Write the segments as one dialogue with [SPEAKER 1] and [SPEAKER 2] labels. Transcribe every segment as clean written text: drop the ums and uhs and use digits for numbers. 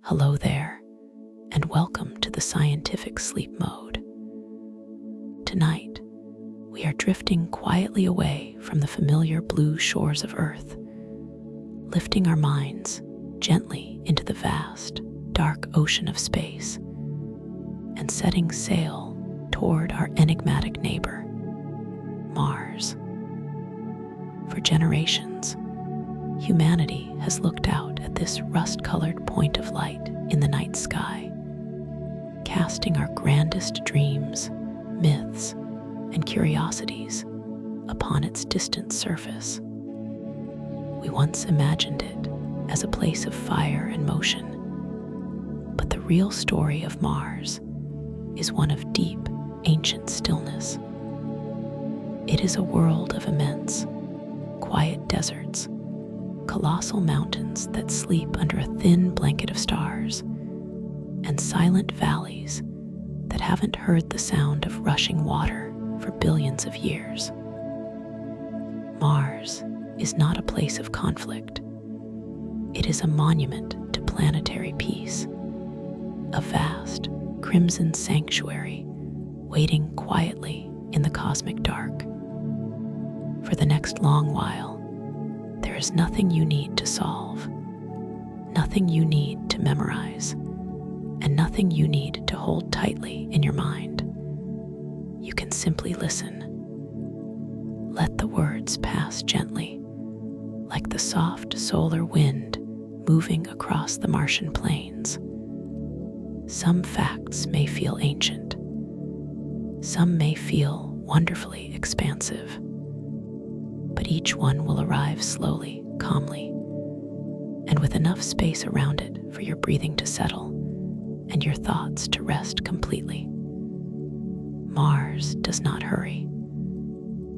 [SPEAKER 1] Hello there, and welcome to the scientific sleep mode. Tonight, we are drifting quietly away from the familiar blue shores of Earth, lifting our minds gently into the vast, dark ocean of space, and setting sail toward our enigmatic neighbor, Mars. For generations, humanity has looked out at this rust-colored point of light in the night sky, casting our grandest dreams, myths, and curiosities upon its distant surface. We once imagined it as a place of fire and motion, but the real story of Mars is one of deep, ancient stillness. It is a world of immense, quiet deserts, colossal mountains that sleep under a thin blanket of stars, and silent valleys that haven't heard the sound of rushing water for billions of years. Mars is not a place of conflict. It is a monument to planetary peace, a vast, crimson sanctuary waiting quietly in the cosmic dark. For the next long while, there is nothing you need to solve, nothing you need to memorize, and nothing you need to hold tightly in your mind. You can simply listen. Let the words pass gently, like the soft solar wind moving across the Martian plains. Some facts may feel ancient. Some may feel wonderfully expansive. But each one will arrive slowly, calmly, and with enough space around it for your breathing to settle and your thoughts to rest completely. Mars does not hurry.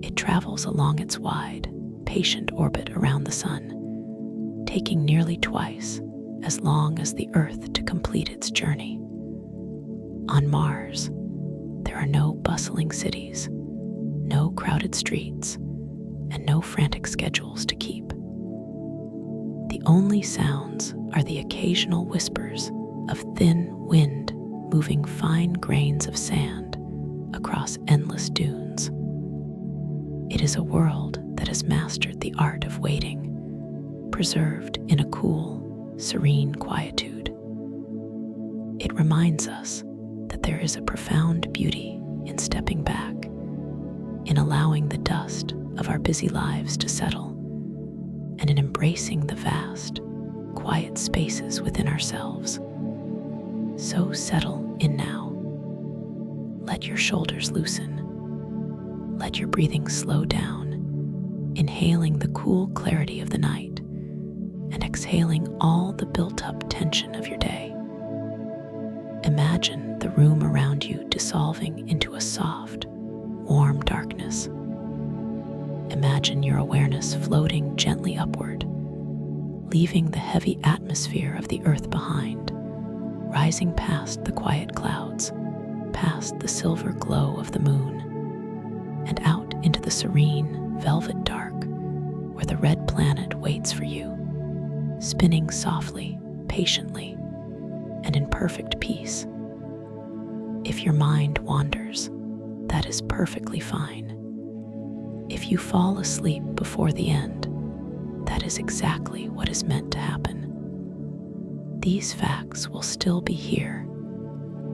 [SPEAKER 1] It travels along its wide, patient orbit around the sun, taking nearly twice as long as the Earth to complete its journey. On Mars, there are no bustling cities, no crowded streets, and no frantic schedules to keep. The only sounds are the occasional whispers of thin wind moving fine grains of sand across endless dunes. It is a world that has mastered the art of waiting, preserved in a cool, serene quietude. It reminds us that there is a profound beauty in stepping back, in allowing the dust of our busy lives to settle, and in embracing the vast, quiet spaces within ourselves. So settle in now. Let your shoulders loosen. Let your breathing slow down, inhaling the cool clarity of the night and exhaling all the built-up tension of your day. Imagine the room around you dissolving into a soft, warm darkness. Imagine your awareness floating gently upward, leaving the heavy atmosphere of the Earth behind, rising past the quiet clouds, past the silver glow of the moon, and out into the serene, velvet dark where the red planet waits for you, spinning softly, patiently, and in perfect peace. If your mind wanders, that is perfectly fine. If you fall asleep before the end, that is exactly what is meant to happen. These facts will still be here,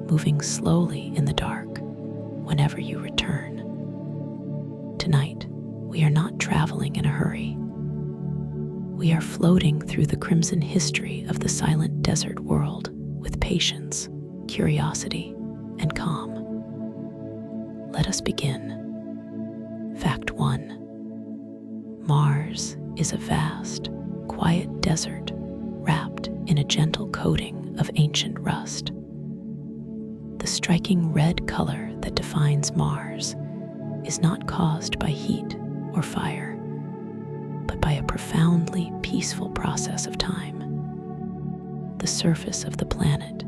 [SPEAKER 1] moving slowly in the dark whenever you return. Tonight, we are not traveling in a hurry. We are floating through the crimson history of the silent desert world with patience, curiosity, and calm. Let us begin. Fact 1. Mars is a vast, quiet desert wrapped in a gentle coating of ancient rust. The striking red color that defines Mars is not caused by heat or fire, but by a profoundly peaceful process of time. The surface of the planet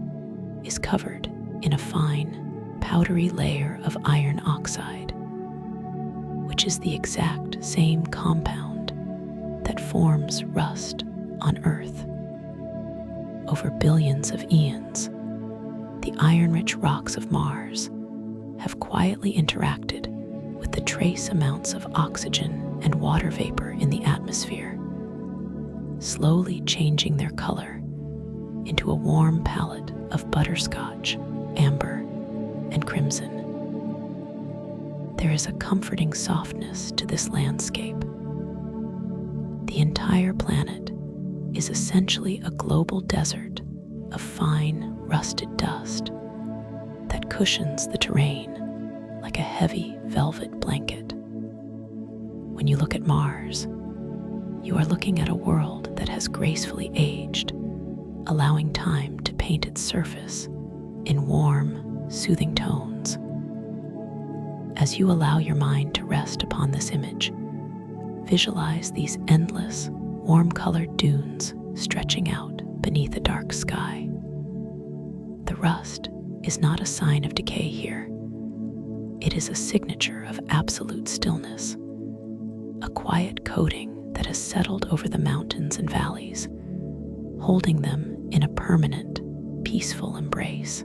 [SPEAKER 1] is covered in a fine, powdery layer of iron oxide, which is the exact same compound that forms rust on Earth. over billions of eons, the iron-rich rocks of Mars have quietly interacted with the trace amounts of oxygen and water vapor in the atmosphere, slowly changing their color into a warm palette of butterscotch, amber, and crimson. There is a comforting softness to this landscape. The entire planet is essentially a global desert of fine, rusted dust that cushions the terrain like a heavy velvet blanket. When you look at Mars, you are looking at a world that has gracefully aged, allowing time to paint its surface in warm, soothing tones. As you allow your mind to rest upon this image, visualize these endless, warm-colored dunes stretching out beneath a dark sky. The rust is not a sign of decay here. It is a signature of absolute stillness, a quiet coating that has settled over the mountains and valleys, holding them in a permanent, peaceful embrace.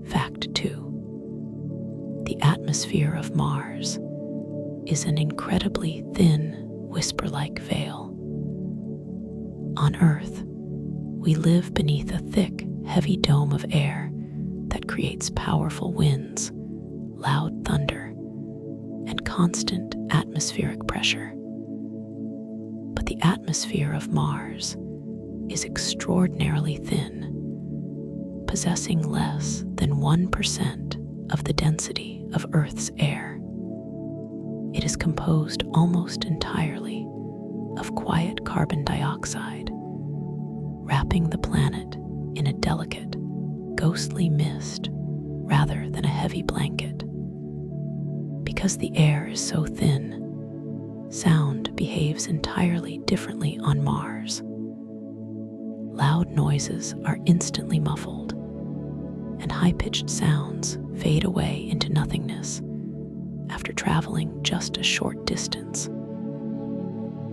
[SPEAKER 1] Fact 2. The atmosphere of Mars is an incredibly thin, whisper-like veil. On Earth, we live beneath a thick, heavy dome of air that creates powerful winds, loud thunder, and constant atmospheric pressure. But the atmosphere of Mars is extraordinarily thin, possessing less than 1% of the density of Earth's air. It is composed almost entirely of quiet carbon dioxide, wrapping the planet in a delicate, ghostly mist rather than a heavy blanket. Because the air is so thin, sound behaves entirely differently on Mars. Loud noises are instantly muffled, and high-pitched sounds fade away into nothingness after traveling just a short distance.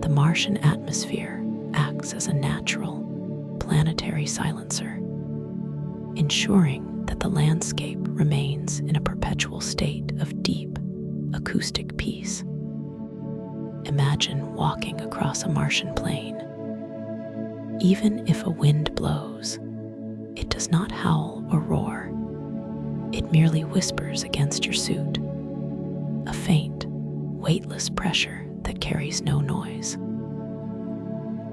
[SPEAKER 1] The Martian atmosphere acts as a natural, planetary silencer, ensuring that the landscape remains in a perpetual state of deep, acoustic peace. Imagine walking across a Martian plain. Even if a wind blows, it does not howl or roar. It merely whispers against your suit, a faint, weightless pressure that carries no noise.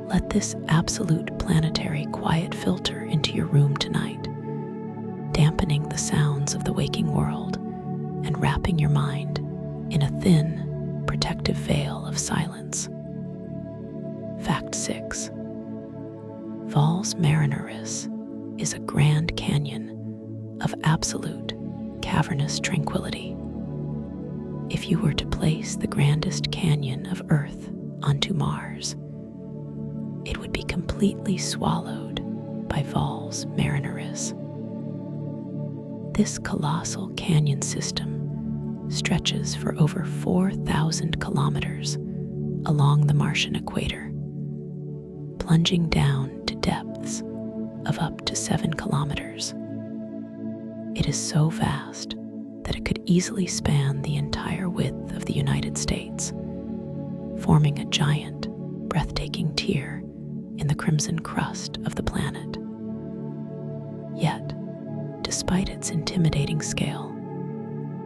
[SPEAKER 1] Let this absolute planetary quiet filter into your room tonight, dampening the sounds of the waking world and wrapping your mind in a thin, protective veil of silence. Fact 6. Valles Marineris is a grand canyon of absolute, cavernous tranquility. If you were to place the grandest canyon of Earth onto Mars, it would be completely swallowed by Valles Marineris. This colossal canyon system stretches for over 4,000 kilometers along the Martian equator, plunging down to depths of up to 7 kilometers. It is so vast that it could easily span the entire width of the United States, forming a giant, breathtaking tear in the crimson crust of the planet. Yet, despite its intimidating scale,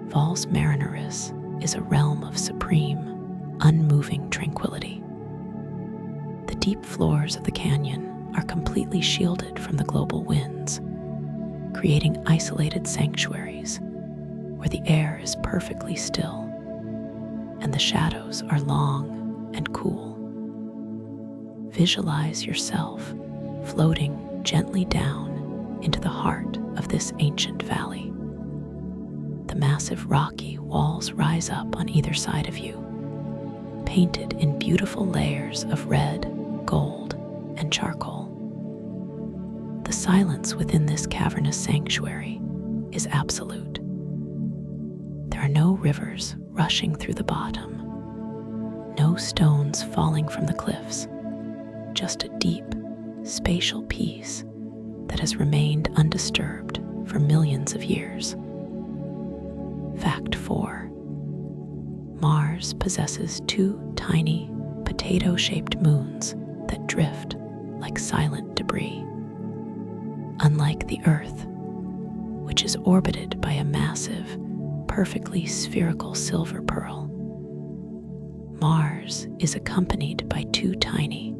[SPEAKER 1] Valles Marineris is a realm of supreme, unmoving tranquility. The deep floors of the canyon are completely shielded from the global winds, creating isolated sanctuaries where the air is perfectly still and the shadows are long and cool. Visualize yourself floating gently down into the heart of this ancient valley. The massive rocky walls rise up on either side of you, painted in beautiful layers of red, gold, and charcoal. The silence within this cavernous sanctuary is absolute. There are no rivers rushing through the bottom, no stones falling from the cliffs, just a deep, spatial peace that has remained undisturbed for millions of years. Fact 4. Mars possesses 2 tiny, potato-shaped moons that drift like silent debris. Unlike the Earth, which is orbited by a massive, perfectly spherical silver pearl, Mars is accompanied by 2 tiny,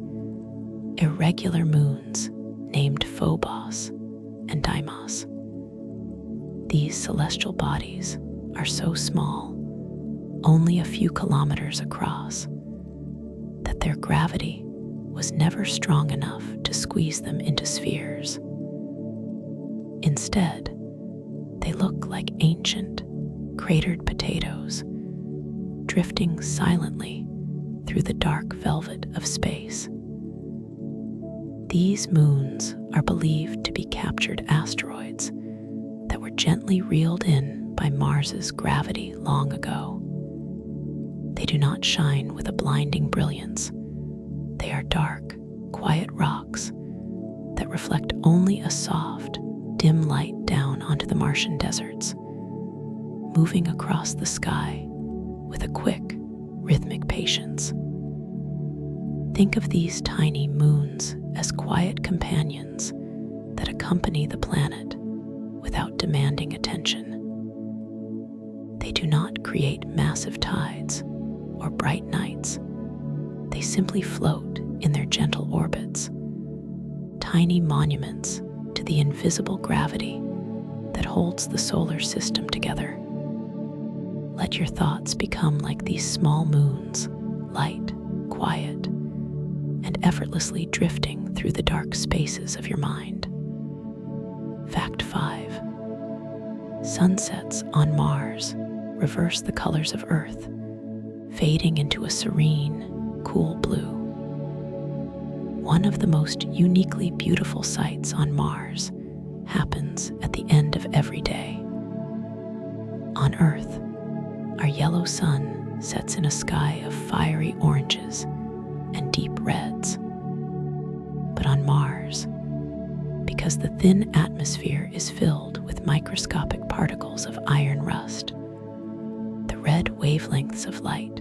[SPEAKER 1] irregular moons named Phobos and Dynamos. These celestial bodies are so small, only a few kilometers across, that their gravity was never strong enough to squeeze them into spheres. Instead, they look like ancient, cratered potatoes, drifting silently through the dark velvet of space. These moons are believed to be captured asteroids that were gently reeled in by Mars's gravity long ago. They do not shine with a blinding brilliance. They are dark, quiet rocks that reflect only a soft, dim light down onto the Martian deserts, moving across the sky with a quick, rhythmic patience. Think of these tiny moons as quiet companions that accompany the planet without demanding attention. They do not create massive tides or bright nights. They simply float in their gentle orbits, tiny monuments to the invisible gravity that holds the solar system together. Let your thoughts become like these small moons, light, quiet, and effortlessly drifting through the dark spaces of your mind. Fact 5. Sunsets on Mars reverse the colors of Earth, fading into a serene, cool blue. One of the most uniquely beautiful sights on Mars happens at the end of every day. On Earth, our yellow sun sets in a sky of fiery oranges and deep reds. But on Mars, because the thin atmosphere is filled with microscopic particles of iron rust, the red wavelengths of light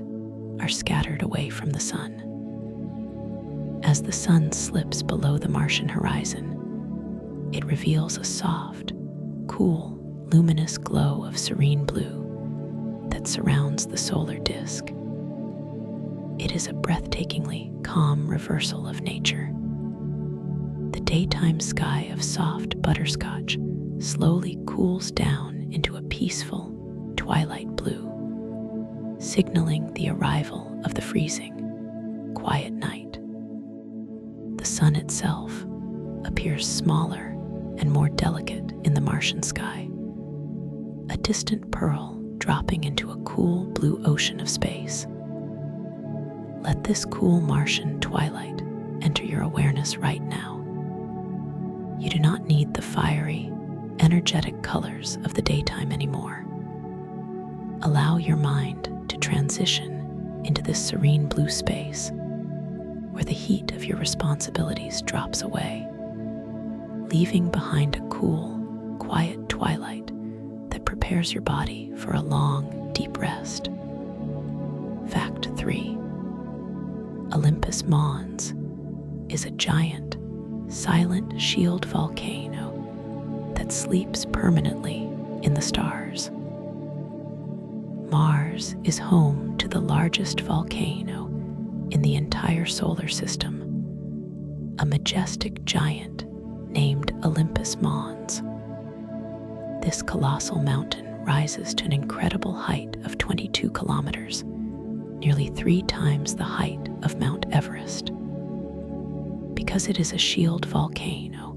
[SPEAKER 1] are scattered away from the sun. As the sun slips below the Martian horizon, it reveals a soft, cool, luminous glow of serene blue that surrounds the solar disk. It is a breathtakingly calm reversal of nature. The daytime sky of soft butterscotch slowly cools down into a peaceful twilight blue, signaling the arrival of the freezing, quiet night. The sun itself appears smaller and more delicate in the Martian sky, a distant pearl dropping into a cool blue ocean of space. Let this cool Martian twilight enter your awareness right now. You do not need the fiery, energetic colors of the daytime anymore. Allow your mind to transition into this serene blue space where the heat of your responsibilities drops away, leaving behind a cool, quiet twilight that prepares your body for a long, deep rest. Fact 3. Olympus Mons is a giant, silent shield volcano that sleeps permanently in the stars. Mars is home to the largest volcano in the entire solar system, a majestic giant named Olympus Mons. This colossal mountain rises to an incredible height of 22 kilometers, nearly 3 times the height of Mount Everest. Because it is a shield volcano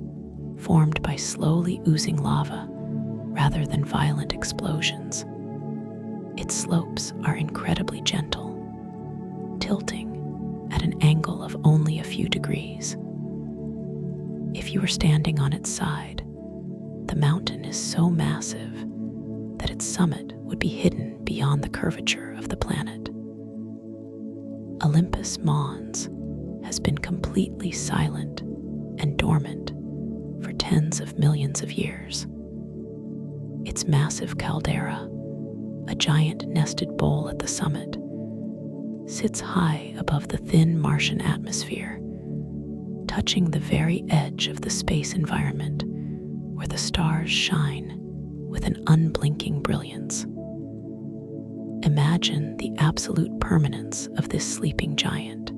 [SPEAKER 1] formed by slowly oozing lava rather than violent explosions, its slopes are incredibly gentle, tilting at an angle of only a few degrees. If you were standing on its side, the mountain is so massive that its summit would be hidden beyond the curvature of the planet. Olympus Mons has been completely silent and dormant for tens of millions of years. Its massive caldera, a giant nested bowl at the summit, sits high above the thin Martian atmosphere, touching the very edge of the space environment where the stars shine with an unblinking brilliance. Imagine the absolute permanence of this sleeping giant.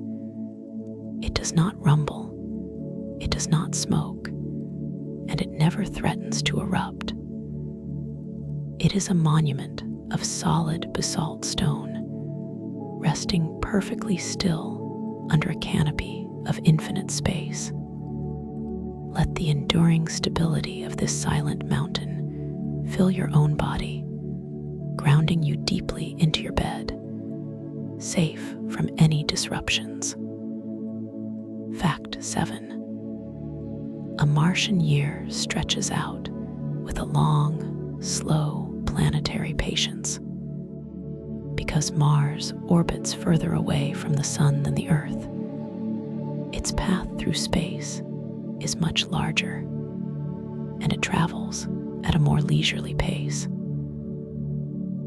[SPEAKER 1] It does not rumble, it does not smoke, and it never threatens to erupt. It is a monument of solid basalt stone, resting perfectly still under a canopy of infinite space. Let the enduring stability of this silent mountain fill your own body, grounding you deeply into your bed, safe from any disruptions. Fact 7. A Martian year stretches out with a long, slow planetary patience. Because Mars orbits further away from the Sun than the Earth, its path through space is much larger, and it travels at a more leisurely pace.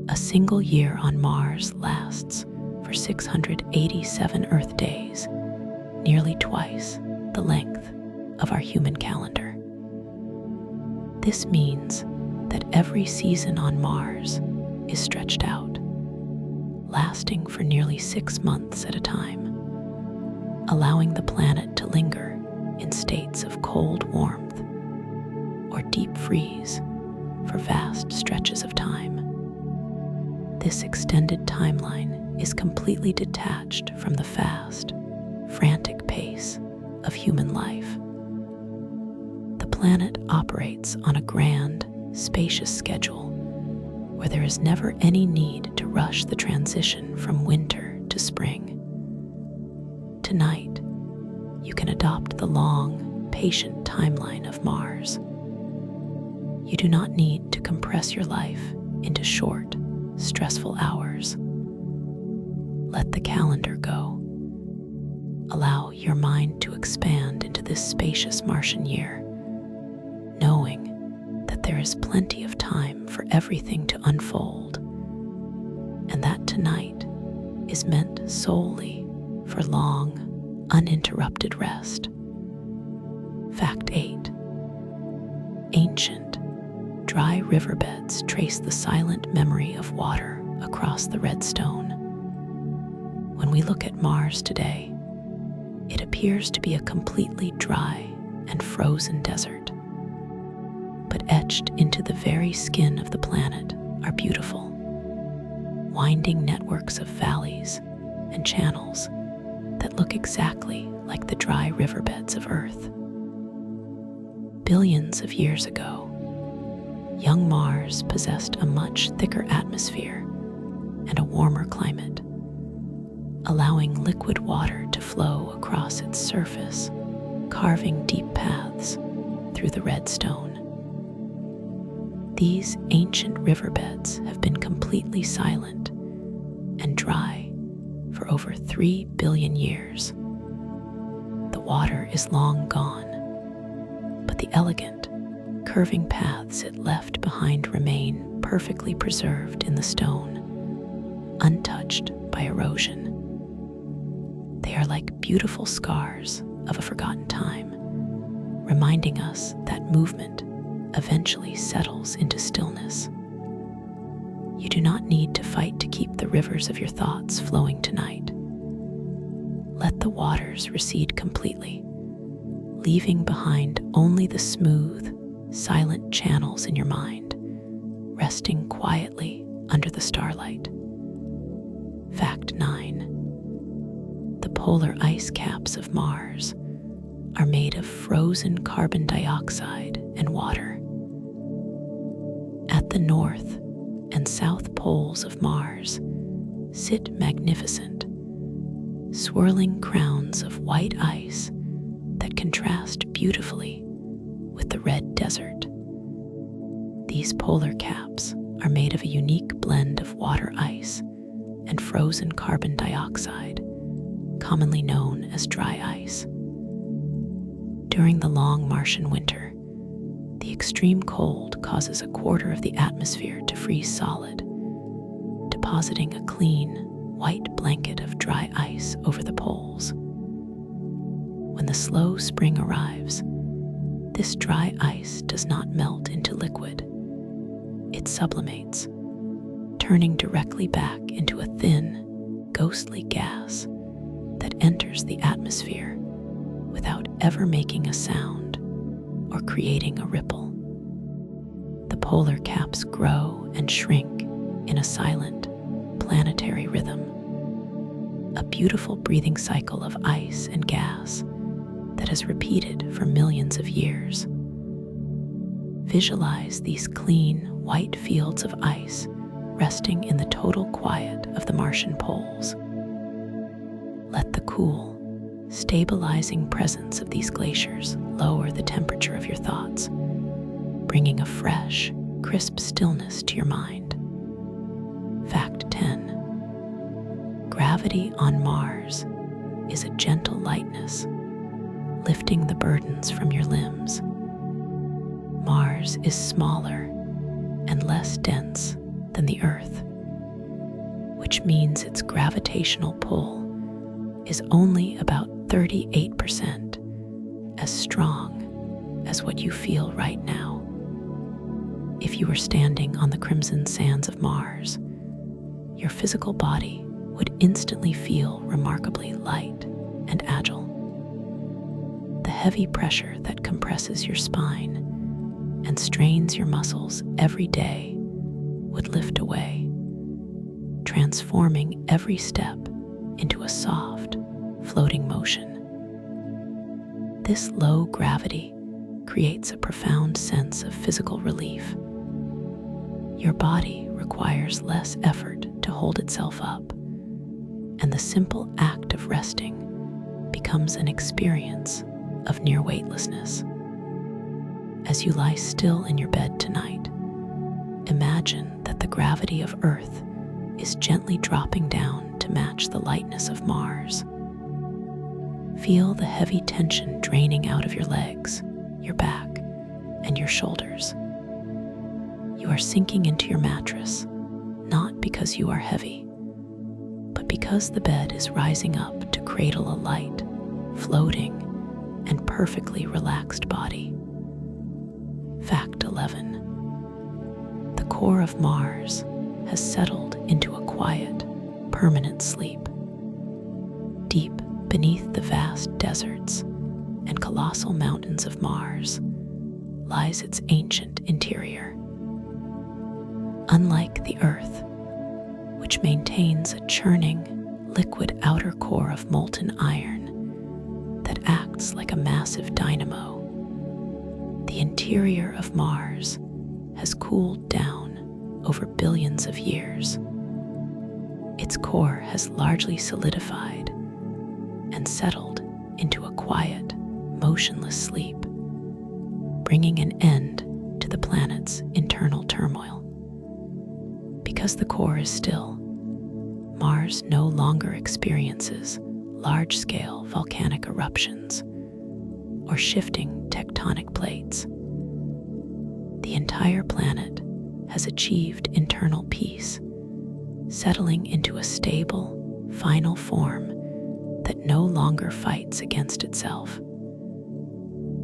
[SPEAKER 1] A single year on Mars lasts for 687 Earth days, nearly twice the length of our human calendar. This means that every season on Mars is stretched out, lasting for nearly 6 months at a time, allowing the planet to linger in states of cold warmth or deep freeze for vast stretches of time. This extended timeline is completely detached from the fast, frantic pace of human life. The planet operates on a grand, spacious schedule where there is never any need to rush the transition from winter to spring. Tonight, you can adopt the long, patient timeline of Mars. You do not need to compress your life into short, stressful hours. Let the calendar go. Allow your mind to expand into this spacious Martian year, knowing that there is plenty of time for everything to unfold, and that tonight is meant solely for long, uninterrupted rest. Fact 8. Ancient, dry riverbeds trace the silent memory of water across the red stone. When we look at Mars today, it appears to be a completely dry and frozen desert. But etched into the very skin of the planet are beautiful, winding networks of valleys and channels that look exactly like the dry riverbeds of Earth. Billions of years ago, young Mars possessed a much thicker atmosphere and a warmer climate, allowing liquid water to flow across its surface, carving deep paths through the red stone. These ancient riverbeds have been completely silent and dry for over 3 billion years. The water is long gone, but the elegant, curving paths it left behind remain perfectly preserved in the stone, untouched by erosion. They are like beautiful scars of a forgotten time, reminding us that movement eventually settles into stillness. You do not need to fight to keep the rivers of your thoughts flowing tonight. Let the waters recede completely, leaving behind only the smooth, silent channels in your mind, resting quietly under the starlight. Fact 9. The polar ice caps of Mars are made of frozen carbon dioxide and water. At the north and south poles of Mars sit magnificent, swirling crowns of white ice that contrast beautifully with the red desert. These polar caps are made of a unique blend of water ice and frozen carbon dioxide, commonly known as dry ice. During the long Martian winter, the extreme cold causes a quarter of the atmosphere to freeze solid, depositing a clean, white blanket of dry ice over the poles. When the slow spring arrives, this dry ice does not melt into liquid. It sublimates, turning directly back into a thin, ghostly gas that enters the atmosphere without ever making a sound or creating a ripple. The polar caps grow and shrink in a silent, planetary rhythm, a beautiful breathing cycle of ice and gas that has repeated for millions of years. Visualize these clean, white fields of ice resting in the total quiet of the Martian poles. Let the cool, stabilizing presence of these glaciers lower the temperature of your thoughts, bringing a fresh, crisp stillness to your mind. Fact 10. Gravity on Mars is a gentle lightness, lifting the burdens from your limbs. Mars is smaller and less dense than the Earth, which means its gravitational pull is only about 38% as strong as what you feel right now. If you were standing on the crimson sands of Mars, your physical body would instantly feel remarkably light and agile. The heavy pressure that compresses your spine and strains your muscles every day would lift away, transforming every step into a soft, floating motion. This low gravity creates a profound sense of physical relief. Your body requires less effort to hold itself up, and the simple act of resting becomes an experience of near weightlessness. As you lie still in your bed tonight, imagine that the gravity of Earth is gently dropping down to match the lightness of Mars. Feel the heavy tension draining out of your legs, your back, and your shoulders. You are sinking into your mattress, not because you are heavy, but because the bed is rising up to cradle a light, floating, and perfectly relaxed body. Fact 11. The core of Mars has settled into a quiet, permanent sleep. Deep beneath the vast deserts and colossal mountains of Mars lies its ancient interior. Unlike the Earth, which maintains a churning, liquid outer core of molten iron that acts like a massive dynamo, the interior of Mars has cooled down over billions of years. Its core has largely solidified and settled into a quiet, motionless sleep, bringing an end to the planet's internal turmoil. Because the core is still, Mars no longer experiences large-scale volcanic eruptions or shifting tectonic plates. The entire planet has achieved internal peace, settling into a stable, final form that no longer fights against itself.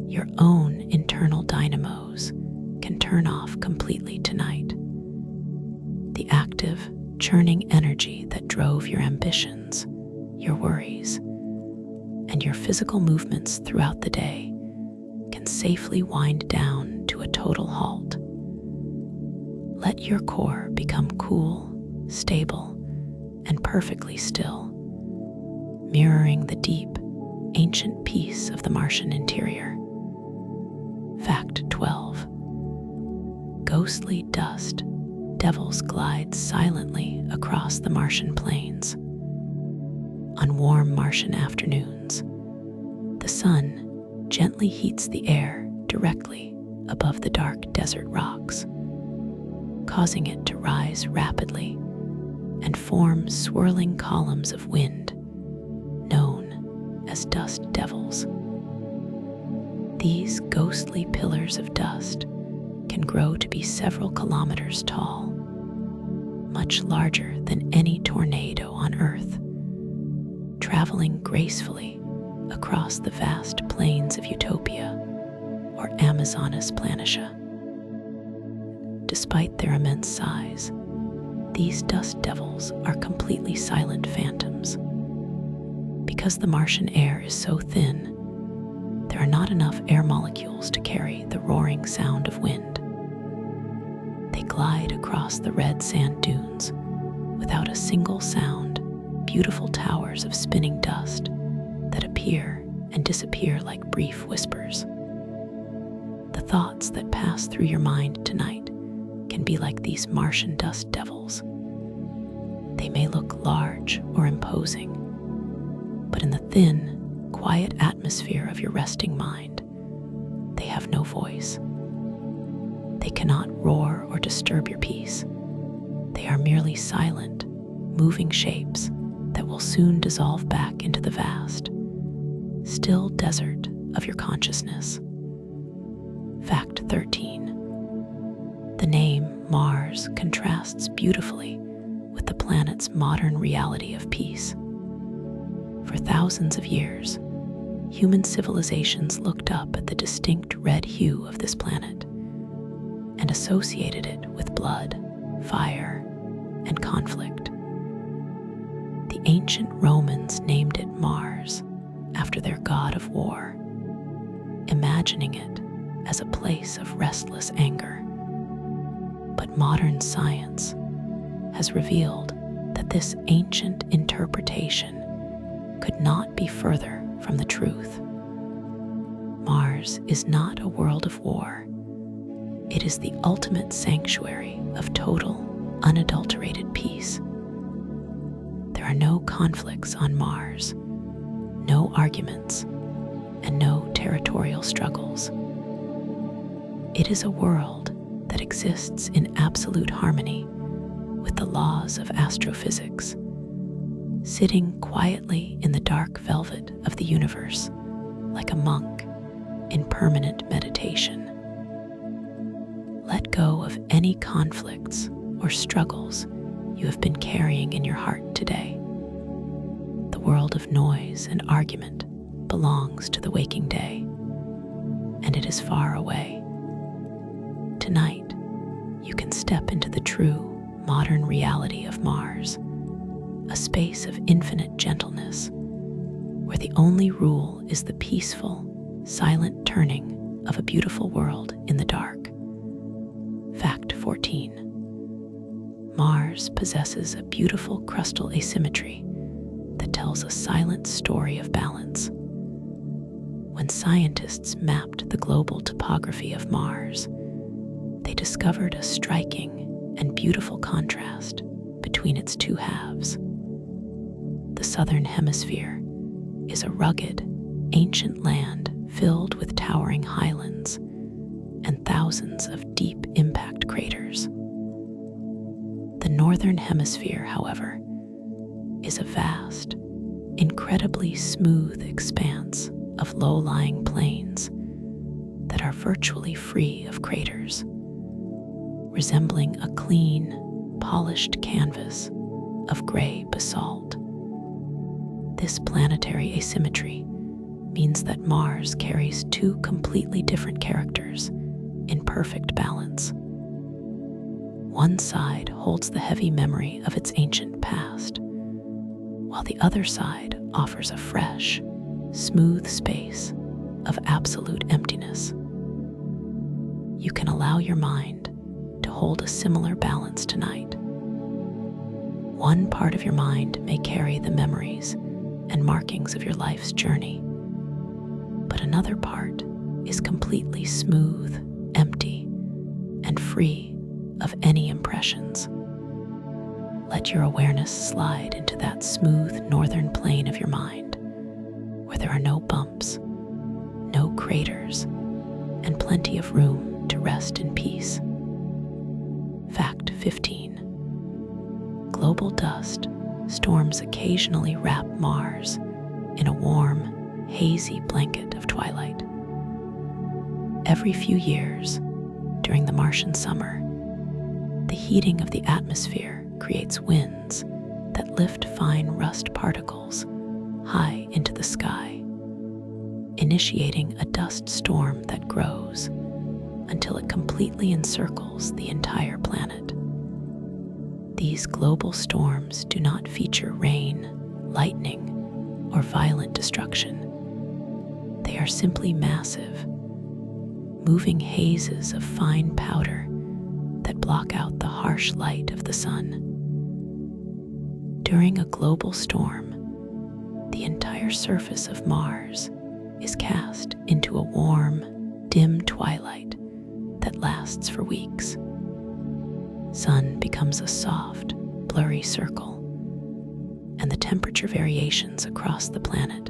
[SPEAKER 1] Your own internal dynamos can turn off completely tonight. The active, churning energy that drove your ambitions, your worries, and your physical movements throughout the day can safely wind down to a total halt. Let your core become cool, stable, and perfectly still, mirroring the deep, ancient peace of the Martian interior. Fact 12. Ghostly dust devils glide silently across the Martian plains. On warm Martian afternoons, the sun gently heats the air directly above the dark desert rocks, causing it to rise rapidly and form swirling columns of wind known as dust devils. These ghostly pillars of dust can grow to be several kilometers tall, much larger than any tornado on Earth, traveling gracefully across the vast plains of Utopia or Amazonas planitia. Despite their immense size, these dust devils are completely silent phantoms. Because the Martian air is so thin, there are not enough air molecules to carry the roaring sound of wind. They glide across the red sand dunes without a single sound, beautiful towers of spinning dust that appear and disappear like brief whispers. The thoughts that pass through your mind tonight can be like these Martian dust devils. They may look large or imposing, but in the thin, quiet atmosphere of your resting mind, they have no voice. They cannot roar or disturb your peace. They are merely silent, moving shapes that will soon dissolve back into the vast, still desert of your consciousness. Fact 13. The name Mars contrasts beautifully with the planet's modern reality of peace. For thousands of years, human civilizations looked up at the distinct red hue of this planet and associated it with blood, fire, and conflict. The ancient Romans named it Mars after their god of war, imagining it as a place of restless anger. But modern science has revealed that this ancient interpretation could not be further from the truth. Mars is not a world of war. It is the ultimate sanctuary of total, unadulterated peace. There are no conflicts on Mars, no arguments, and no territorial struggles. It is a world that exists in absolute harmony with the laws of astrophysics, sitting quietly in the dark velvet of the universe like a monk in permanent meditation. Let go of any conflicts or struggles you have been carrying in your heart today. The world of noise and argument belongs to the waking day, and it is far away. Tonight, you can step into the true modern reality of Mars, a space of infinite gentleness, where the only rule is the peaceful, silent turning of a beautiful world in the dark. Fact 14. Mars possesses a beautiful crustal asymmetry that tells a silent story of balance. When scientists mapped the global topography of Mars, they discovered a striking and beautiful contrast between its two halves. The southern hemisphere is a rugged, ancient land filled with towering highlands and thousands of deep impact craters. The northern hemisphere, however, is a vast, incredibly smooth expanse of low-lying plains that are virtually free of craters, resembling a clean, polished canvas of gray basalt. This planetary asymmetry means that Mars carries two completely different characters in perfect balance. One side holds the heavy memory of its ancient past, while the other side offers a fresh, smooth space of absolute emptiness. You can allow your mind to hold a similar balance tonight. One part of your mind may carry the memories and markings of your life's journey, but another part is completely smooth, empty, and free of any impressions. Let your awareness slide into that smooth northern plane of your mind, where there are no bumps, no craters, and plenty of room to rest in peace. Fact 15. Global dust storms occasionally wrap Mars in a warm, hazy blanket of twilight. Every few years, during the Martian summer, the heating of the atmosphere creates winds that lift fine rust particles high into the sky, initiating a dust storm that grows until it completely encircles the entire planet. These global storms do not feature rain, lightning, or violent destruction. They are simply massive, moving hazes of fine powder that block out the harsh light of the sun. During a global storm, the entire surface of Mars is cast into a warm, dim twilight that lasts for weeks. Sun becomes a soft, blurry circle, and the temperature variations across the planet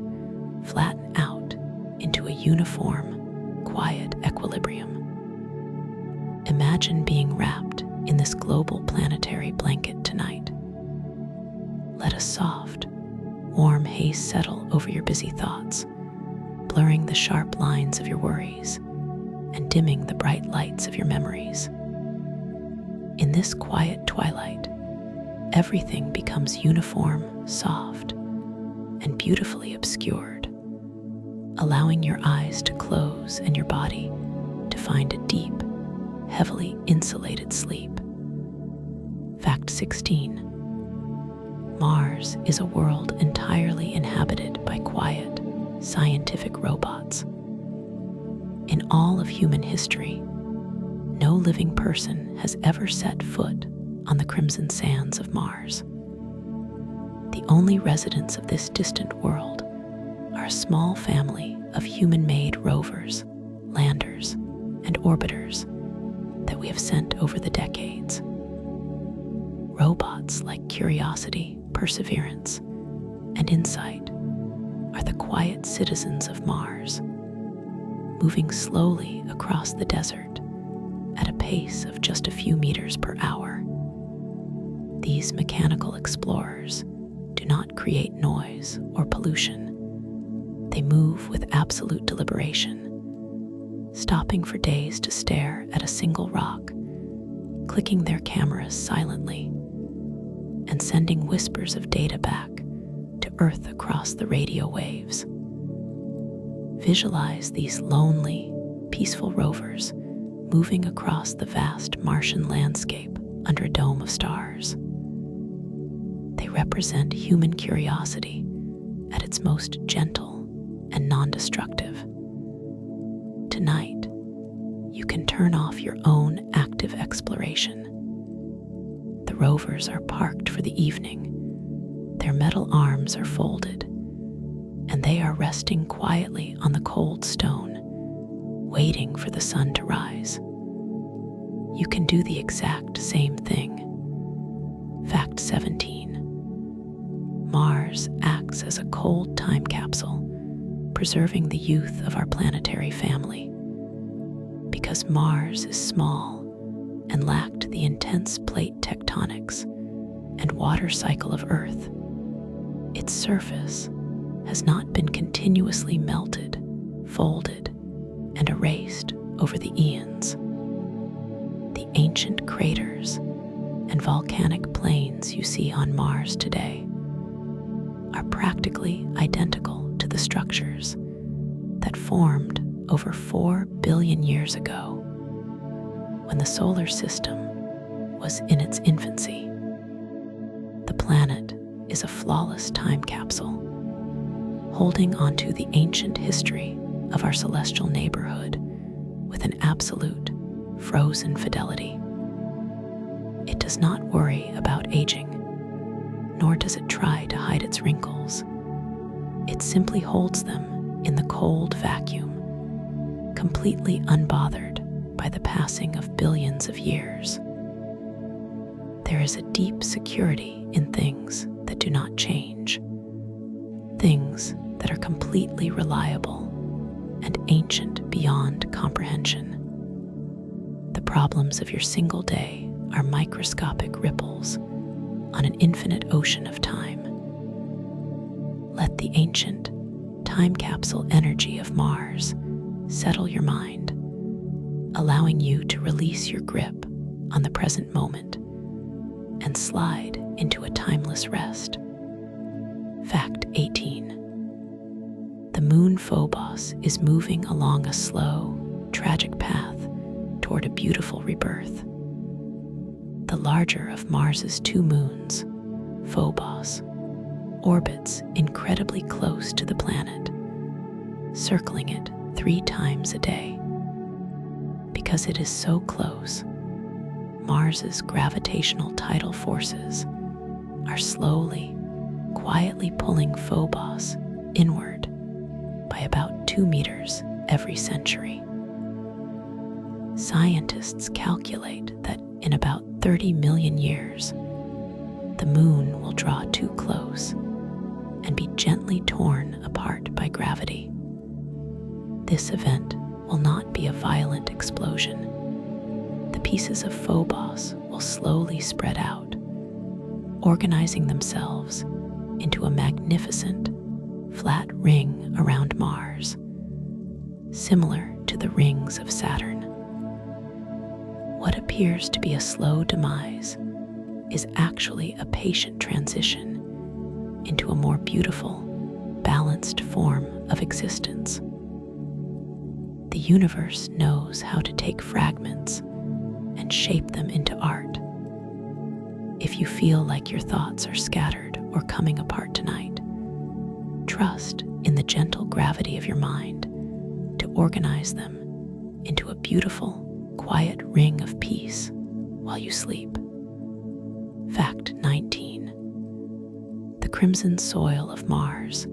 [SPEAKER 1] flatten out into a uniform, quiet equilibrium. Imagine being wrapped in this global planetary blanket tonight. Let a soft, warm haze settle over your busy thoughts, blurring the sharp lines of your worries and dimming the bright lights of your memories. In this quiet twilight, everything becomes uniform, soft, and beautifully obscured, allowing your eyes to close and your body to find a deep, heavily insulated sleep. Fact 16. Mars is a world entirely inhabited by quiet, scientific robots. In all of human history, no living person has ever set foot on the crimson sands of Mars. The only residents of this distant world are a small family of human-made rovers, landers, and orbiters that we have sent over the decades. Robots like Curiosity, Perseverance, and Insight are the quiet citizens of Mars, moving slowly across the desert at a pace of just a few meters per hour. These mechanical explorers do not create noise or pollution. They move with absolute deliberation, stopping for days to stare at a single rock, clicking their cameras silently, and sending whispers of data back to Earth across the radio waves. Visualize these lonely, peaceful rovers moving across the vast Martian landscape under a dome of stars. They represent human curiosity at its most gentle and non-destructive. Tonight, you can turn off your own active exploration. The rovers are parked for the evening. Their metal arms are folded, and they are resting quietly on the cold stone, waiting for the sun to rise. You can do the exact same thing. Fact 17. Mars acts as a cold time capsule, preserving the youth of our planetary family. Because Mars is small and lacked the intense plate tectonics and water cycle of Earth, its surface has not been continuously melted, folded, and erased over the eons. The ancient craters and volcanic plains you see on Mars today are practically identical to the structures that formed over 4 billion years ago, when the solar system was in its infancy. The planet is a flawless time capsule, holding onto the ancient history of our celestial neighborhood with an absolute, frozen fidelity. It does not worry about aging, nor does it try to hide its wrinkles. It simply holds them in the cold vacuum, completely unbothered by the passing of billions of years. There is a deep security in things that do not change, things that are completely reliable and ancient beyond comprehension. The problems of your single day are microscopic ripples on an infinite ocean of time. Let the ancient, time capsule energy of Mars settle your mind, allowing you to release your grip on the present moment and slide into a timeless rest. Fact 18. The moon Phobos is moving along a slow, tragic path toward a beautiful rebirth. The larger of Mars's two moons, Phobos, orbits incredibly close to the planet, circling it 3 times a day. Because it is so close, Mars's gravitational tidal forces are slowly, quietly pulling Phobos inward by about 2 meters every century. Scientists calculate that in about 30 million years, the moon will draw too close and be gently torn apart by gravity. This event will not be a violent explosion. The pieces of Phobos will slowly spread out, organizing themselves into a magnificent, flat ring around Mars, similar to the rings of Saturn. What appears to be a slow demise is actually a patient transition into a more beautiful, balanced form of existence. The universe knows how to take fragments and shape them into art. If you feel like your thoughts are scattered or coming apart tonight, trust in the gentle gravity of your mind to organize them into a beautiful, quiet ring of peace while you sleep. Fact 19. The crimson soil of Mars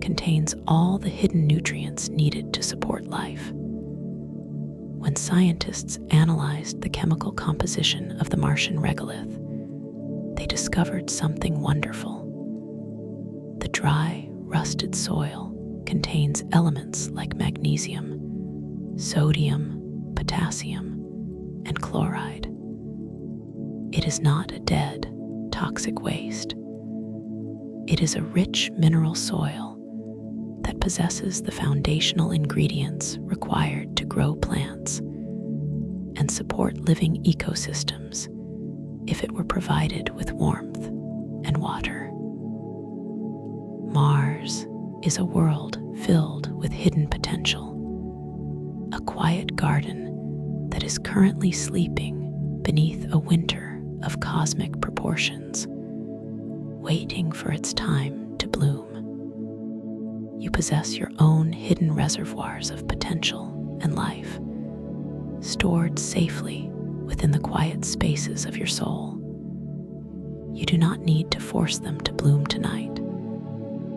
[SPEAKER 1] contains all the hidden nutrients needed to support life. When scientists analyzed the chemical composition of the Martian regolith, they discovered something wonderful. The dry, rusted soil contains elements like magnesium, sodium, potassium, and chloride. It is not a dead, toxic waste. It is a rich mineral soil that possesses the foundational ingredients required to grow plants and support living ecosystems if it were provided with warmth and water. Mars is a world filled with hidden potential, a quiet garden that is currently sleeping beneath a winter of cosmic proportions, waiting for its time to bloom. You possess your own hidden reservoirs of potential and life, stored safely within the quiet spaces of your soul. You do not need to force them to bloom tonight,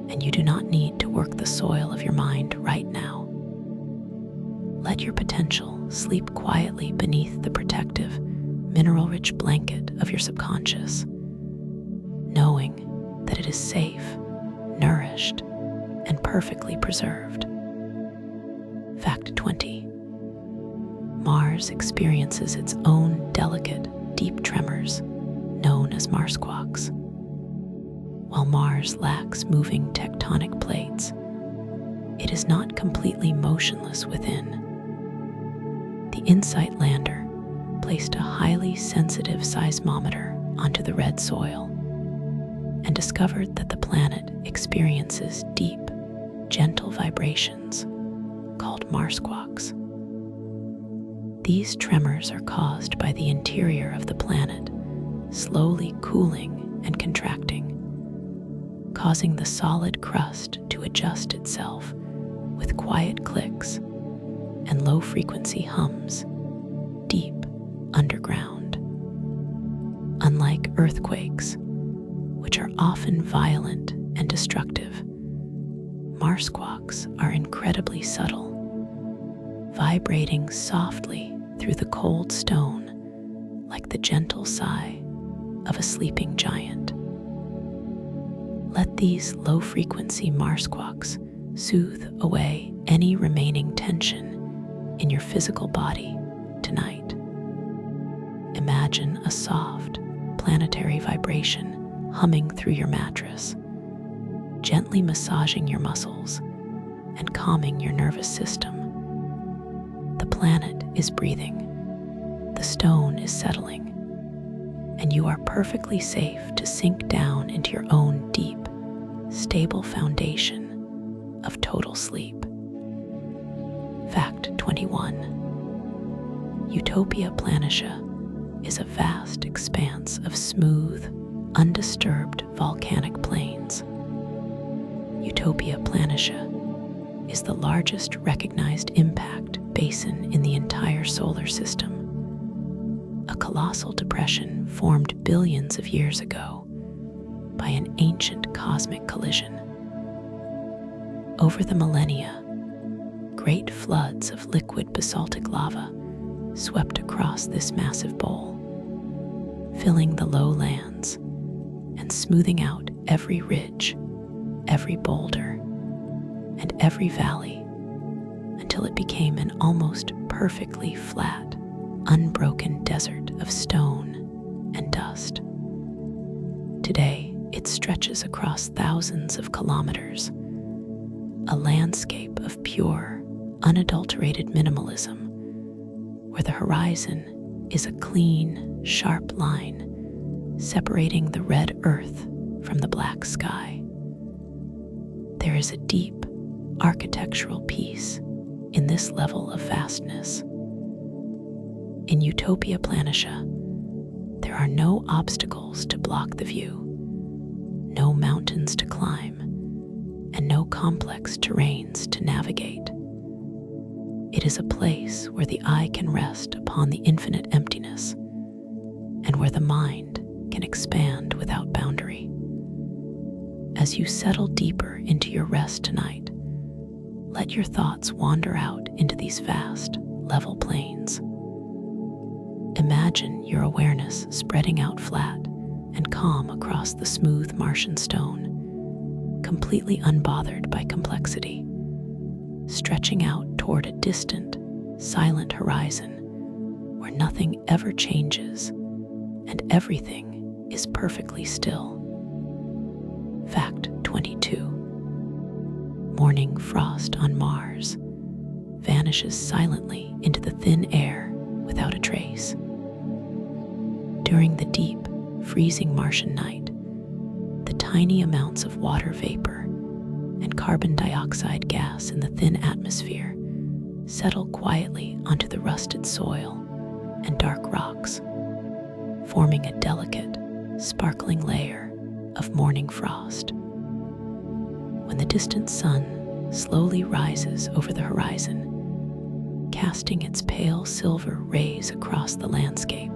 [SPEAKER 1] and you do not need to work the soil of your mind right now. Let your potential sleep quietly beneath the protective, mineral-rich blanket of your subconscious, knowing that it is safe, nourished, and perfectly preserved. Fact 20. Mars experiences its own delicate, deep tremors, known as Mars squawks. While Mars lacks moving tectonic plates, it is not completely motionless within. The InSight lander placed a highly sensitive seismometer onto the red soil and discovered that the planet experiences deep, gentle vibrations called Mars squawks. These tremors are caused by the interior of the planet slowly cooling and contracting, causing the solid crust to adjust itself with quiet clicks and low-frequency hums deep underground. Unlike earthquakes, which are often violent and destructive, Mars squawks are incredibly subtle, vibrating softly through the cold stone like the gentle sigh of a sleeping giant. Let these low-frequency Mars squawks soothe away any remaining tension in your physical body tonight. Imagine a soft, planetary vibration humming through your mattress, gently massaging your muscles and calming your nervous system. The planet is breathing, the stone is settling, and you are perfectly safe to sink down into your own deep, stable foundation of total sleep. Fact 21. Utopia Planitia is a vast expanse of smooth, undisturbed volcanic plains. Utopia Planitia is the largest recognized impact basin in the entire solar system. A colossal depression formed billions of years ago by an ancient cosmic collision. Over the millennia, great floods of liquid basaltic lava swept across this massive bowl, filling the lowlands and smoothing out every ridge, every boulder, and every valley until it became an almost perfectly flat, unbroken desert of stone and dust. Today, it stretches across thousands of kilometers, a landscape of pure, unadulterated minimalism, where the horizon is a clean, sharp line separating the red earth from the black sky. There is a deep architectural peace in this level of vastness. In Utopia Planitia, there are no obstacles to block the view, no mountains to climb, and no complex terrains to navigate. It is a place where the eye can rest upon the infinite emptiness, and where the mind can expand without boundary. As you settle deeper into your rest tonight, let your thoughts wander out into these vast, level plains. Imagine your awareness spreading out flat and calm across the smooth Martian stone, completely unbothered by complexity, stretching out toward a distant, silent horizon where nothing ever changes and everything is perfectly still. Fact 22. Morning frost on Mars vanishes silently into the thin air without a trace. During the deep, freezing Martian night, the tiny amounts of water vapor and carbon dioxide gas in the thin atmosphere settle quietly onto the rusted soil and dark rocks, forming a delicate, sparkling layer of morning frost. When the distant sun slowly rises over the horizon, casting its pale silver rays across the landscape,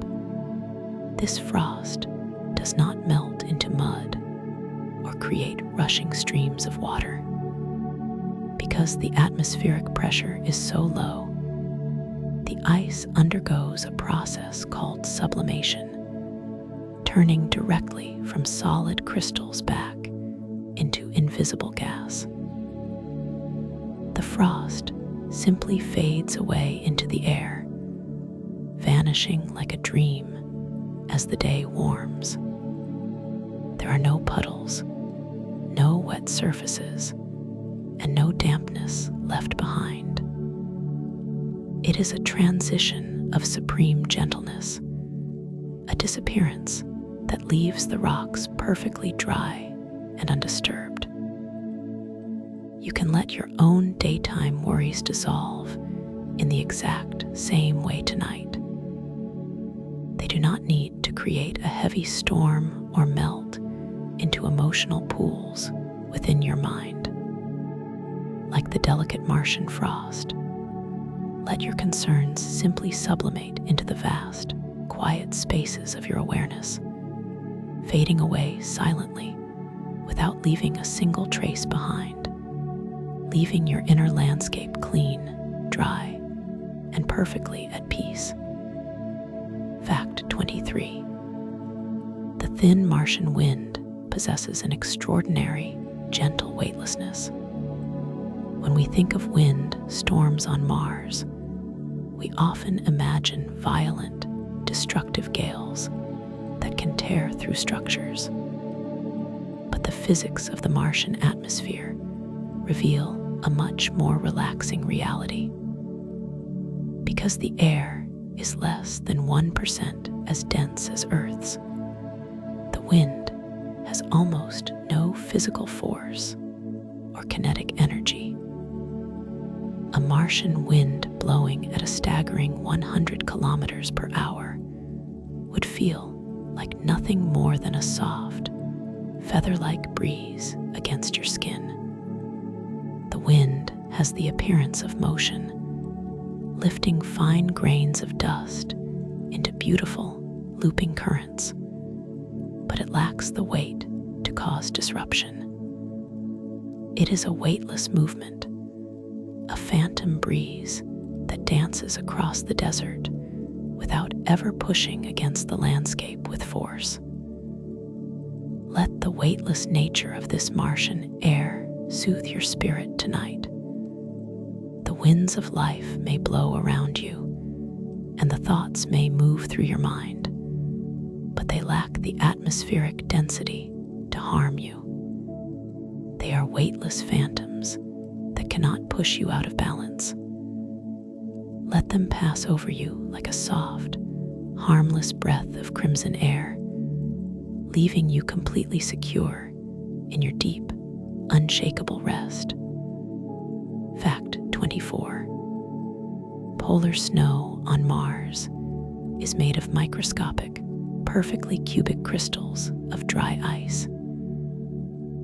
[SPEAKER 1] this frost does not melt into mud or create rushing streams of water. Because the atmospheric pressure is so low, the ice undergoes a process called sublimation, turning directly from solid crystals back into invisible gas. The frost simply fades away into the air, vanishing like a dream as the day warms. There are no puddles, no wet surfaces, and no dampness left behind. It is a transition of supreme gentleness, a disappearance that leaves the rocks perfectly dry and undisturbed. You can let your own daytime worries dissolve in the exact same way tonight. They do not need to create a heavy storm or melt into emotional pools within your mind. Like the delicate Martian frost, let your concerns simply sublimate into the vast, quiet spaces of your awareness, fading away silently without leaving a single trace behind, leaving your inner landscape clean, dry, and perfectly at peace. Fact 23. The thin Martian wind possesses an extraordinary, gentle weightlessness. When we think of wind storms on Mars, we often imagine violent, destructive gales that can tear through structures. But the physics of the Martian atmosphere reveal a much more relaxing reality. because the air is less than 1% as dense as Earth's. The wind has almost no physical force or kinetic energy. A Martian wind blowing at a staggering 100 kilometers per hour would feel like nothing more than a soft, feather-like breeze against your skin. The wind has the appearance of motion, lifting fine grains of dust into beautiful, looping currents, but it lacks the weight to cause disruption. It is a weightless movement, a phantom breeze that dances across the desert without ever pushing against the landscape with force. Let the weightless nature of this Martian air soothe your spirit tonight. The winds of life may blow around you, and the thoughts may move through your mind, but they lack the atmospheric density to harm you. They are weightless phantoms that cannot push you out of balance. Let them pass over you like a soft, harmless breath of crimson air, leaving you completely secure in your deep, unshakable rest. Fact 24. Polar snow on Mars is made of microscopic, perfectly cubic crystals of dry ice.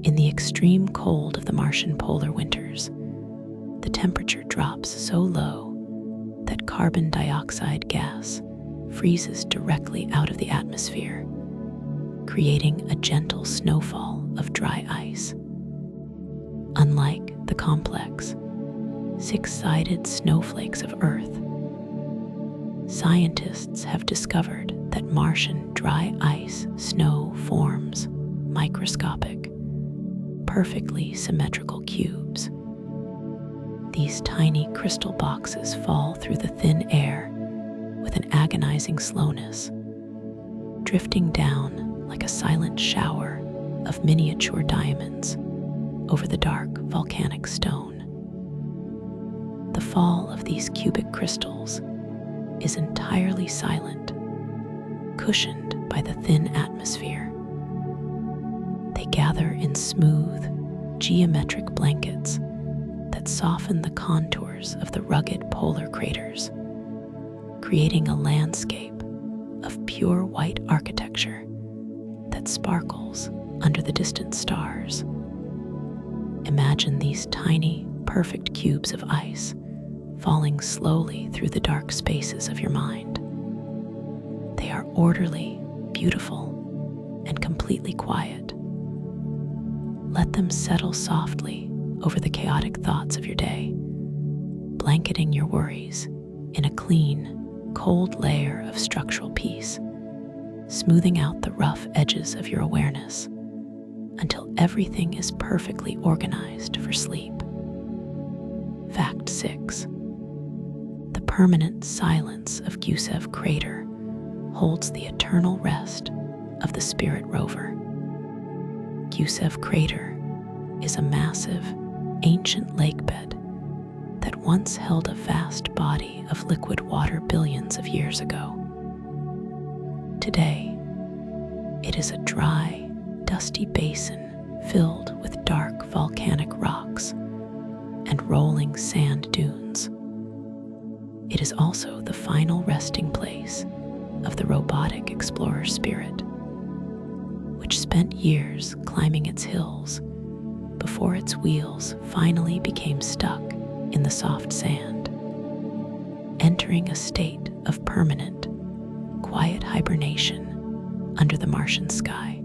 [SPEAKER 1] In the extreme cold of the Martian polar winters, the temperature drops so low that carbon dioxide gas freezes directly out of the atmosphere, creating a gentle snowfall of dry ice. Unlike the complex, six-sided snowflakes of Earth, scientists have discovered that Martian dry ice snow forms microscopic, perfectly symmetrical cubes. These tiny crystal boxes fall through the thin air with an agonizing slowness, drifting down like a silent shower of miniature diamonds over the dark volcanic stone. The fall of these cubic crystals is entirely silent, cushioned by the thin atmosphere. They gather in smooth, geometric blankets that soften the contours of the rugged polar craters, creating a landscape of pure white architecture that sparkles under the distant stars. Imagine these tiny, perfect cubes of ice falling slowly through the dark spaces of your mind. They are orderly, beautiful, and completely quiet. Let them settle softly over the chaotic thoughts of your day, blanketing your worries in a clean, cold layer of structural peace, smoothing out the rough edges of your awareness until everything is perfectly organized for sleep. Fact 6. The permanent silence of Gusev Crater holds the eternal rest of the Spirit rover. Gusev Crater is a massive, ancient lakebed that once held a vast body of liquid water billions of years ago. Today, it is a dry, dusty basin filled with dark volcanic rocks and rolling sand dunes. It is also the final resting place of the robotic explorer Spirit, which spent years climbing its hills before its wheels finally became stuck in the soft sand, entering a state of permanent, quiet hibernation under the Martian sky.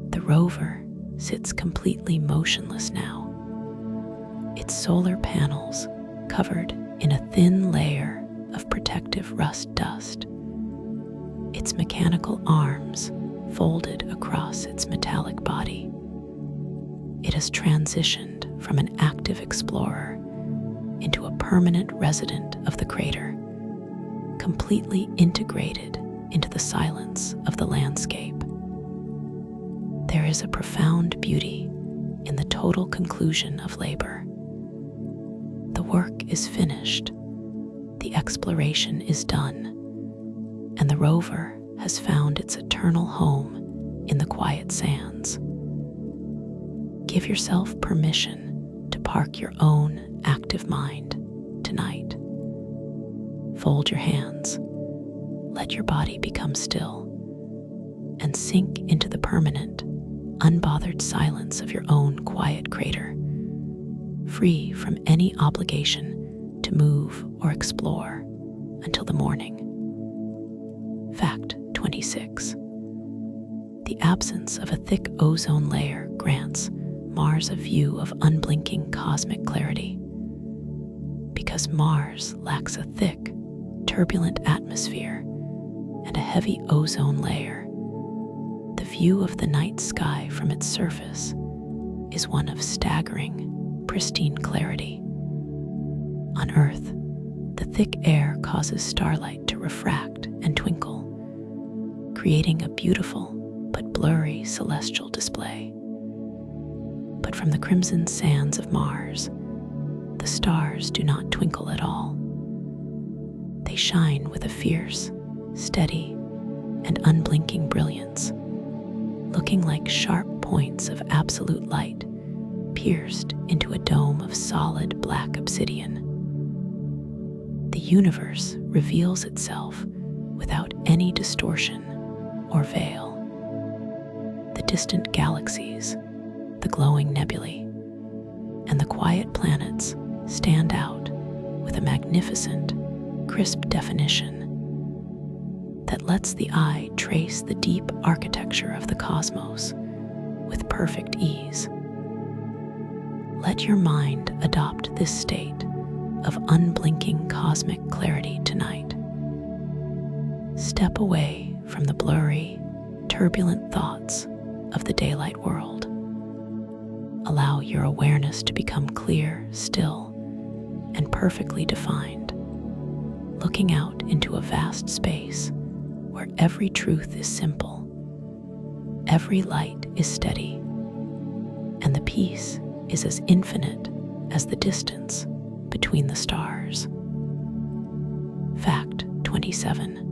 [SPEAKER 1] The rover sits completely motionless now, its solar panels covered in a thin layer of protective rust dust, its mechanical arms folded across its metallic body. It has transitioned from an active explorer into a permanent resident of the crater, completely integrated into the silence of the landscape. There is a profound beauty in the total conclusion of labor. The work is finished, the exploration is done, and the rover has found its eternal home in the quiet sands. Give yourself permission to park your own active mind tonight. Fold your hands, let your body become still, and sink into the permanent, unbothered silence of your own quiet crater, free from any obligation to move or explore until the morning. Fact 26. The absence of a thick ozone layer grants Mars a view of unblinking cosmic clarity. Because Mars lacks a thick, turbulent atmosphere and a heavy ozone layer, the view of the night sky from its surface is one of staggering, pristine clarity. On Earth, the thick air causes starlight to refract and twinkle, creating a beautiful but blurry celestial display. But from the crimson sands of Mars, the stars do not twinkle at all. They shine with a fierce, steady, and unblinking brilliance, looking like sharp points of absolute light pierced into a dome of solid black obsidian. The universe reveals itself without any distortion or veil. The distant galaxies, the glowing nebulae, and the quiet planets stand out with a magnificent, crisp definition that lets the eye trace the deep architecture of the cosmos with perfect ease. Let your mind adopt this state of unblinking cosmic clarity tonight. Step away from the blurry, turbulent thoughts of the daylight world. Allow your awareness to become clear, still, and perfectly defined, looking out into a vast space where every truth is simple, every light is steady, and the peace is as infinite as the distance between the stars. Fact 27.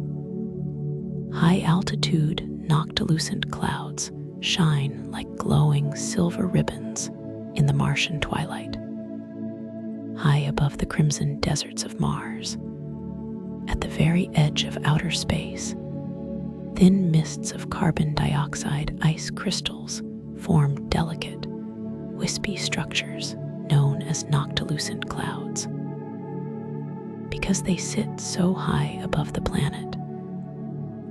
[SPEAKER 1] High-altitude noctilucent clouds shine like glowing silver ribbons in the Martian twilight. High above the crimson deserts of Mars, at the very edge of outer space, thin mists of carbon dioxide ice crystals form delicate, wispy structures known as noctilucent clouds. Because they sit so high above the planet,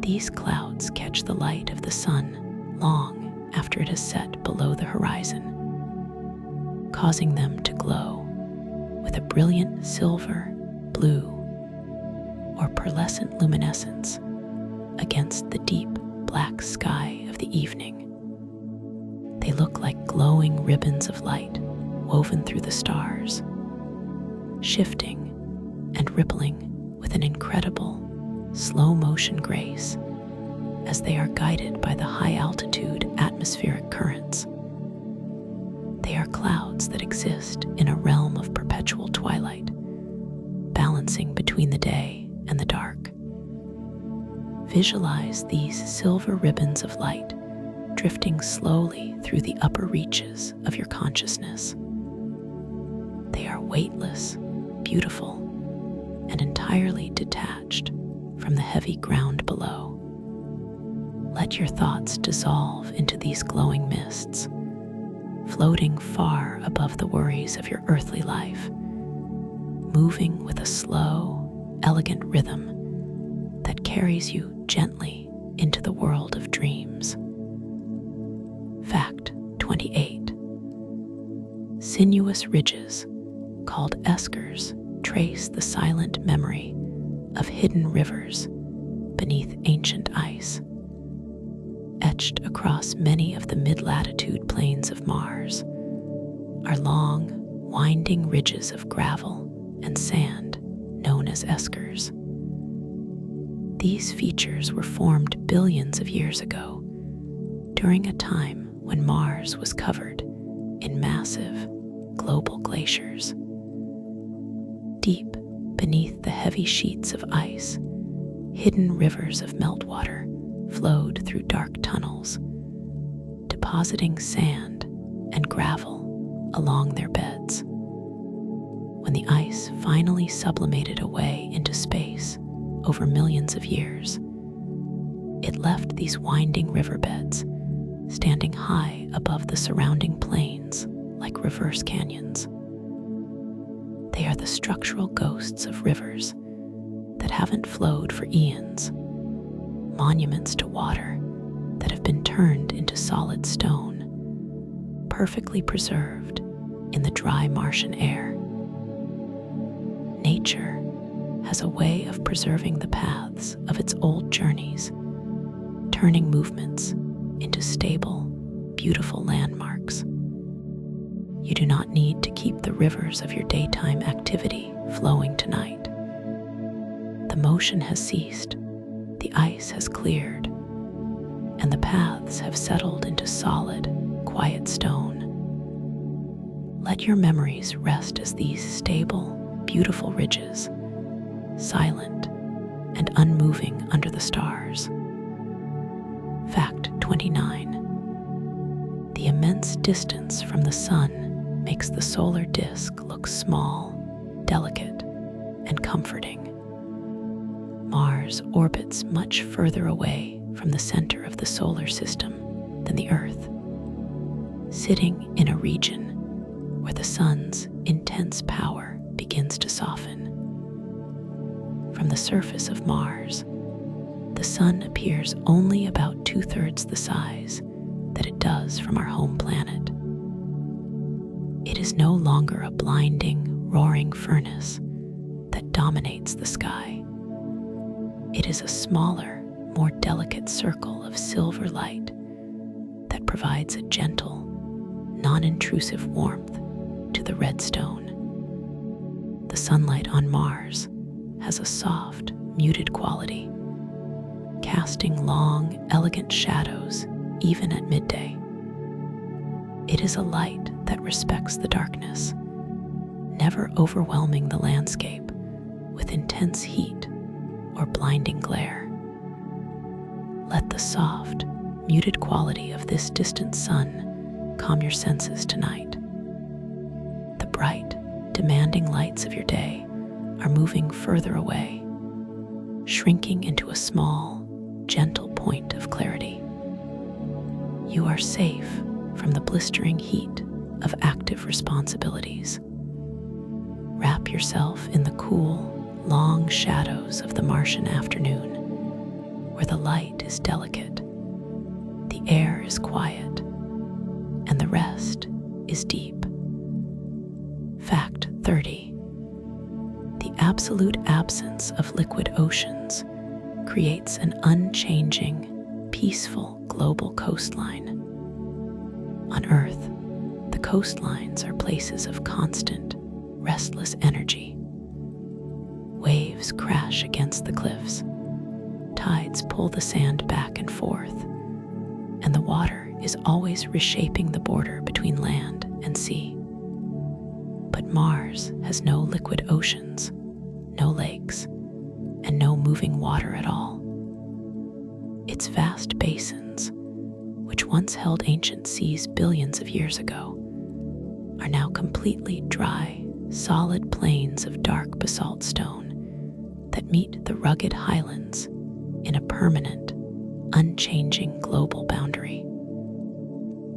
[SPEAKER 1] these clouds catch the light of the sun long after it has set below the horizon, causing them to glow with a brilliant silver, blue, or pearlescent luminescence against the deep black sky of the evening. They look like glowing ribbons of light woven through the stars, shifting and rippling with an incredible, slow-motion grace as they are guided by the high-altitude atmospheric currents. They are clouds that exist in a realm of perpetual twilight, balancing between the day and the dark. Visualize these silver ribbons of light drifting slowly through the upper reaches of your consciousness. They are weightless, beautiful, and entirely detached from the heavy ground below. Let your thoughts dissolve into these glowing mists, floating far above the worries of your earthly life, moving with a slow, elegant rhythm that carries you gently into the world of dreams. Fact 28. Sinuous ridges, called eskers, trace the silent memory of hidden rivers beneath ancient ice. Etched across many of the mid-latitude plains of Mars are long, winding ridges of gravel and sand known as eskers. These features were formed billions of years ago, during a time when Mars was covered in massive global glaciers. Deep Beneath the heavy sheets of ice, hidden rivers of meltwater flowed through dark tunnels, depositing sand and gravel along their beds. When the ice finally sublimated away into space over millions of years, it left these winding riverbeds standing high above the surrounding plains like reverse canyons. They are the structural ghosts of rivers that haven't flowed for eons, monuments to water that have been turned into solid stone, perfectly preserved in the dry Martian air. Nature has a way of preserving the paths of its old journeys, turning movements into stable, beautiful landmarks. You do not need to keep the rivers of your daytime activity flowing tonight. The motion has ceased, the ice has cleared, and the paths have settled into solid, quiet stone. Let your memories rest as these stable, beautiful ridges, silent and unmoving under the stars. Fact 29. The immense distance from the sun makes the solar disk look small, delicate, and comforting. Mars orbits much further away from the center of the solar system than the Earth, sitting in a region where the sun's intense power begins to soften. From the surface of Mars, the sun appears only about 2/3 the size that it does from our home planet. It is no longer a blinding, roaring furnace that dominates the sky. It is a smaller, more delicate circle of silver light that provides a gentle, non-intrusive warmth to the redstone. The sunlight on Mars has a soft, muted quality, casting long, elegant shadows even at midday. It is a light that respects the darkness, never overwhelming the landscape with intense heat or blinding glare. Let the soft, muted quality of this distant sun calm your senses tonight. The bright, demanding lights of your day are moving further away, shrinking into a small, gentle point of clarity. You are safe from the blistering heat of active responsibilities. Wrap yourself in the cool, long shadows of the Martian afternoon, where the light is delicate, the air is quiet, and the rest is deep. Fact 30. The absolute absence of liquid oceans creates an unchanging, peaceful global coastline. On Earth, the coastlines are places of constant, restless energy. Waves crash against the cliffs, tides pull the sand back and forth, and the water is always reshaping the border between land and sea. But Mars has no liquid oceans, no lakes, and no moving water at all. Its vast basins, which once held ancient seas billions of years ago, are now completely dry, solid plains of dark basalt stone that meet the rugged highlands in a permanent, unchanging global boundary.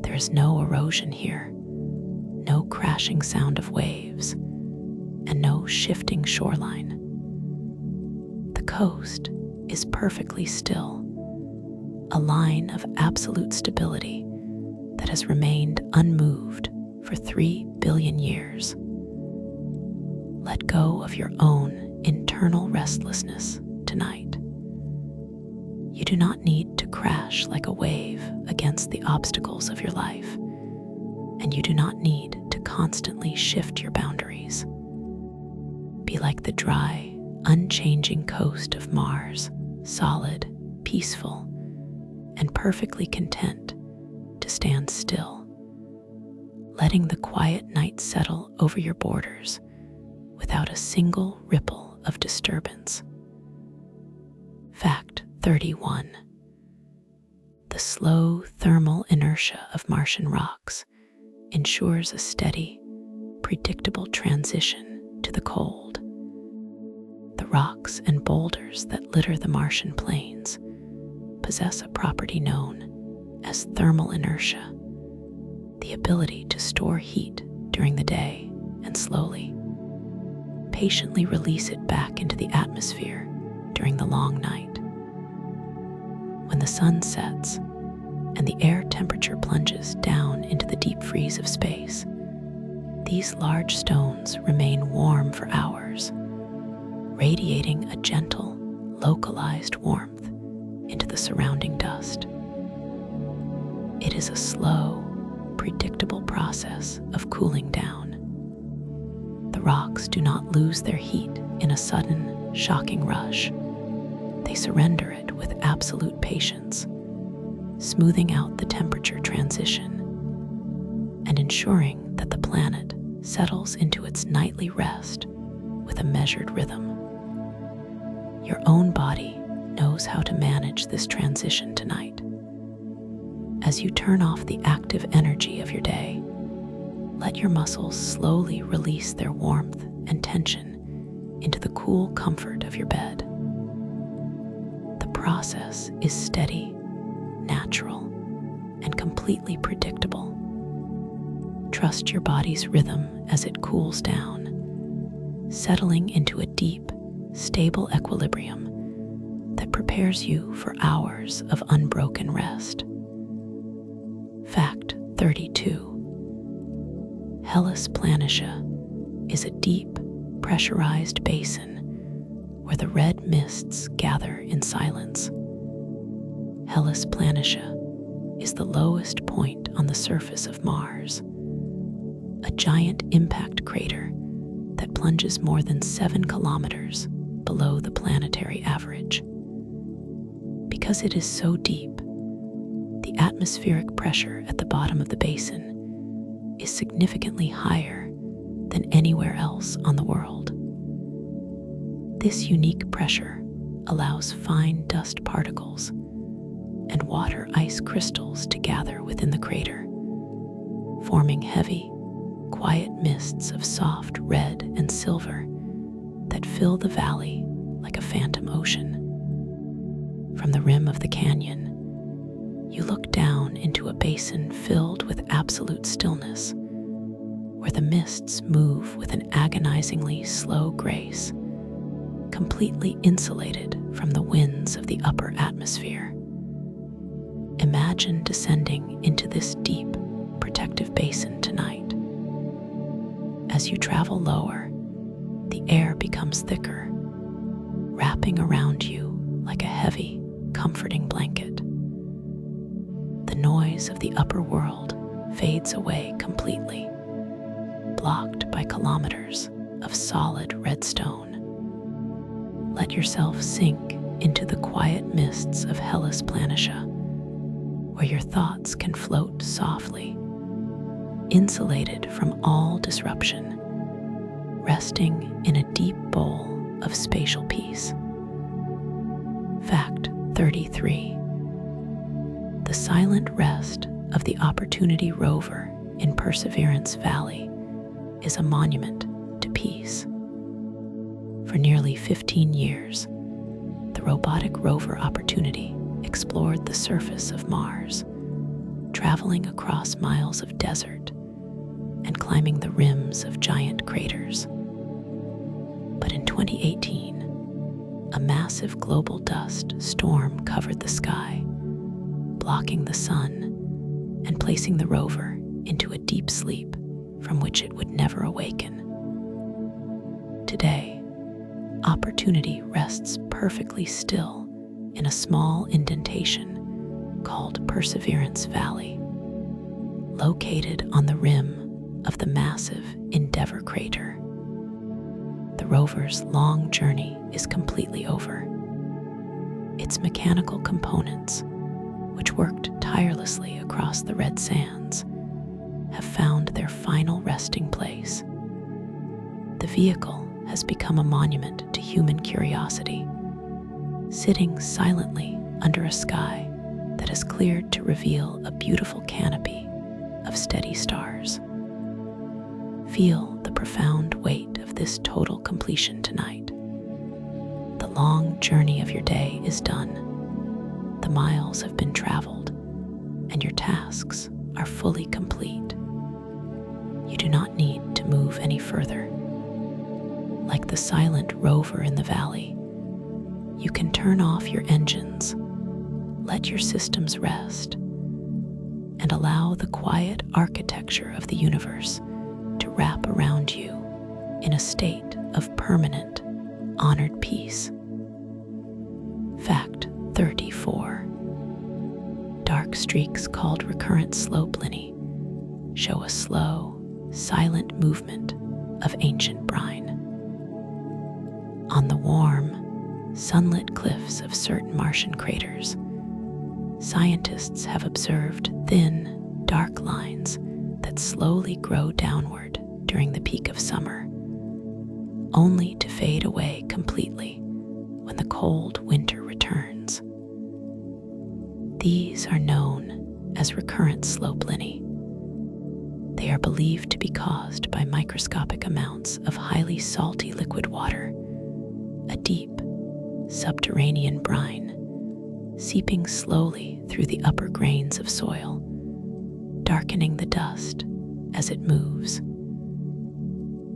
[SPEAKER 1] There is no erosion here, no crashing sound of waves, and no shifting shoreline. The coast is perfectly still, a line of absolute stability that has remained unmoved for 3 billion years. Let go of your own internal restlessness tonight. You do not need to crash like a wave against the obstacles of your life, and you do not need to constantly shift your boundaries. Be like the dry, unchanging coast of Mars, solid, peaceful, and perfectly content to stand still, letting the quiet night settle over your borders without a single ripple of disturbance. Fact 31. The slow thermal inertia of Martian rocks ensures a steady, predictable transition to the cold. The rocks and boulders that litter the Martian plains possess a property known as thermal inertia, the ability to store heat during the day and slowly, patiently release it back into the atmosphere during the long night. When the sun sets and the air temperature plunges down into the deep freeze of space, these large stones remain warm for hours, radiating a gentle, localized warmth into the surrounding dust. It is a slow, predictable process of cooling down. The rocks do not lose their heat in a sudden, shocking rush. They surrender it with absolute patience, smoothing out the temperature transition and ensuring that the planet settles into its nightly rest with a measured rhythm. Your own body knows how to manage this transition tonight. As you turn off the active energy of your day, let your muscles slowly release their warmth and tension into the cool comfort of your bed. The process is steady, natural, and completely predictable. Trust your body's rhythm as it cools down, settling into a deep, stable equilibrium that prepares you for hours of unbroken rest. Fact 32. Hellas Planitia is a deep, pressurized basin where the red mists gather in silence. Hellas Planitia is the lowest point on the surface of Mars, a giant impact crater that plunges more than 7 kilometers below the planetary average. Because it is so deep, the atmospheric pressure at the bottom of the basin is significantly higher than anywhere else on the world. This unique pressure allows fine dust particles and water ice crystals to gather within the crater, forming heavy, quiet mists of soft red and silver that fill the valley like a phantom ocean. From the rim of the canyon, you look down into a basin filled with absolute stillness, where the mists move with an agonizingly slow grace, completely insulated from the winds of the upper atmosphere. Imagine descending into this deep, protective basin tonight. As you travel lower, the air becomes thicker, wrapping around you like a heavy, comforting blanket. The noise of the upper world fades away completely, blocked by kilometers of solid red stone. Let yourself sink into the quiet mists of Hellas Planitia, where your thoughts can float softly, insulated from all disruption, resting in a deep bowl of spatial peace. Fact 33. The silent rest of the Opportunity rover in Perseverance Valley is a monument to peace. For nearly 15 years, the robotic rover Opportunity explored the surface of Mars, traveling across miles of desert and climbing the rims of giant craters. But in 2018, a massive global dust storm covered the sky, blocking the sun and placing the rover into a deep sleep from which it would never awaken. Today, Opportunity rests perfectly still in a small indentation called Perseverance Valley, located on the rim of the massive Endeavour crater. The rover's long journey is completely over. Its mechanical components, which worked tirelessly across the red sands, have found their final resting place. The vehicle has become a monument to human curiosity, sitting silently under a sky that has cleared to reveal a beautiful canopy of steady stars. Feel the profound weight of this total completion tonight. The long journey of your day is done. The miles have been traveled, and your tasks are fully complete. You do not need to move any further. Like the silent rover in the valley, you can turn off your engines, let your systems rest, and allow the quiet architecture of the universe to wrap around you in a state of permanent, honored peace. Fact 34. Dark streaks called recurrent slopelinny show a slow, silent movement of ancient brine. On the warm, sunlit cliffs of certain Martian craters, scientists have observed thin, dark lines that slowly grow downward during the peak of summer, only to fade away completely when the cold winter returns. These are known as recurrent slopelinny. They are believed to be caused by microscopic amounts of highly salty liquid water, a deep, subterranean brine, seeping slowly through the upper grains of soil, darkening the dust as it moves.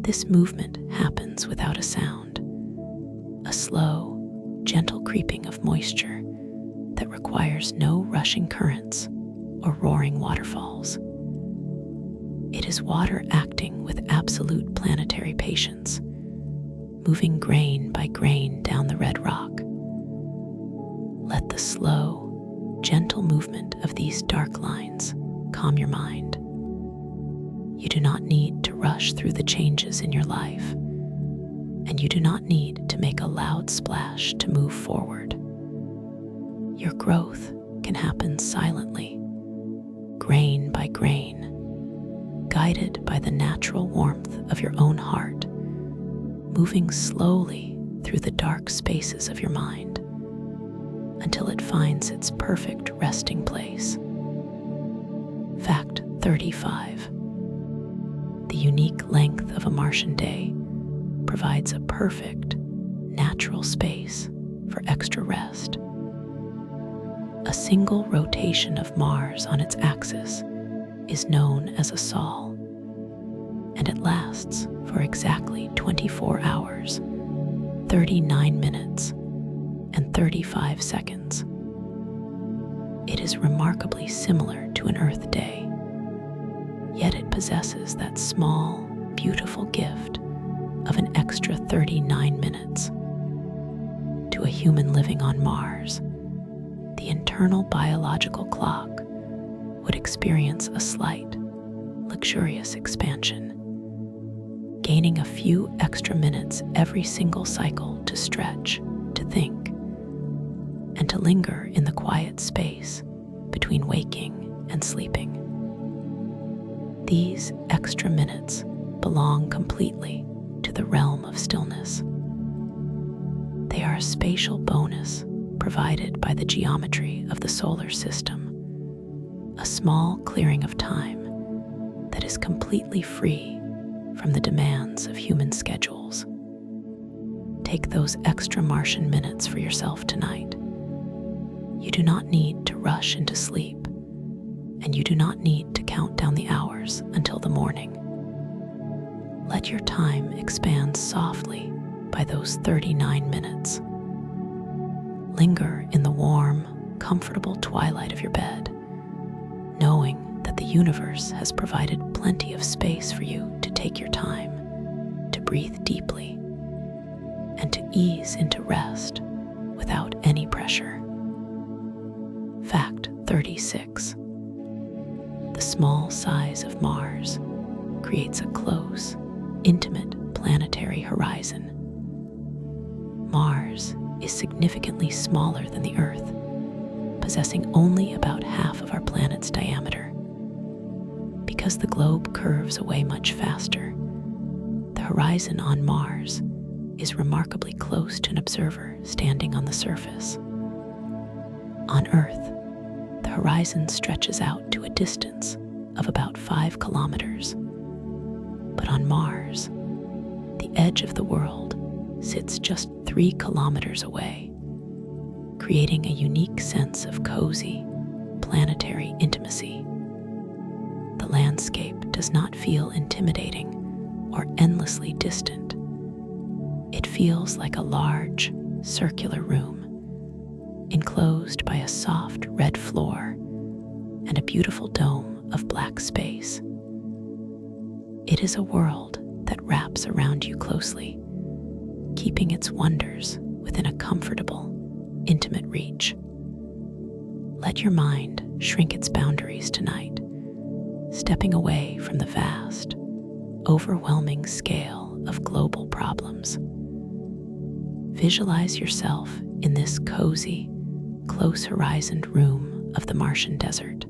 [SPEAKER 1] This movement happens without a sound, a slow, gentle creeping of moisture that requires no rushing currents or roaring waterfalls. It is water acting with absolute planetary patience, moving grain by grain down the red rock. Let the slow, gentle movement of these dark lines calm your mind. You do not need to rush through the changes in your life, and you do not need to make a loud splash to move forward. Your growth can happen silently, grain by grain, guided by the natural warmth of your own heart, moving slowly through the dark spaces of your mind until it finds its perfect resting place. Fact 35. The unique length of a Martian day provides a perfect, natural space for extra rest. A single rotation of Mars on its axis is known as a sol, and it lasts for exactly 24 hours, 39 minutes, and 35 seconds. It is remarkably similar to an Earth day, yet it possesses that small, beautiful gift of an extra 39 minutes. To a human living on Mars, the internal biological clock would experience a slight, luxurious expansion, gaining a few extra minutes every single cycle to stretch, to think, and to linger in the quiet space between waking and sleeping. These extra minutes belong completely to the realm of stillness. They are a spatial bonus provided by the geometry of the solar system, a small clearing of time that is completely free from the demands of human schedules. Take those extra Martian minutes for yourself tonight. You do not need to rush into sleep, and you do not need to count down the hours until the morning. Let your time expand softly by those 39 minutes. Linger in the warm, comfortable twilight of your bed, knowing that the universe has provided plenty of space for you to take your time, to breathe deeply, and to ease into rest without any pressure. Fact 36. The small size of Mars creates a close, intimate planetary horizon. Mars is significantly smaller than the Earth, possessing only about half of our planet's diameter. Because the globe curves away much faster, the horizon on Mars is remarkably close to an observer standing on the surface. On Earth, the horizon stretches out to a distance of about 5 kilometers. But on Mars, the edge of the world sits just 3 kilometers away, creating a unique sense of cozy, planetary intimacy. The landscape does not feel intimidating or endlessly distant. It feels like a large, circular room, enclosed by a soft red floor and a beautiful dome of black space. It is a world that wraps around you closely, keeping its wonders within a comfortable, intimate reach. Let your mind shrink its boundaries tonight, stepping away from the vast, overwhelming scale of global problems. Visualize yourself in this cozy, close-horizoned room of the Martian desert.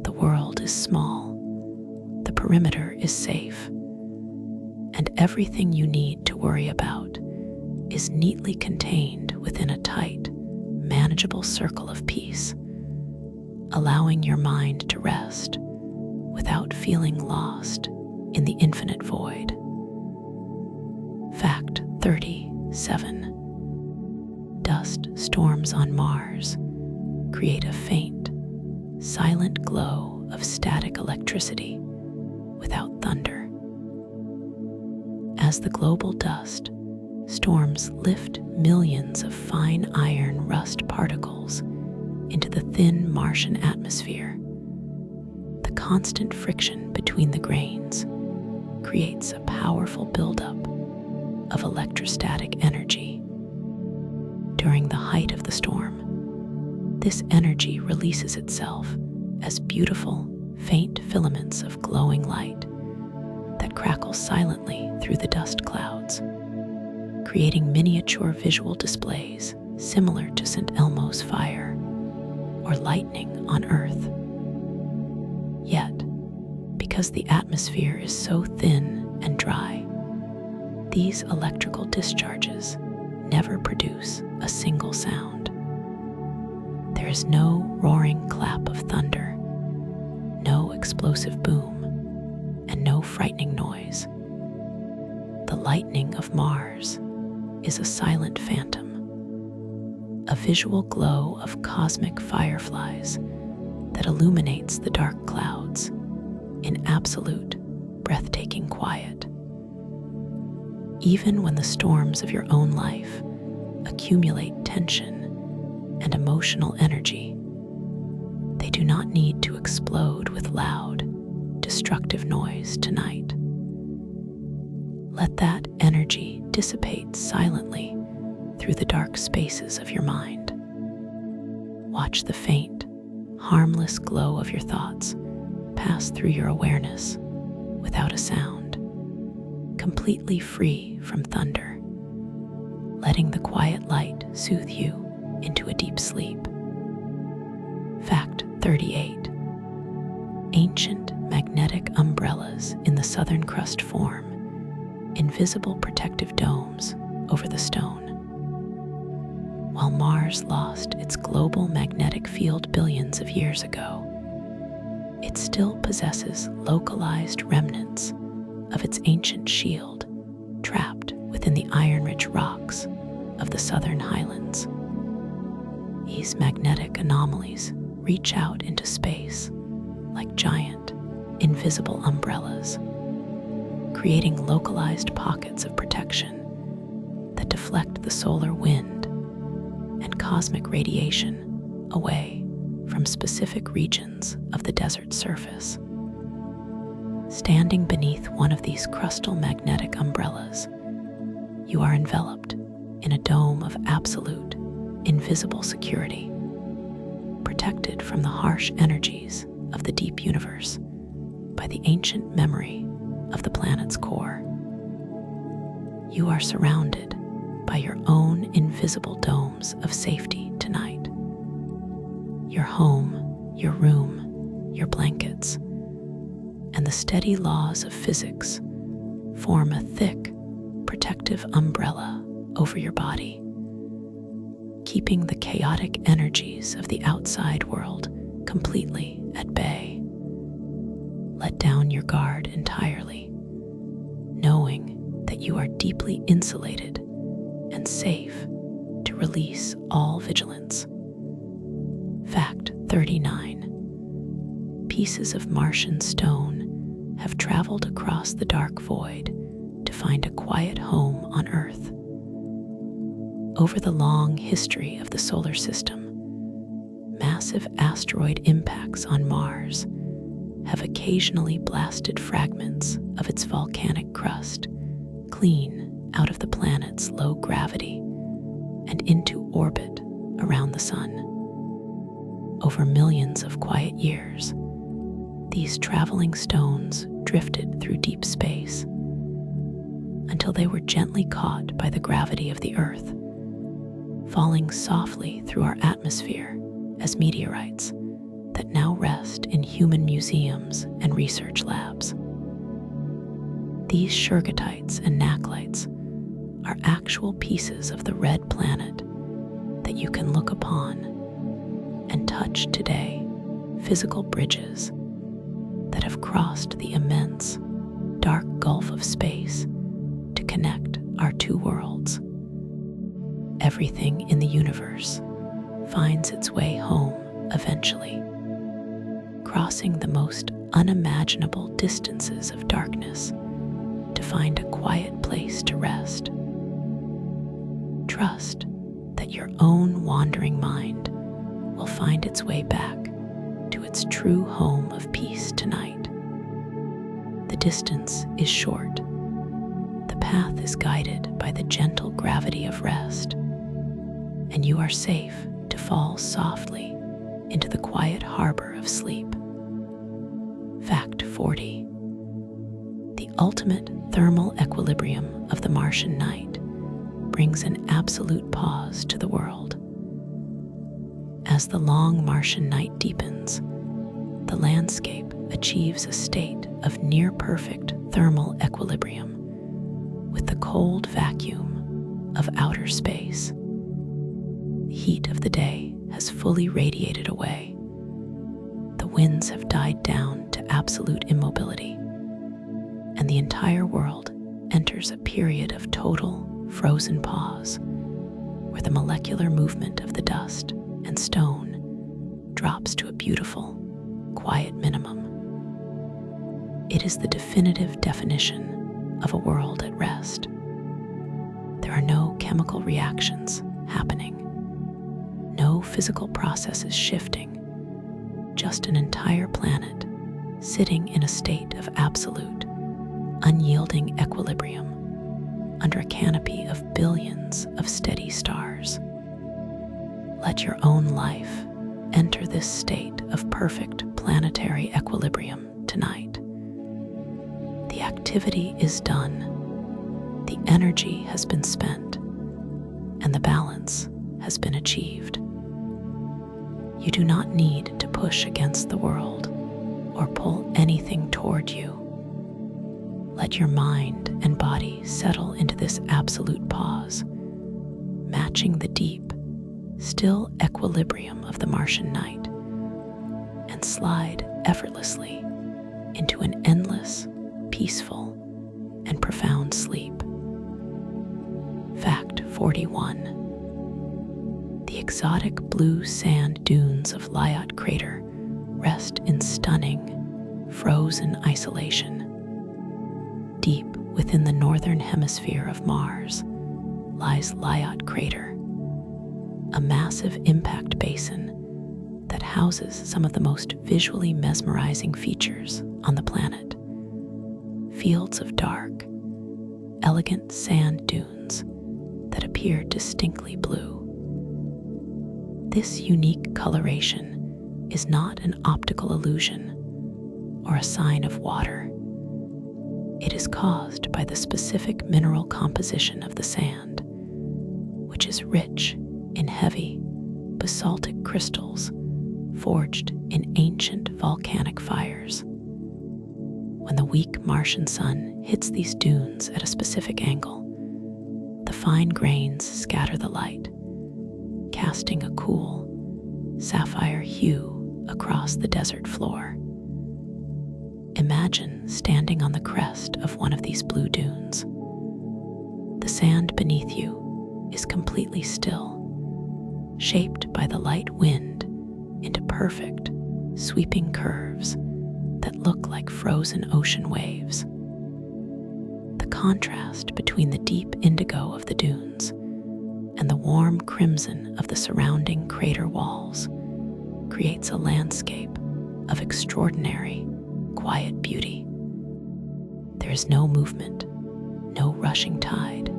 [SPEAKER 1] The world is small, the perimeter is safe, and everything you need to worry about is neatly contained within a tight, manageable circle of peace, allowing your mind to rest without feeling lost in the infinite void. Fact 37. Dust storms on Mars create a faint, silent glow of static electricity without thunder. As the global dust storms lift millions of fine iron rust particles into the thin Martian atmosphere, the constant friction between the grains creates a powerful buildup of electrostatic energy. During the height of the storm, this energy releases itself as beautiful, faint filaments of glowing light that crackle silently through the dust clouds, creating miniature visual displays similar to St. Elmo's fire or lightning on Earth. Yet, because the atmosphere is so thin and dry, these electrical discharges never produce a single sound. There is no roaring clap of thunder, no explosive boom, and no frightening noise. The lightning of Mars is a silent phantom, a visual glow of cosmic fireflies that illuminates the dark clouds in absolute, breathtaking quiet. Even when the storms of your own life accumulate tension and emotional energy, they do not need to explode with loud, destructive noise tonight. Let that energy dissipate silently through the dark spaces of your mind. Watch the faint, harmless glow of your thoughts pass through your awareness without a sound, completely free from thunder, letting the quiet light soothe you into a deep sleep. Fact 38. Ancient magnetic umbrellas in the southern crust form invisible protective domes over the stone. While Mars lost its global magnetic field billions of years ago, it still possesses localized remnants of its ancient shield trapped within the iron-rich rocks of the southern highlands. These magnetic anomalies reach out into space like giant, invisible umbrellas, creating localized pockets of protection that deflect the solar wind and cosmic radiation away from specific regions of the desert surface. Standing beneath one of these crustal magnetic umbrellas, you are enveloped in a dome of absolute, invisible security, protected from the harsh energies of the deep universe by the ancient memory of the planet's core. You are surrounded by your own invisible domes of safety tonight. Your home, your room, your blankets, and the steady laws of physics form a thick, protective umbrella over your body, keeping the chaotic energies of the outside world completely at bay. Let down your guard entirely, knowing that you are deeply insulated and safe to release all vigilance. Fact 39. Pieces of Martian stone have traveled across the dark void to find a quiet home on Earth. Over the long history of the solar system, massive asteroid impacts on Mars have occasionally blasted fragments of its volcanic crust clean out of the planet's low gravity and into orbit around the Sun. Over millions of quiet years, these traveling stones drifted through deep space until they were gently caught by the gravity of the Earth, falling softly through our atmosphere as meteorites that now rest in human museums and research labs. These shergottites and nacklites are actual pieces of the red planet that you can look upon and touch today, physical bridges that have crossed the immense, dark gulf of space to connect our two worlds. Everything in the universe finds its way home eventually, crossing the most unimaginable distances of darkness to find a quiet place to rest. Trust that your own wandering mind will find its way back to its true home of peace tonight. The distance is short. The path is guided by the gentle gravity of rest, and you are safe to fall softly into the quiet harbor of sleep. Fact 40. The ultimate thermal equilibrium of the Martian night brings an absolute pause to the world. As the long Martian night deepens, the landscape achieves a state of near-perfect thermal equilibrium with the cold vacuum of outer space. The heat of the day has fully radiated away. The winds have died down to absolute immobility, and the entire world enters a period of total frozen pause, where the molecular movement of the dust and stone drops to a beautiful, quiet minimum. It is the definitive definition of a world at rest. There are no chemical reactions happening, no physical processes shifting, just an entire planet sitting in a state of absolute, unyielding equilibrium under a canopy of billions of steady stars. Let your own life enter this state of perfect planetary equilibrium tonight. The activity is done, the energy has been spent, and the balance has been achieved. You do not need to push against the world or pull anything toward you. Let your mind and body settle into this absolute pause, matching the deep, still equilibrium of the Martian night, and slide effortlessly into an endless, peaceful, and profound sleep. Fact 41. The exotic blue sand dunes of Lyot Crater rest in stunning, frozen isolation. Deep within the northern hemisphere of Mars lies Lyot Crater, a massive impact basin that houses some of the most visually mesmerizing features on the planet. Fields of dark, elegant sand dunes that appear distinctly blue. This unique coloration is not an optical illusion or a sign of water. It is caused by the specific mineral composition of the sand, which is rich in heavy basaltic crystals forged in ancient volcanic fires. When the weak Martian sun hits these dunes at a specific angle, fine grains scatter the light, casting a cool, sapphire hue across the desert floor. Imagine standing on the crest of one of these blue dunes. The sand beneath you is completely still, shaped by the light wind into perfect, sweeping curves that look like frozen ocean waves. The contrast between the deep indigo of the dunes and the warm crimson of the surrounding crater walls creates a landscape of extraordinary, quiet beauty. There is no movement, no rushing tide,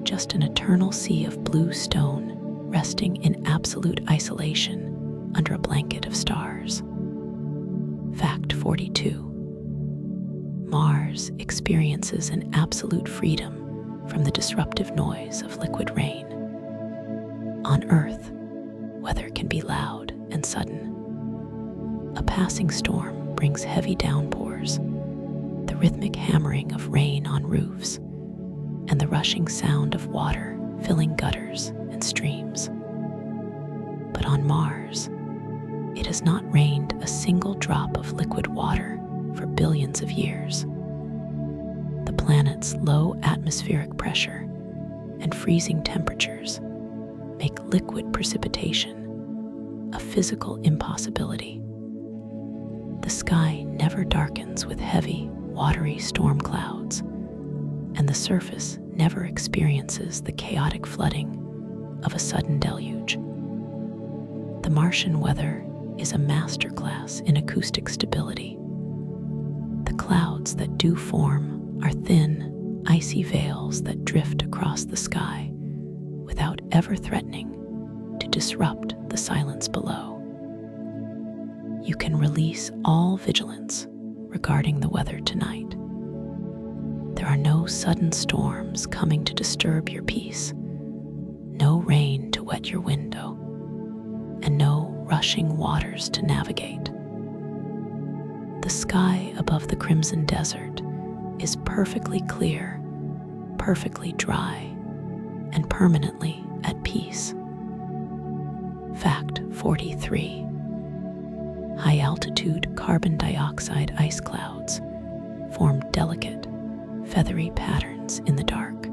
[SPEAKER 1] just an eternal sea of blue stone resting in absolute isolation under a blanket of stars. Fact 42. Mars experiences an absolute freedom from the disruptive noise of liquid rain. On Earth, weather can be loud and sudden. A passing storm brings heavy downpours, the rhythmic hammering of rain on roofs, and the rushing sound of water filling gutters and streams. But on Mars, it has not rained a single drop of liquid water for billions of years. The planet's low atmospheric pressure and freezing temperatures make liquid precipitation a physical impossibility. The sky never darkens with heavy, watery storm clouds, and the surface never experiences the chaotic flooding of a sudden deluge. The Martian weather is a masterclass in acoustic stability. The clouds that do form are thin, icy veils that drift across the sky without ever threatening to disrupt the silence below. You can release all vigilance regarding the weather tonight. There are no sudden storms coming to disturb your peace, no rain to wet your window, and no rushing waters to navigate. The sky above the Crimson Desert is perfectly clear, perfectly dry, and permanently at peace. Fact 43. High-altitude carbon dioxide ice clouds form delicate, feathery patterns in the dark.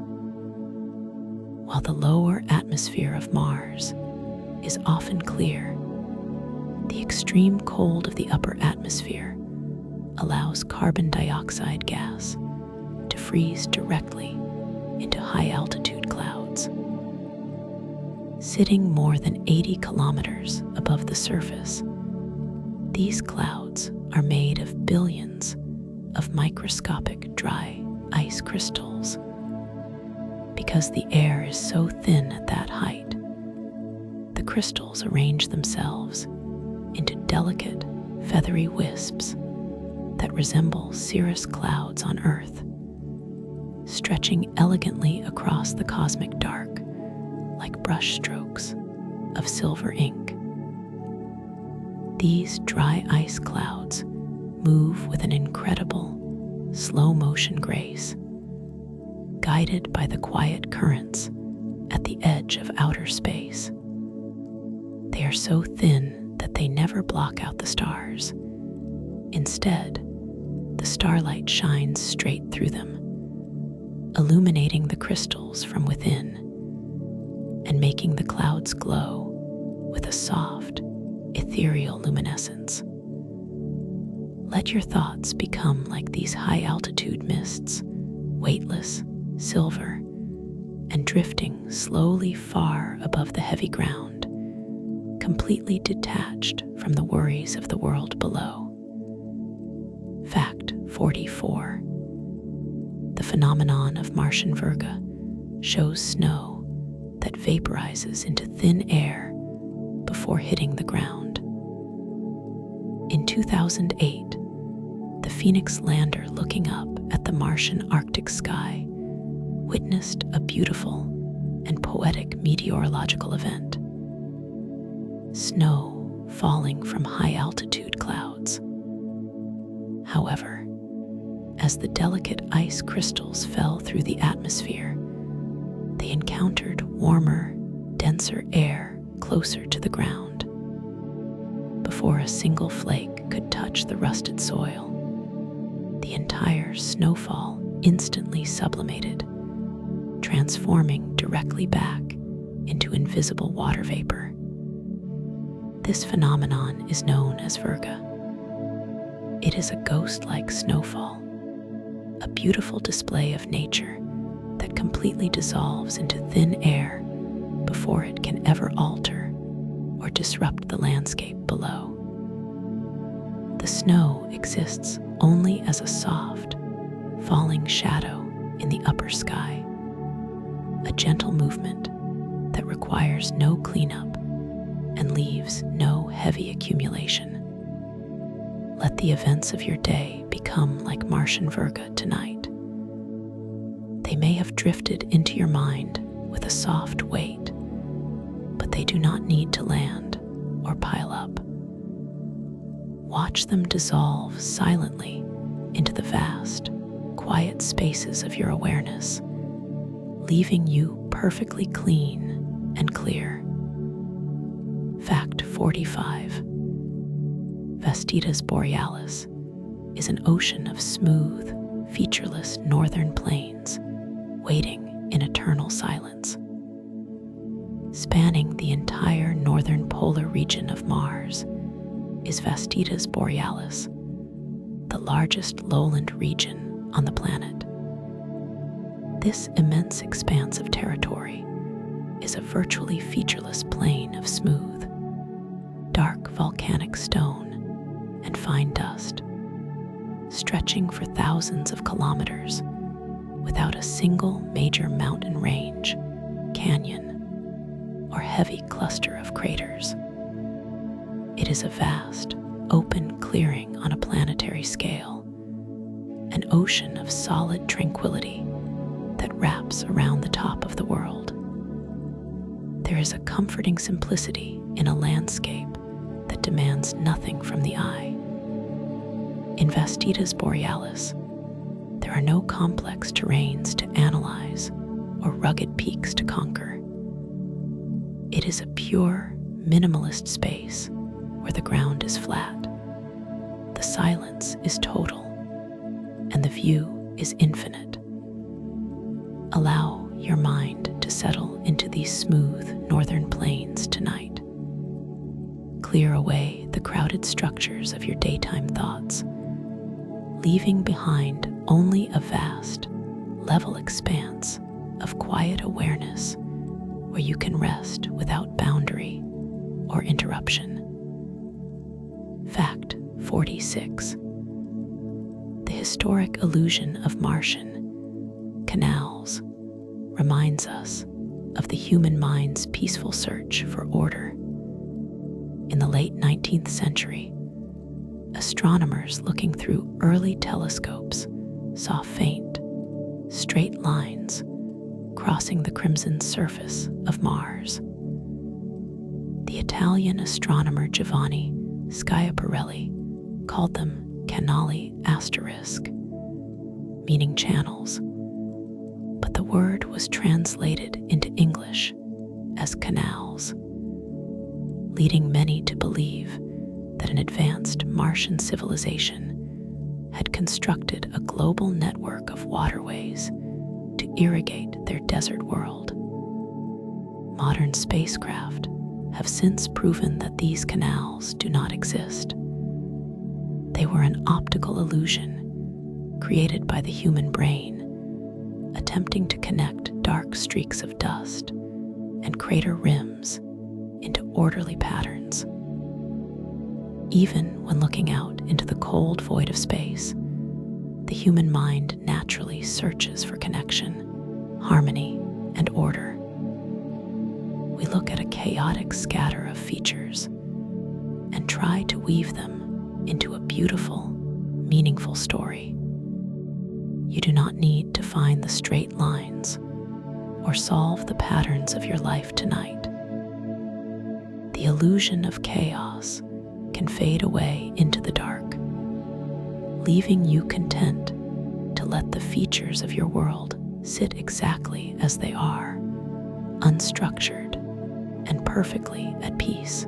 [SPEAKER 1] While the lower atmosphere of Mars is often clear, the extreme cold of the upper atmosphere allows carbon dioxide gas to freeze directly into high-altitude clouds. Sitting more than 80 kilometers above the surface, these clouds are made of billions of microscopic dry ice crystals. Because the air is so thin at that height, the crystals arrange themselves into delicate, feathery wisps that resemble cirrus clouds on Earth, stretching elegantly across the cosmic dark like brush strokes of silver ink. These dry ice clouds move with an incredible, slow-motion grace, guided by the quiet currents at the edge of outer space. They are so thin that they never block out the stars. Instead, the starlight shines straight through them, illuminating the crystals from within and making the clouds glow with a soft, ethereal luminescence. Let your thoughts become like these high-altitude mists, weightless, silver, and drifting slowly far above the heavy ground, completely detached from the worries of the world below. Fact 44. The phenomenon of Martian virga shows snow that vaporizes into thin air before hitting the ground. In 2008, the Phoenix lander looking up at the Martian Arctic sky witnessed a beautiful and poetic meteorological event. Snow falling from high-altitude clouds. However, as the delicate ice crystals fell through the atmosphere, they encountered warmer, denser air closer to the ground. Before a single flake could touch the rusted soil, the entire snowfall instantly sublimated, transforming directly back into invisible water vapor. This phenomenon is known as virga. It is a ghost-like snowfall, a beautiful display of nature that completely dissolves into thin air before it can ever alter or disrupt the landscape below. The snow exists only as a soft, falling shadow in the upper sky, a gentle movement that requires no cleanup and leaves no heavy accumulation. Let the events of your day become like Martian virga tonight. They may have drifted into your mind with a soft weight, but they do not need to land or pile up. Watch them dissolve silently into the vast, quiet spaces of your awareness, leaving you perfectly clean and clear. Fact 45. Valles Borealis is an ocean of smooth, featureless northern plains waiting in eternal silence. Spanning the entire northern polar region of Mars is Valles Borealis, the largest lowland region on the planet. This immense expanse of territory is a virtually featureless plain of smooth, dark volcanic stone and fine dust, stretching for thousands of kilometers without a single major mountain range, canyon, or heavy cluster of craters. It is a vast, open clearing on a planetary scale, an ocean of solid tranquility that wraps around the top of the world. There is a comforting simplicity in a landscape that demands nothing from the eye. In Valles Borealis, there are no complex terrains to analyze or rugged peaks to conquer. It is a pure, minimalist space where the ground is flat, the silence is total, and the view is infinite. Allow your mind to settle into these smooth northern plains tonight. Clear away the crowded structures of your daytime thoughts, leaving behind only a vast, level expanse of quiet awareness where you can rest without boundary or interruption. Fact 46. The historic illusion of Martian canals reminds us of the human mind's peaceful search for order. In the late 19th century, astronomers looking through early telescopes saw faint, straight lines crossing the crimson surface of Mars. The Italian astronomer Giovanni Schiaparelli called them canali asterisk, meaning channels, but the word was translated into English as canals, leading many to believe that an advanced Martian civilization had constructed a global network of waterways to irrigate their desert world. Modern spacecraft have since proven that these canals do not exist. They were an optical illusion created by the human brain, attempting to connect dark streaks of dust and crater rims into orderly patterns. Even when looking out into the cold void of space, the human mind naturally searches for connection, harmony, and order. We look at a chaotic scatter of features and try to weave them into a beautiful, meaningful story. You do not need to find the straight lines or solve the patterns of your life tonight. The illusion of chaos can fade away into the dark, leaving you content to let the features of your world sit exactly as they are, unstructured, and perfectly at peace.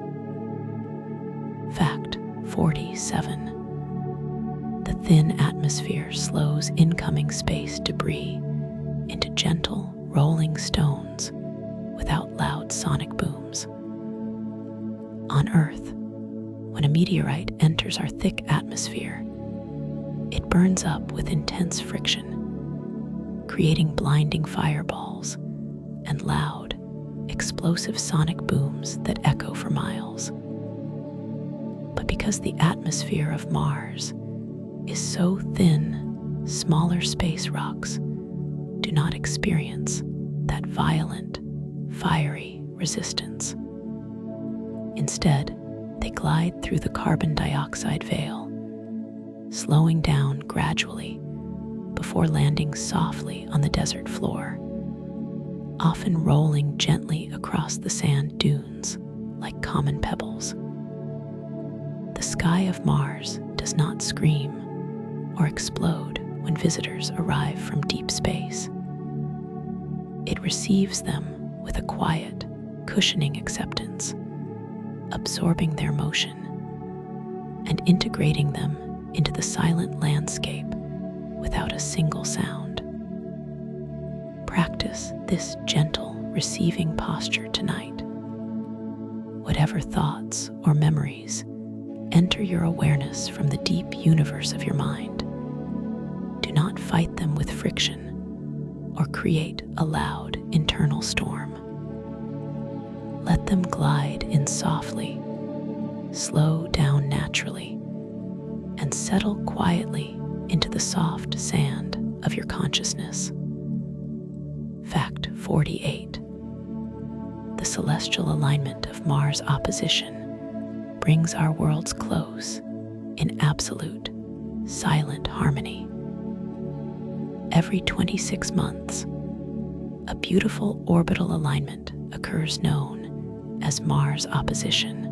[SPEAKER 1] Fact 47. The thin atmosphere slows incoming space debris into gentle, rolling stones without loud sonic booms. On Earth, when a meteorite enters our thick atmosphere, it burns up with intense friction, creating blinding fireballs and loud, explosive sonic booms that echo for miles. But because the atmosphere of Mars is so thin, smaller space rocks do not experience that violent, fiery resistance. Instead, they glide through the carbon dioxide veil, slowing down gradually before landing softly on the desert floor, often rolling gently across the sand dunes like common pebbles. The sky of Mars does not scream or explode when visitors arrive from deep space. It receives them with a quiet, cushioning acceptance, absorbing their motion and integrating them into the silent landscape without a single sound. Practice this gentle receiving posture tonight. Whatever thoughts or memories enter your awareness from the deep universe of your mind, do not fight them with friction or create a loud internal storm. Let them glide in softly, slow down naturally, and settle quietly into the soft sand of your consciousness. Fact 48. The celestial alignment of Mars opposition brings our worlds close in absolute, silent harmony. Every 26 months, a beautiful orbital alignment occurs known as Mars opposition.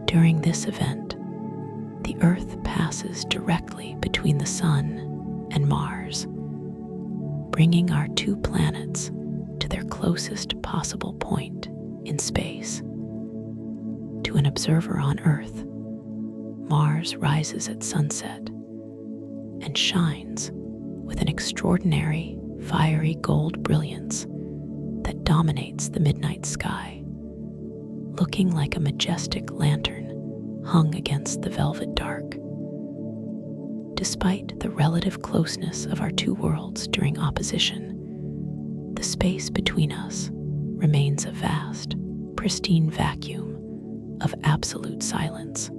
[SPEAKER 1] During this event, the Earth passes directly between the Sun and Mars, bringing our two planets to their closest possible point in space. To an observer on Earth, Mars rises at sunset and shines with an extraordinary, fiery gold brilliance that dominates the midnight sky, looking like a majestic lantern hung against the velvet dark. Despite the relative closeness of our two worlds during opposition, the space between us remains a vast, pristine vacuum of absolute silence.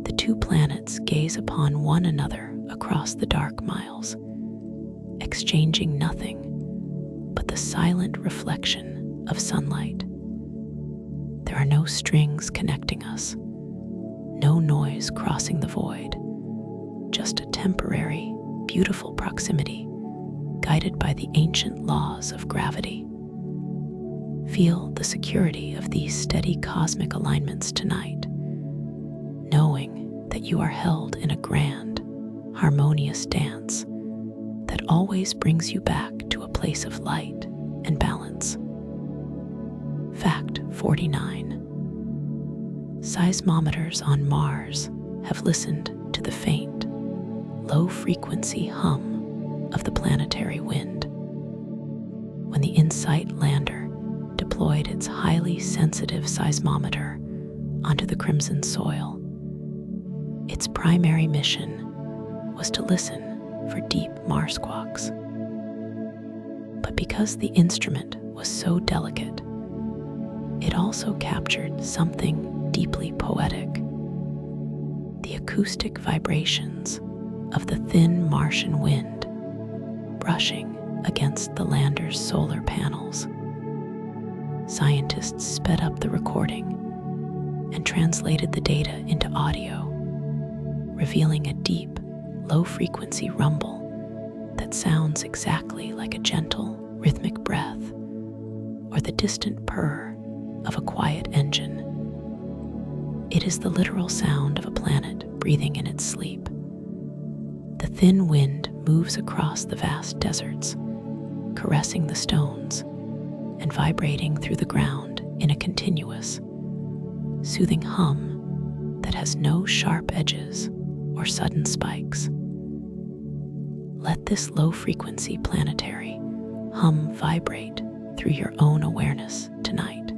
[SPEAKER 1] The two planets gaze upon one another across the dark miles, exchanging nothing but the silent reflection of sunlight. There are no strings connecting us, no noise crossing the void, just a temporary, beautiful proximity guided by the ancient laws of gravity. Feel the security of these steady cosmic alignments tonight, knowing that you are held in a grand, harmonious dance that always brings you back to a place of light and balance. Fact 49. Seismometers on Mars have listened to the faint, low-frequency hum of the planetary wind. When the InSight lander deployed its highly sensitive seismometer onto the crimson soil, its primary mission was to listen for deep Mars squawks. But because the instrument was so delicate, it also captured something deeply poetic: the acoustic vibrations of the thin Martian wind brushing against the lander's solar panels. Scientists sped up the recording and translated the data into audio, revealing a deep, low-frequency rumble that sounds exactly like a gentle, rhythmic breath or the distant purr of a quiet engine. It is the literal sound of a planet breathing in its sleep. The thin wind moves across the vast deserts, caressing the stones and vibrating through the ground in a continuous, soothing hum that has no sharp edges or sudden spikes. Let this low-frequency planetary hum vibrate through your own awareness tonight.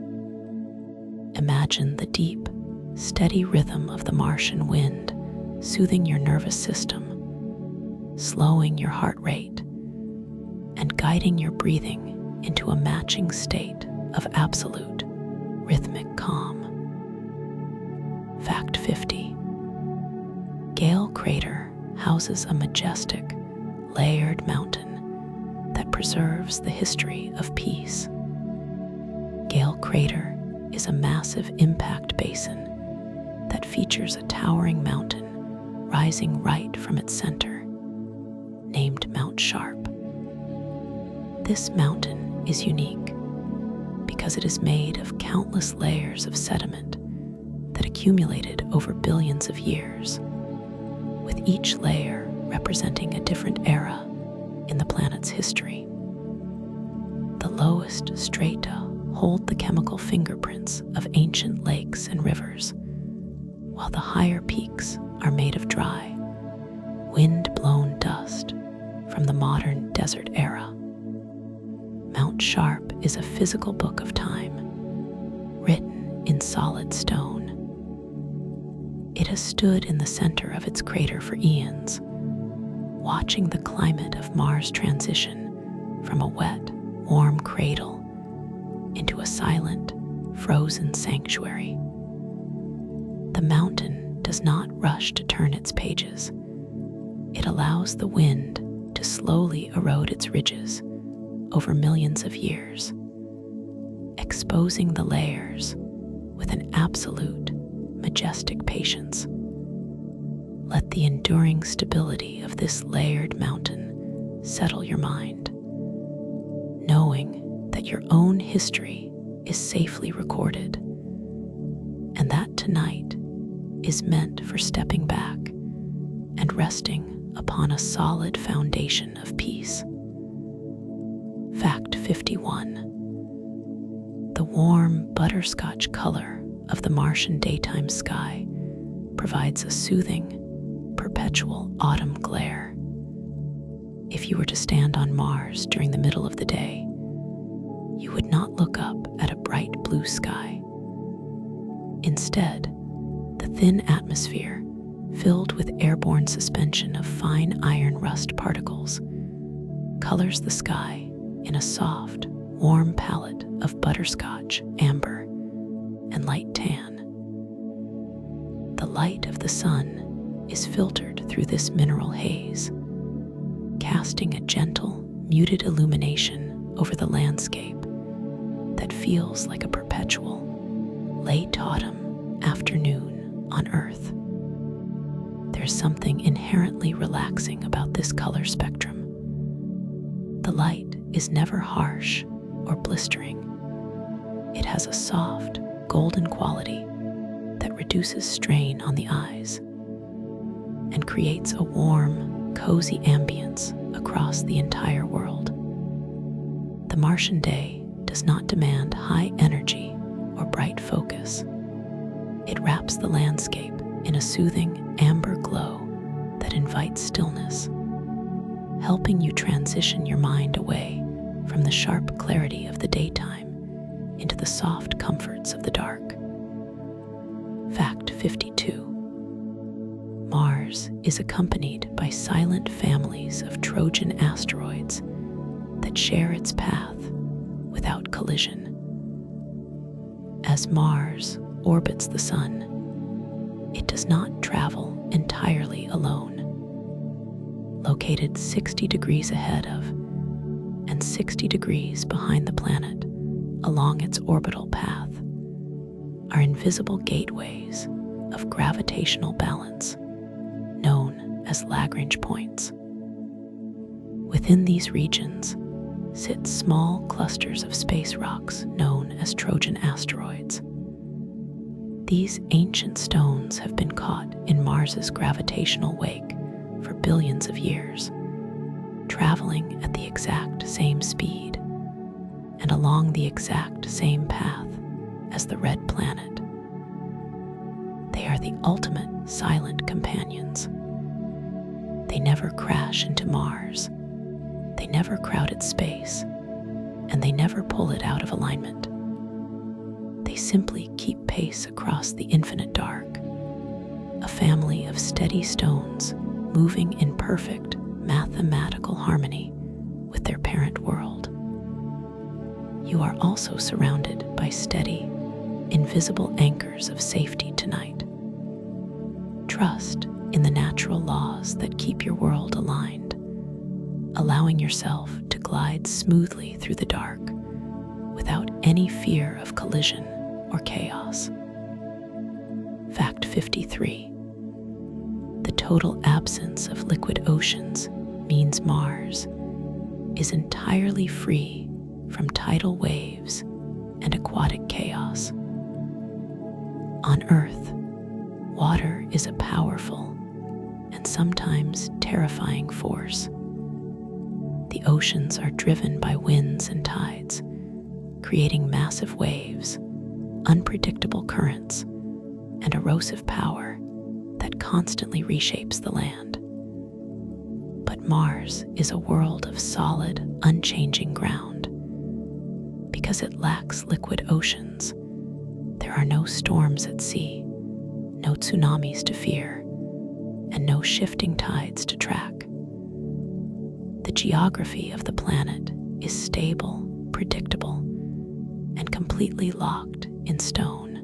[SPEAKER 1] Imagine the deep, steady rhythm of the Martian wind soothing your nervous system, slowing your heart rate, and guiding your breathing into a matching state of absolute rhythmic calm. Fact 50. Gale Crater houses a majestic, layered mountain that preserves the history of peace. Gale Crater is a massive impact basin that features a towering mountain rising right from its center, named Mount Sharp. This mountain is unique because it is made of countless layers of sediment that accumulated over billions of years, with each layer representing a different era in the planet's history. The lowest strata hold the chemical fingerprints of ancient lakes and rivers, while the higher peaks are made of dry, wind-blown dust from the modern desert era. Mount Sharp is a physical book of time, written in solid stone. It has stood in the center of its crater for eons, watching the climate of Mars transition from a wet, warm cradle into a silent, frozen sanctuary. The mountain does not rush to turn its pages. It allows the wind to slowly erode its ridges over millions of years, exposing the layers with an absolute, majestic patience. Let the enduring stability of this layered mountain settle your mind, knowing that your own history is safely recorded, and that tonight is meant for stepping back and resting upon a solid foundation of peace. Fact 51. The warm butterscotch color of the Martian daytime sky provides a soothing, perpetual autumn glare. If you were to stand on Mars during the middle of the day, you would not look up at a bright blue sky. Instead, the thin atmosphere, filled with airborne suspension of fine iron rust particles, colors the sky in a soft, warm palette of butterscotch, amber, and light tan. The light of the sun is filtered through this mineral haze, casting a gentle, muted illumination over the landscape that feels like a perpetual, late autumn afternoon on Earth. There's something inherently relaxing about this color spectrum. The light is never harsh or blistering. It has a soft, golden quality that reduces strain on the eyes and creates a warm, cozy ambience across the entire world. The Martian day does not demand high energy or bright focus. It wraps the landscape in a soothing amber glow that invites stillness, helping you transition your mind away from the sharp clarity of the daytime into the soft comforts of the dark. Fact 52. Mars is accompanied by silent families of Trojan asteroids that share its path without collision. As Mars orbits the Sun, it does not travel entirely alone. Located 60 degrees ahead of and 60 degrees behind the planet along its orbital path are invisible gateways of gravitational balance known as Lagrange points. Within these regions sit small clusters of space rocks known as Trojan asteroids. These ancient stones have been caught in Mars's gravitational wake for billions of years, traveling at the exact same speed and along the exact same path as the red planet. They are the ultimate silent companions. They never crash into Mars, they never crowd its space, and they never pull it out of alignment. They simply keep pace across the infinite dark, a family of steady stones moving in perfect mathematical harmony with their parent world. You are also surrounded by steady, invisible anchors of safety tonight. Trust in the natural laws that keep your world aligned, allowing yourself to glide smoothly through the dark without any fear of collision or chaos. Fact 53. The total absence of liquid oceans means Mars is entirely free from tidal waves and aquatic chaos. On Earth, water is a powerful and sometimes terrifying force. The oceans are driven by winds and tides, creating massive waves, unpredictable currents, and erosive power that constantly reshapes the land. But Mars is a world of solid, unchanging ground. Because it lacks liquid oceans, there are no storms at sea, no tsunamis to fear, and no shifting tides to track. The geography of the planet is stable, predictable, and completely locked in stone.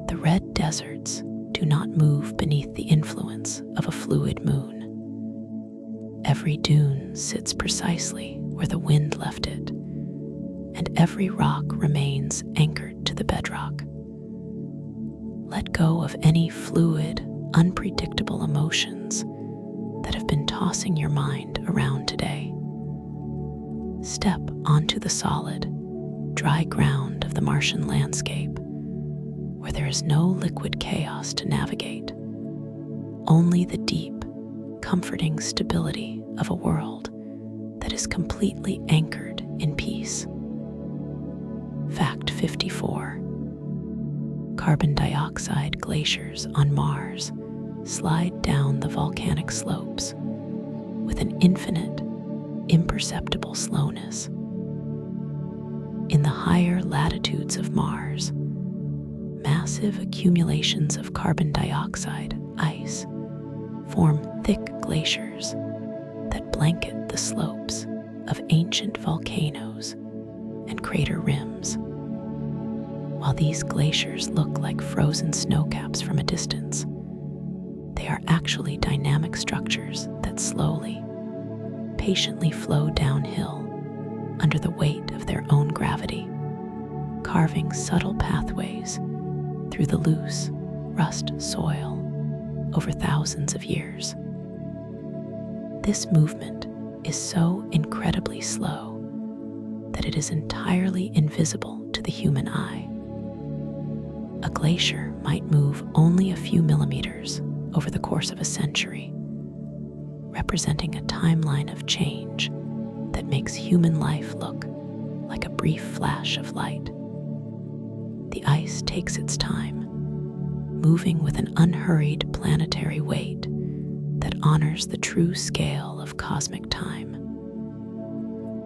[SPEAKER 1] The red deserts do not move beneath the influence of a fluid moon. Every dune sits precisely where the wind left it, and every rock remains anchored to the bedrock. Let go of any fluid, unpredictable emotions that have been tossing your mind around today. Step onto the solid, dry ground of the Martian landscape, where there is no liquid chaos to navigate, only the deep, comforting stability of a world that is completely anchored in peace. Fact 54. Carbon dioxide glaciers on Mars slide down the volcanic slopes with an infinite, imperceptible slowness. In the higher latitudes of Mars, massive accumulations of carbon dioxide, ice, form thick glaciers that blanket the slopes of ancient volcanoes and crater rims. While these glaciers look like frozen snowcaps from a distance, they are actually dynamic structures that slowly, patiently flow downhill under the weight of their own gravity, carving subtle pathways through the loose, rust soil over thousands of years. This movement is so incredibly slow that it is entirely invisible to the human eye. A glacier might move only a few millimeters over the course of a century, representing a timeline of change that makes human life look like a brief flash of light. The ice takes its time, moving with an unhurried planetary weight that honors the true scale of cosmic time.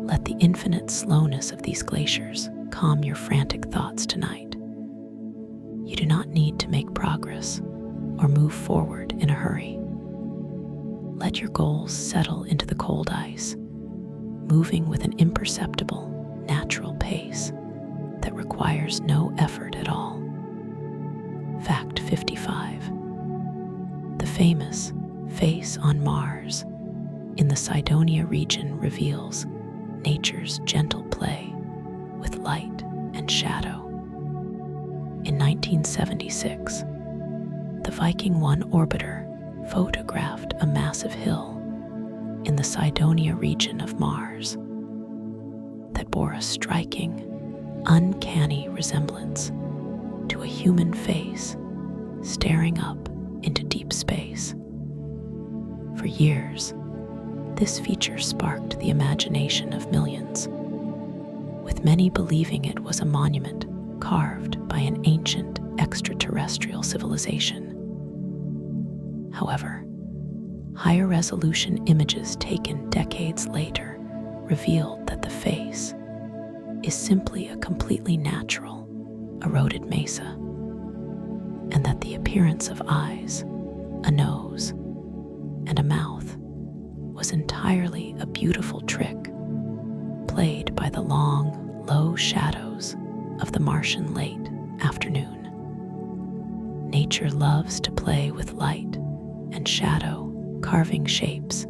[SPEAKER 1] Let the infinite slowness of these glaciers calm your frantic thoughts tonight. You do not need to make progress or move forward in a hurry. Let your goals settle into the cold ice, moving with an imperceptible, natural pace that requires no effort at all. Fact 55. The famous face on Mars in the Cydonia region reveals nature's gentle play with light and shadow. In 1976, the Viking 1 orbiter photographed a massive hill in the Cydonia region of Mars that bore a striking, uncanny resemblance to a human face staring up into deep space. For years, This feature sparked the imagination of millions, with many believing it was a monument carved by an ancient extraterrestrial civilization. However, higher resolution images taken decades later revealed that the face is simply a completely natural, eroded mesa, and that the appearance of eyes, a nose, and a mouth was entirely a beautiful trick played by the long, low shadows of the Martian late afternoon. Nature loves to play with light and shadow, carving shapes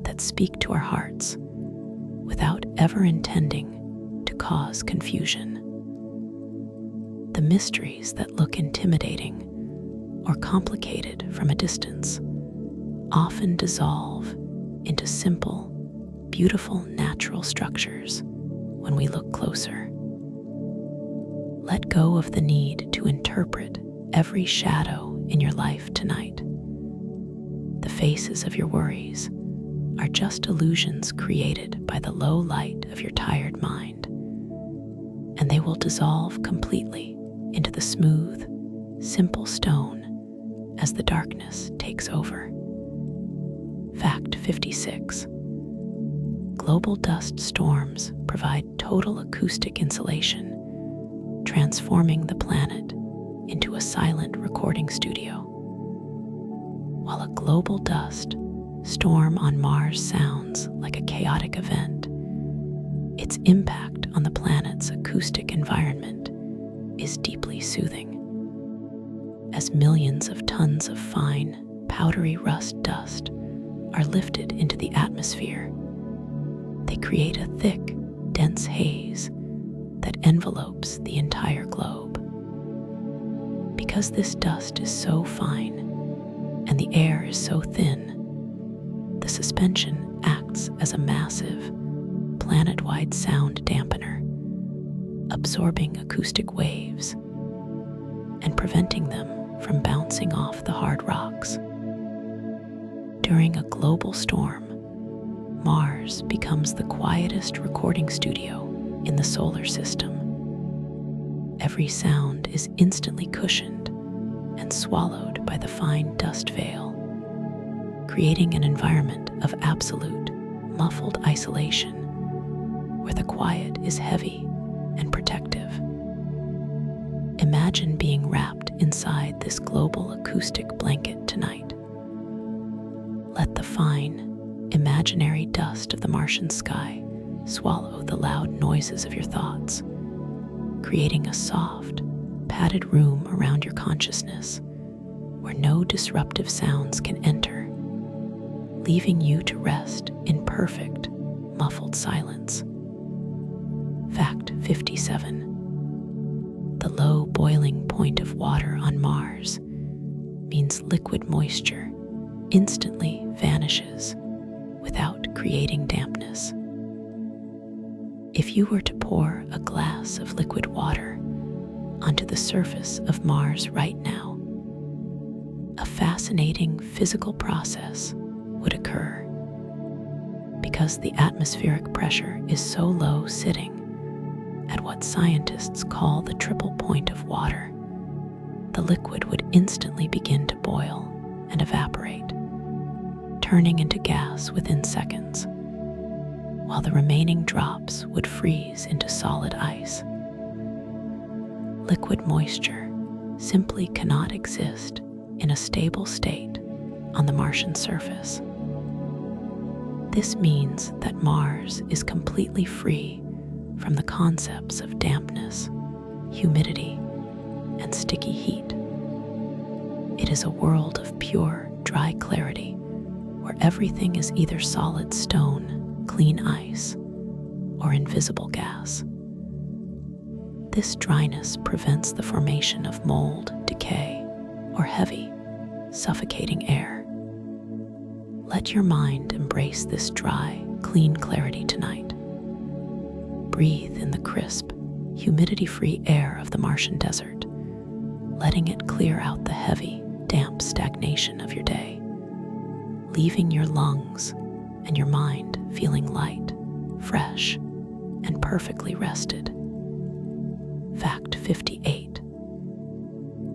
[SPEAKER 1] that speak to our hearts without ever intending to cause confusion. The mysteries that look intimidating or complicated from a distance often dissolve into simple, beautiful natural structures when we look closer. Let go of the need to interpret every shadow in your life tonight. The faces of your worries are just illusions created by the low light of your tired mind, and they will dissolve completely into the smooth, simple stone as the darkness takes over. Fact 56. Global dust storms provide total acoustic insulation, transforming the planet into a silent recording studio. While a global dust storm on Mars sounds like a chaotic event, its impact on the planet's acoustic environment is deeply soothing. As millions of tons of fine, powdery rust dust are lifted into the atmosphere, they create a thick, dense haze that envelopes the entire globe. Because this dust is so fine and the air is so thin, the suspension acts as a massive, planet-wide sound dampener, absorbing acoustic waves and preventing them from bouncing off the hard rocks. During a global storm, Mars becomes the quietest recording studio in the solar system. Every sound is instantly cushioned and swallowed by the fine dust veil, creating an environment of absolute, muffled isolation where the quiet is heavy and protective. Imagine being wrapped inside this global acoustic blanket tonight. Let the fine, imaginary dust of the Martian sky swallow the loud noises of your thoughts, creating a soft, padded room around your consciousness where no disruptive sounds can enter, leaving you to rest in perfect, muffled silence. Fact 57. The low boiling point of water on Mars means liquid moisture instantly vanishes without creating dampness. If you were to pour a glass of liquid water onto the surface of Mars right now, a fascinating physical process would occur. Because the atmospheric pressure is so low sitting at what scientists call the triple point of water, the liquid would instantly begin to boil and evaporate, turning into gas within seconds, while the remaining drops would freeze into solid ice. Liquid moisture simply cannot exist in a stable state on the Martian surface. This means that Mars is completely free from the concepts of dampness, humidity, and sticky heat. It is a world of pure, dry clarity where everything is either solid stone, clean ice, or invisible gas. This dryness prevents the formation of mold, decay, or heavy, suffocating air. Let your mind embrace this dry, clean clarity tonight. Breathe in the crisp, humidity-free air of the Martian desert, letting it clear out the heavy, damp stagnation of your day, leaving your lungs and your mind feeling light, fresh, and perfectly rested. Fact 58.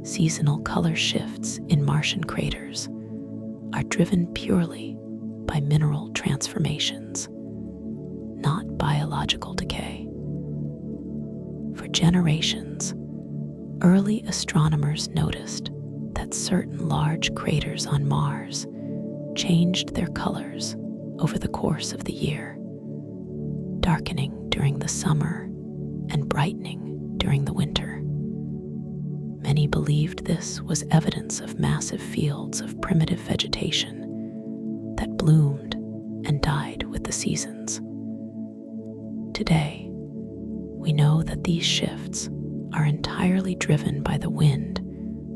[SPEAKER 1] Seasonal color shifts in Martian craters are driven purely by mineral transformations, not biological decay. For generations, early astronomers noticed that certain large craters on Mars changed their colors over the course of the year, darkening during the summer and brightening during the winter. Many believed this was evidence of massive fields of primitive vegetation that bloomed and died with the seasons. Today, we know that these shifts are entirely driven by the wind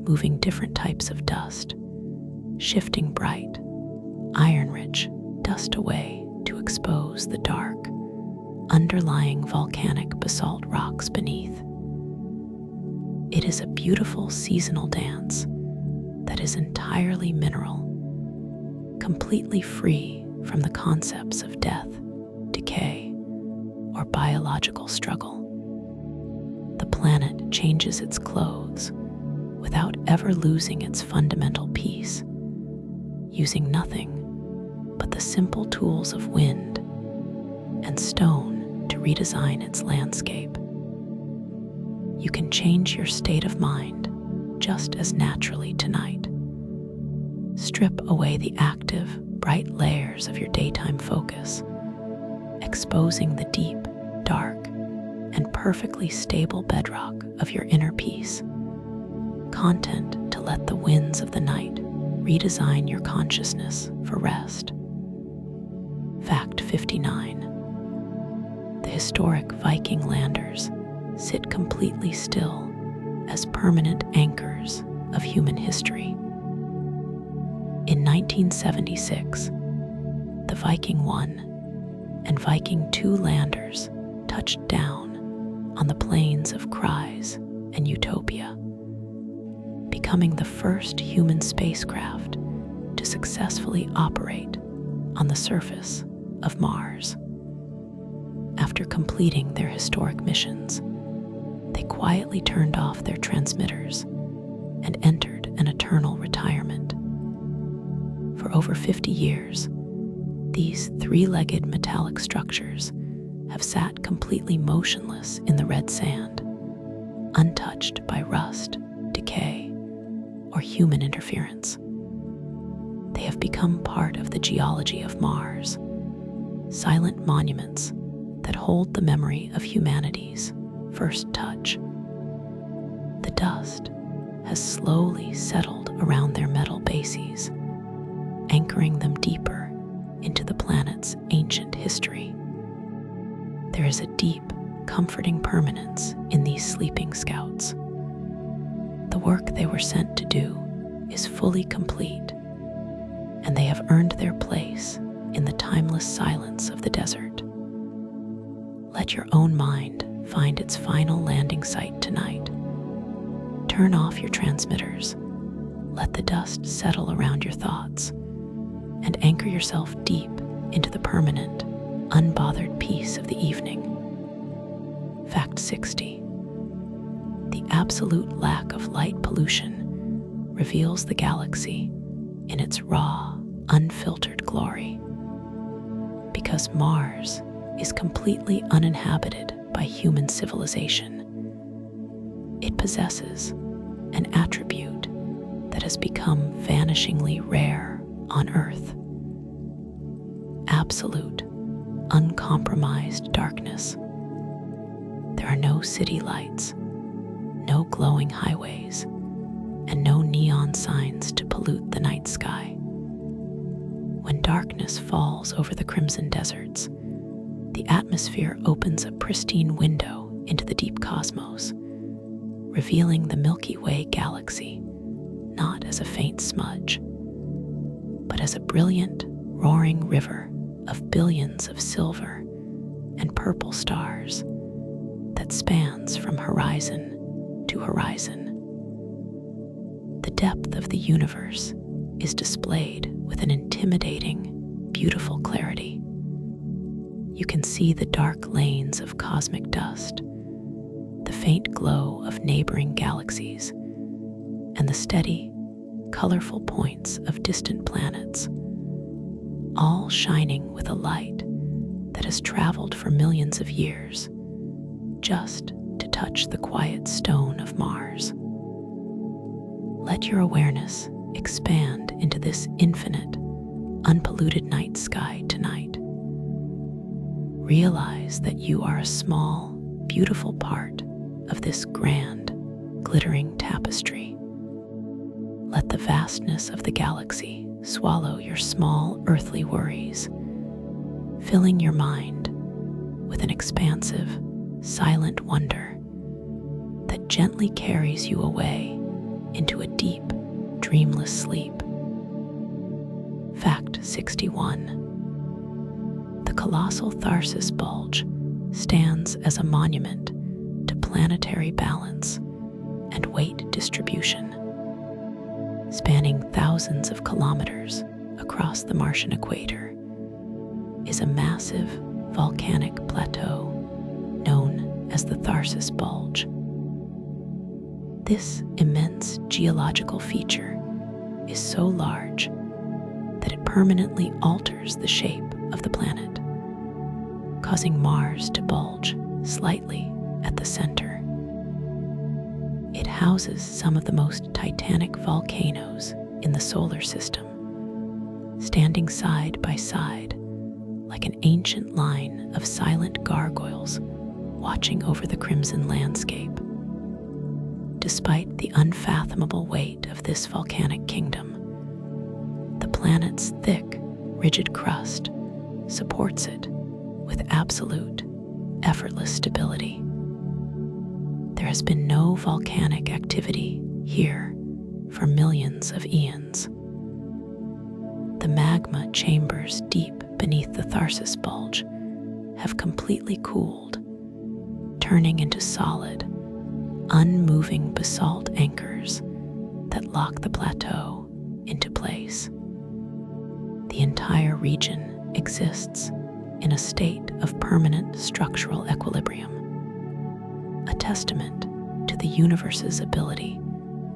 [SPEAKER 1] moving different types of dust, shifting bright, iron-rich dust away to expose the dark, underlying volcanic basalt rocks beneath. It is a beautiful seasonal dance that is entirely mineral, completely free from the concepts of death, decay, or biological struggle. The planet changes its clothes without ever losing its fundamental peace, using nothing but the simple tools of wind and stone to redesign its landscape. You can change your state of mind just as naturally tonight. Strip away the active, bright layers of your daytime focus, exposing the deep, dark, and perfectly stable bedrock of your inner peace. Content to let the winds of the night redesign your consciousness for rest. Fact 59. The historic Viking landers sit completely still as permanent anchors of human history. In 1976, the Viking 1 and Viking 2 landers touched down on the plains of Chryse and Utopia, becoming the first human spacecraft to successfully operate on the surface of Mars. After completing their historic missions, they quietly turned off their transmitters and entered an eternal retirement. For over 50 years, these three-legged metallic structures have sat completely motionless in the red sand, untouched by rust, decay, or human interference. They have become part of the geology of Mars, silent monuments that hold the memory of humanity's first touch. The dust has slowly settled around their metal bases, anchoring them deeper into the planet's ancient history. There is a deep, comforting permanence in these sleeping scouts. The work they were sent to do is fully complete, and they have earned their place in the timeless silence of the desert. Let your own mind find its final landing site tonight. Turn off your transmitters, let the dust settle around your thoughts, and anchor yourself deep into the permanent, unbothered peace of the evening. Fact 60. The absolute lack of light pollution reveals the galaxy in its raw, unfiltered glory. Because Mars is completely uninhabited by human civilization, it possesses an attribute that has become vanishingly rare on Earth: absolute, uncompromised darkness. There are no city lights, no glowing highways, and no neon signs to pollute the night sky. When darkness falls over the crimson deserts, the atmosphere opens a pristine window into the deep cosmos, revealing the Milky Way galaxy not as a faint smudge, but as a brilliant, roaring river of billions of silver and purple stars that spans from horizon to horizon. The depth of the universe is displayed with an intimidating, beautiful clarity. You can see the dark lanes of cosmic dust, the faint glow of neighboring galaxies, and the steady, colorful points of distant planets, all shining with a light that has traveled for millions of years just to touch the quiet stone of Mars. Let your awareness expand into this infinite, unpolluted night sky tonight. Realize that you are a small, beautiful part of this grand, glittering tapestry. Let the vastness of the galaxy swallow your small earthly worries, filling your mind with an expansive, silent wonder that gently carries you away into a deep, dreamless sleep. Fact 61. The colossal Tharsis bulge stands as a monument to planetary balance and weight distribution. Spanning thousands of kilometers across the Martian equator is a massive volcanic plateau known as the Tharsis bulge. This immense geological feature is so large that it permanently alters the shape of the planet, causing Mars to bulge slightly at the center. It houses some of the most titanic volcanoes in the solar system, standing side by side like an ancient line of silent gargoyles watching over the crimson landscape. Despite the unfathomable weight of this volcanic kingdom, the planet's thick, rigid crust supports it with absolute, effortless stability. There has been no volcanic activity here for millions of eons. The magma chambers deep beneath the Tharsis bulge have completely cooled, turning into solid, unmoving basalt anchors that lock the plateau into place. The entire region exists in a state of permanent structural equilibrium, a testament to the universe's ability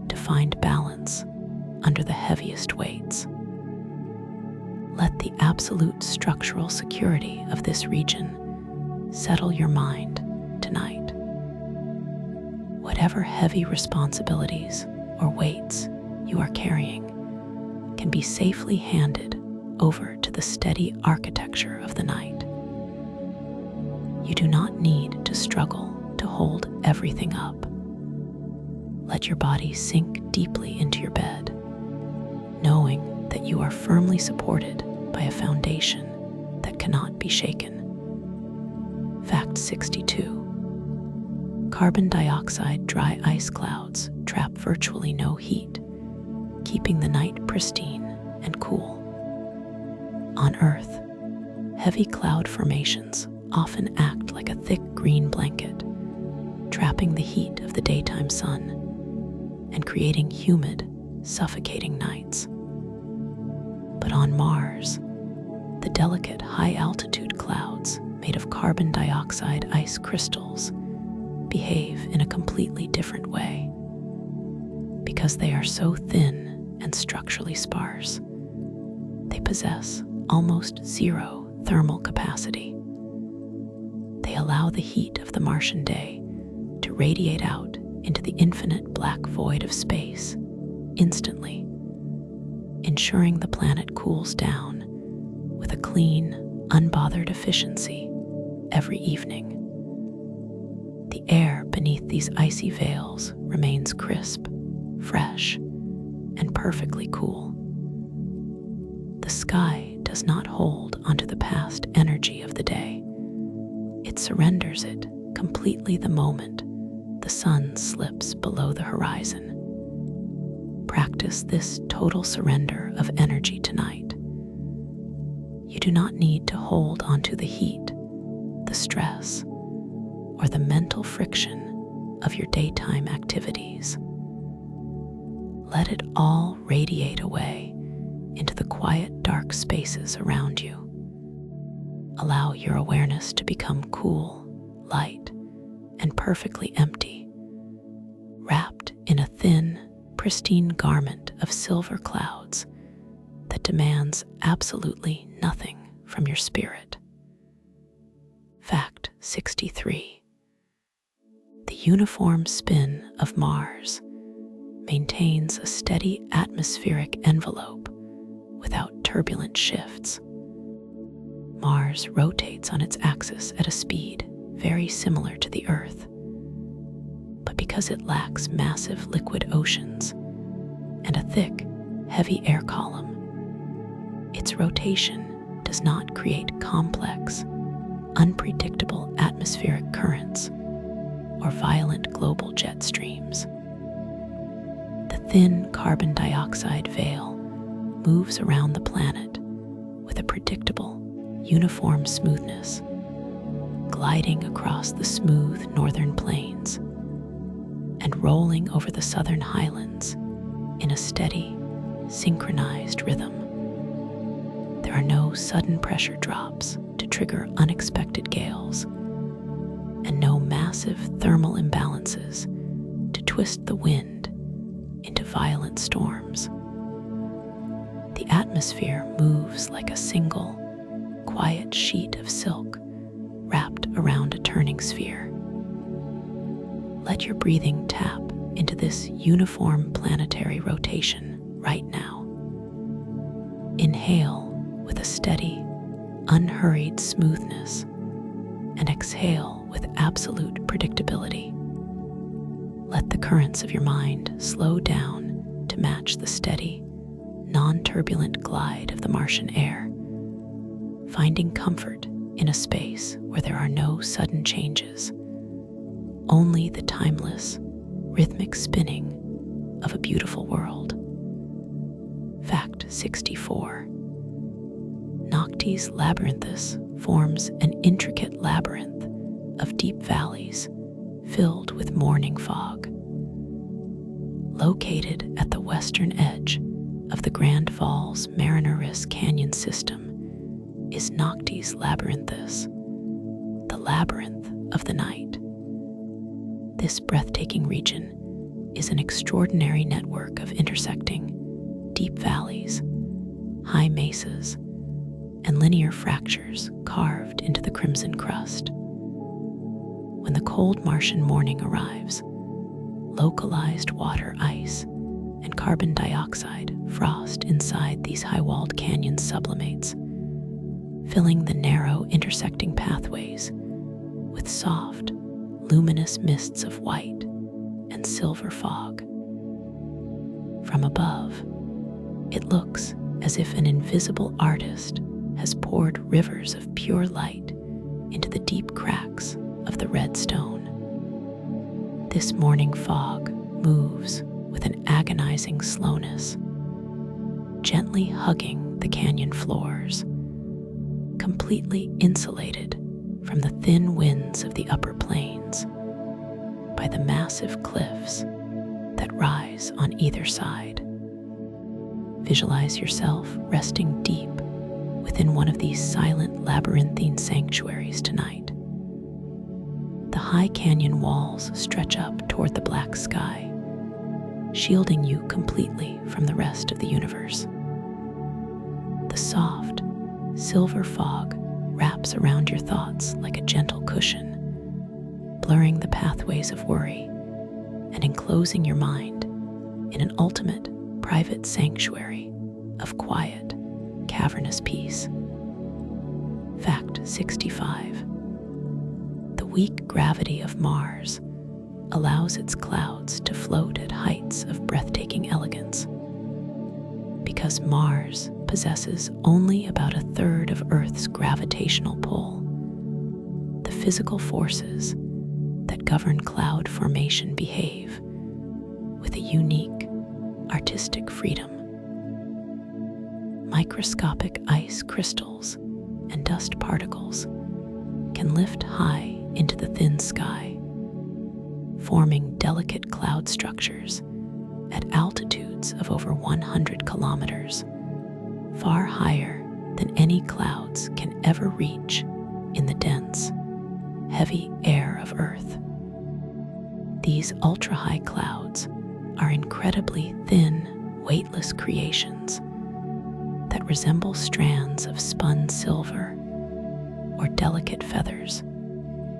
[SPEAKER 1] to find balance under the heaviest weights. Let the absolute structural security of this region settle your mind tonight. Whatever heavy responsibilities or weights you are carrying can be safely handed over to the steady architecture of the night. You do not need to struggle to hold everything up. Let your body sink deeply into your bed, knowing that you are firmly supported by a foundation that cannot be shaken. Fact 62. Carbon dioxide dry ice clouds trap virtually no heat, keeping the night pristine and cool. On Earth, heavy cloud formations often act like a thick green blanket, trapping the heat of the daytime sun and creating humid, suffocating nights. But on Mars, the delicate high-altitude clouds made of carbon dioxide ice crystals behave in a completely different way. Because they are so thin and structurally sparse, they possess almost zero thermal capacity. They allow the heat of the Martian day to radiate out into the infinite black void of space instantly, ensuring the planet cools down with a clean, unbothered efficiency every evening. The air beneath these icy veils remains crisp, fresh, and perfectly cool. The sky does not hold onto the past energy of the day. It surrenders it completely the moment the sun slips below the horizon. Practice this total surrender of energy tonight. You do not need to hold onto the heat, the stress, or the mental friction of your daytime activities. Let it all radiate away into the quiet, dark spaces around you. Allow your awareness to become cool, light, and perfectly empty, wrapped in a thin, pristine garment of silver clouds that demands absolutely nothing from your spirit. Fact 63. The uniform spin of Mars maintains a steady atmospheric envelope without turbulent shifts. Mars rotates on its axis at a speed very similar to the Earth, but because it lacks massive liquid oceans and a thick, heavy air column, its rotation does not create complex, unpredictable atmospheric currents or violent global jet streams. The thin carbon dioxide veil moves around the planet with a predictable, uniform smoothness, gliding across the smooth northern plains and rolling over the southern highlands in a steady, synchronized rhythm. There are no sudden pressure drops to trigger unexpected gales, and no massive thermal imbalances to twist the wind into violent storms. The atmosphere moves like a single, quiet sheet of silk wrapped around a turning sphere. Let your breathing tap into this uniform planetary rotation right now. Inhale with a steady, unhurried smoothness, and exhale with absolute predictability. Let the currents of your mind slow down to match the steady, non-turbulent glide of the Martian air, finding comfort in a space where there are no sudden changes, only the timeless, rhythmic spinning of a beautiful world. Fact 64. Noctis labyrinthus forms an intricate labyrinth of deep valleys filled with morning fog. Located at the western edge of the Grand Valles Marineris Canyon system is Noctis labyrinthus, the labyrinth of the night. This breathtaking region is an extraordinary network of intersecting deep valleys, high mesas, and linear fractures carved into the crimson crust. When the cold Martian morning arrives, localized water ice and carbon dioxide frost inside these high-walled canyons sublimates, filling the narrow intersecting pathways with soft, luminous mists of white and silver fog. From above, it looks as if an invisible artist has poured rivers of pure light into the deep cracks of the red stone. This morning fog moves with an agonizing slowness, gently hugging the canyon floors, completely insulated from the thin winds of the upper plains by the massive cliffs that rise on either side. Visualize yourself resting deep within one of these silent labyrinthine sanctuaries tonight. The high canyon walls stretch up toward the black sky, shielding you completely from the rest of the universe. The soft, silver fog wraps around your thoughts like a gentle cushion, blurring the pathways of worry and enclosing your mind in an ultimate private sanctuary of quiet, cavernous peace. Fact 65. The weak gravity of Mars allows its clouds to float at heights of breathtaking elegance. Because Mars possesses only about a third of Earth's gravitational pull, the physical forces that govern cloud formation behave with a unique, artistic freedom. Microscopic ice crystals and dust particles can lift high into the thin sky, forming delicate cloud structures at altitudes of over 100 kilometers, far higher than any clouds can ever reach in the dense, heavy air of Earth. These ultra-high clouds are incredibly thin, weightless creations that resemble strands of spun silver or delicate feathers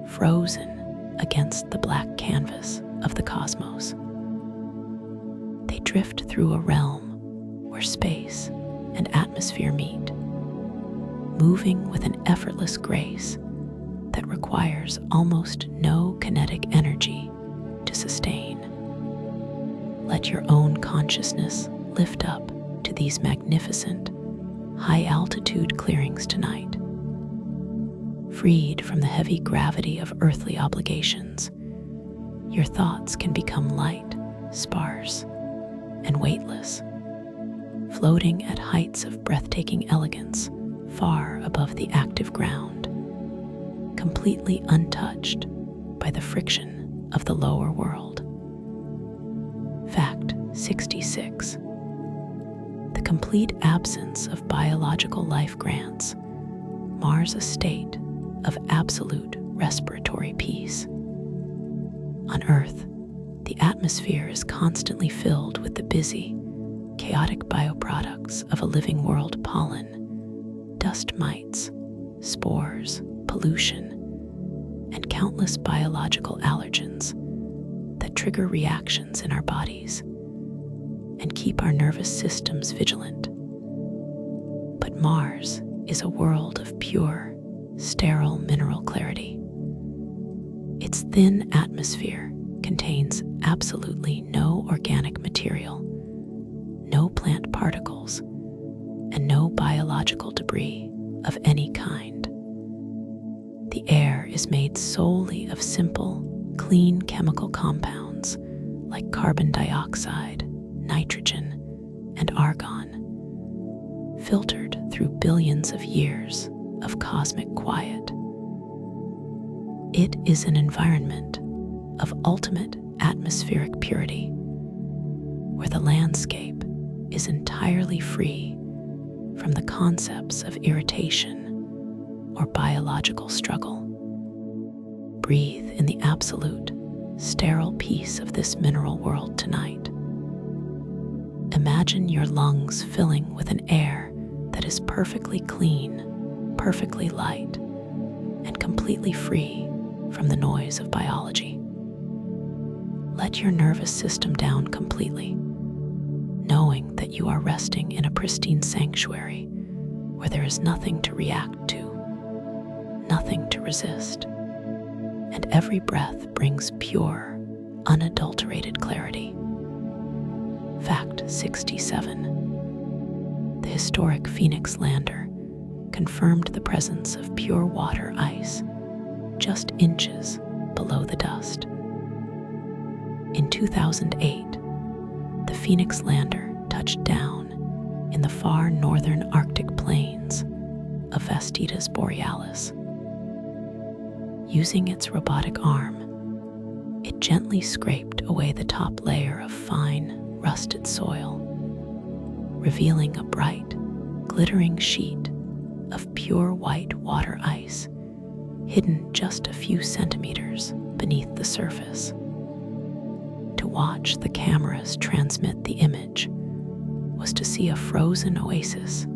[SPEAKER 1] frozen against the black canvas of the cosmos. They drift through a realm where space and atmosphere meet, moving with an effortless grace that requires almost no kinetic energy to sustain. Let your own consciousness lift up to these magnificent, high-altitude clearings tonight. Freed from the heavy gravity of earthly obligations, your thoughts can become light, sparse, and weightless, floating at heights of breathtaking elegance far above the active ground, completely untouched by the friction of the lower world. Fact 66. The complete absence of biological life grants mars a state of absolute respiratory peace. On Earth, the atmosphere is constantly filled with the busy, chaotic bioproducts of a living world: pollen, dust mites, spores, pollution, and countless biological allergens that trigger reactions in our bodies and keep our nervous systems vigilant. But Mars is a world of pure, sterile mineral clarity. Its thin atmosphere contains absolutely no organic material, no plant particles, and no biological debris of any kind. The air is made solely of simple, clean chemical compounds like carbon dioxide, nitrogen, and argon, filtered through billions of years of cosmic quiet. It is an environment of ultimate atmospheric purity, where the landscape is entirely free from the concepts of irritation or biological struggle. Breathe in the absolute, sterile peace of this mineral world tonight. Imagine your lungs filling with an air that is perfectly clean, perfectly light, and completely free from the noise of biology. Let your nervous system down completely, knowing that you are resting in a pristine sanctuary where there is nothing to react to, nothing to resist, and every breath brings pure, unadulterated clarity. Fact 67. The historic Phoenix lander confirmed the presence of pure water ice just inches below the dust. In 2008, the Phoenix lander touched down in the far northern Arctic plains of Vastitas Borealis. Using its robotic arm, it gently scraped away the top layer of fine, rusted soil, revealing a bright, glittering sheet of pure white water ice hidden just a few centimeters beneath the surface. To watch the cameras transmit the image was to see a frozen oasis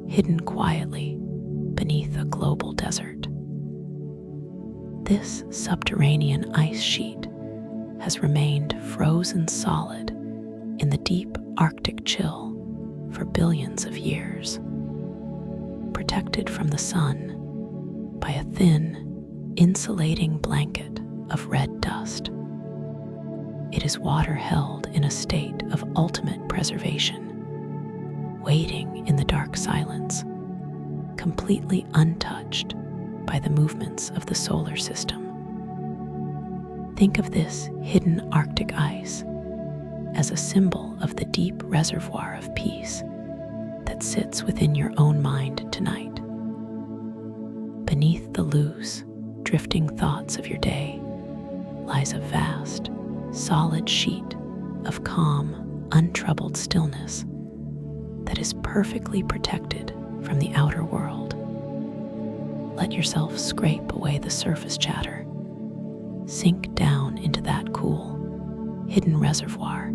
[SPEAKER 1] hidden quietly beneath a global desert. This subterranean ice sheet has remained frozen solid in the deep Arctic chill for billions of years, protected from the sun by a thin, insulating blanket of red dust. It is water held in a state of ultimate preservation, waiting in the dark silence, completely untouched by the movements of the solar system. Think of this hidden Arctic ice as a symbol of the deep reservoir of peace that sits within your own mind tonight. Beneath the loose, drifting thoughts of your day lies a vast, solid sheet of calm, untroubled stillness that is perfectly protected from the outer world. Let yourself scrape away the surface chatter. Sink down into that cool, hidden reservoir,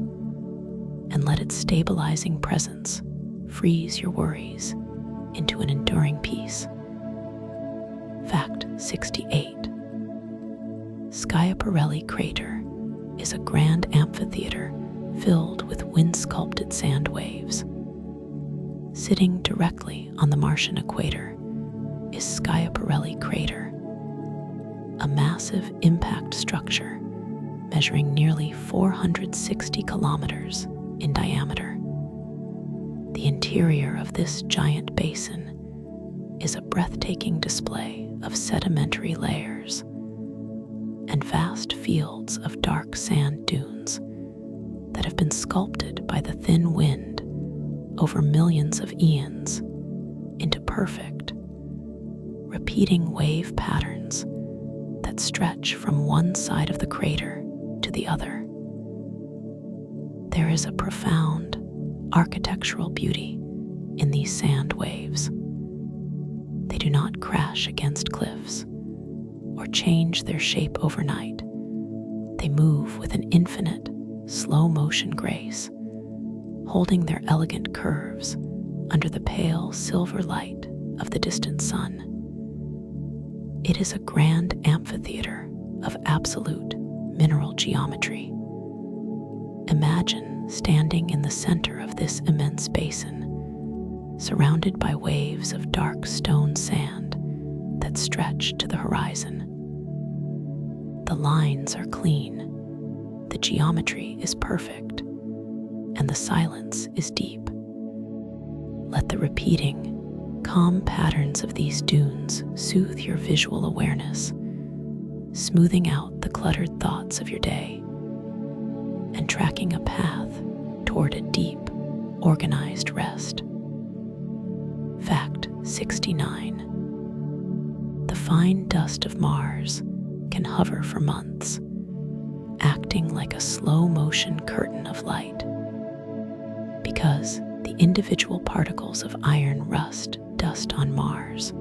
[SPEAKER 1] and let its stabilizing presence freeze your worries into an enduring peace. Fact 68. Schiaparelli Crater is a grand amphitheater filled with wind-sculpted sand waves. Sitting directly on the Martian equator is Schiaparelli Crater, a massive impact structure measuring nearly 460 kilometers in diameter. The interior of this giant basin is a breathtaking display of sedimentary layers and vast fields of dark sand dunes that have been sculpted by the thin wind over millions of eons into perfect, repeating wave patterns that stretch from one side of the crater to the other. There is a profound architectural beauty in these sand waves. They do not crash against cliffs or change their shape overnight. They move with an infinite, slow-motion grace, holding their elegant curves under the pale silver light of the distant sun. It is a grand amphitheater of absolute mineral geometry. Imagine standing in the center of this immense basin, surrounded by waves of dark stone sand that stretch to the horizon. The lines are clean, the geometry is perfect, and the silence is deep. Let the repeating, calm patterns of these dunes soothe your visual awareness, smoothing out the cluttered thoughts of your day and tracking a path toward a deep, organized rest. Fact 69. The fine dust of Mars can hover for months, acting like a slow-motion curtain of light. Because the individual particles of iron rust dust on Mars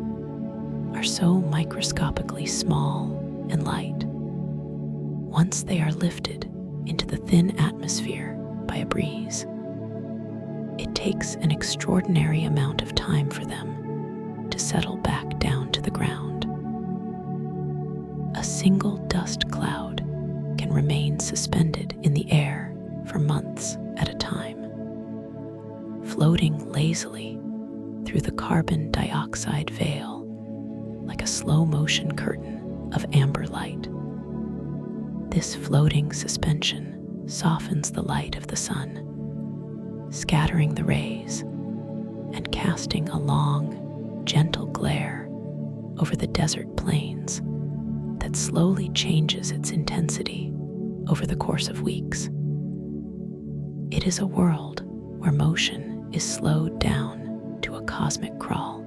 [SPEAKER 1] are so microscopically small and light, once they are lifted into the thin atmosphere by a breeze, it takes an extraordinary amount of time for them to settle back down to the ground. A single dust cloud can remain suspended in the air for months at a time, floating lazily through the carbon dioxide veil like a slow-motion curtain of amber light. This floating suspension softens the light of the sun, scattering the rays and casting a long, gentle glare over the desert plains that slowly changes its intensity over the course of weeks. It is a world where motion is slowed down to a cosmic crawl.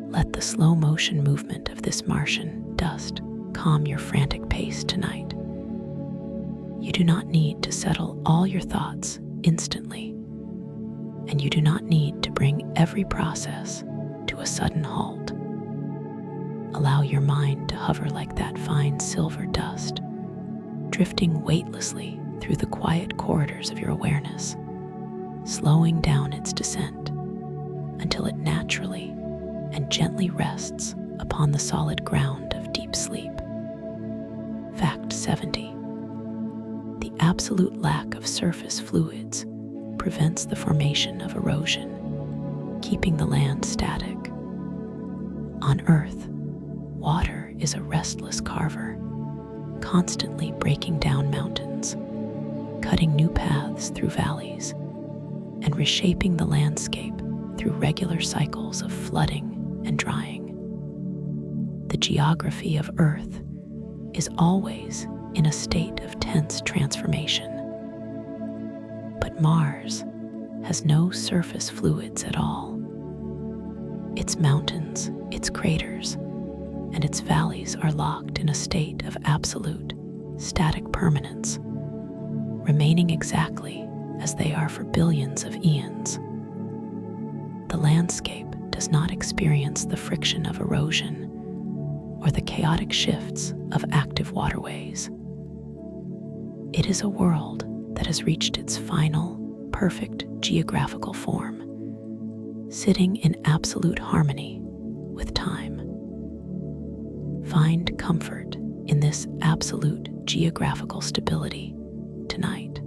[SPEAKER 1] Let the slow motion movement of this Martian dust calm your frantic pace tonight. You do not need to settle all your thoughts instantly, and you do not need to bring every process to a sudden halt. Allow your mind to hover like that fine silver dust, drifting weightlessly through the quiet corridors of your awareness, slowing down its descent until it naturally and gently rests upon the solid ground of deep sleep. Fact 70. The absolute lack of surface fluids prevents the formation of erosion, keeping the land static. On Earth, water is a restless carver, constantly breaking down mountains, cutting new paths through valleys, and reshaping the landscape through regular cycles of flooding and drying. The geography of Earth is always in a state of tense transformation. But Mars has no surface fluids at all. Its mountains, its craters, and its valleys are locked in a state of absolute, static permanence, remaining exactly as they are for billions of eons. The landscape does not experience the friction of erosion or the chaotic shifts of active waterways. It is a world that has reached its final, perfect geographical form, sitting in absolute harmony with time. Find comfort in this absolute geographical stability tonight.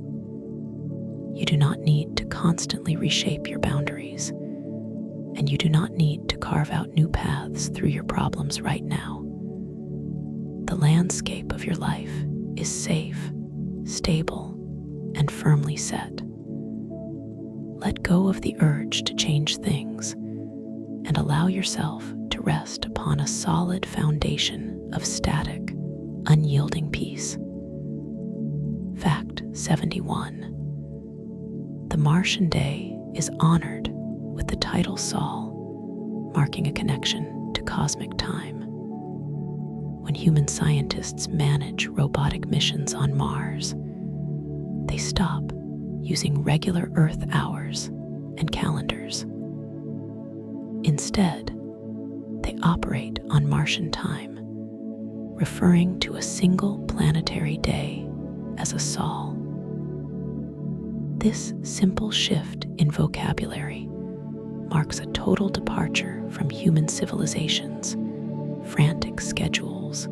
[SPEAKER 1] You do not need to constantly reshape your boundaries, and you do not need to carve out new paths through your problems right now. The landscape of your life is safe, stable, and firmly set. Let go of the urge to change things and allow yourself to rest upon a solid foundation of static, unyielding peace. Fact 71. The Martian day is honored with the title Sol, marking a connection to cosmic time. When human scientists manage robotic missions on Mars, they stop using regular Earth hours and calendars. Instead, they operate on Martian time, referring to a single planetary day as a Sol. This simple shift in vocabulary marks a total departure from human civilization's frantic schedules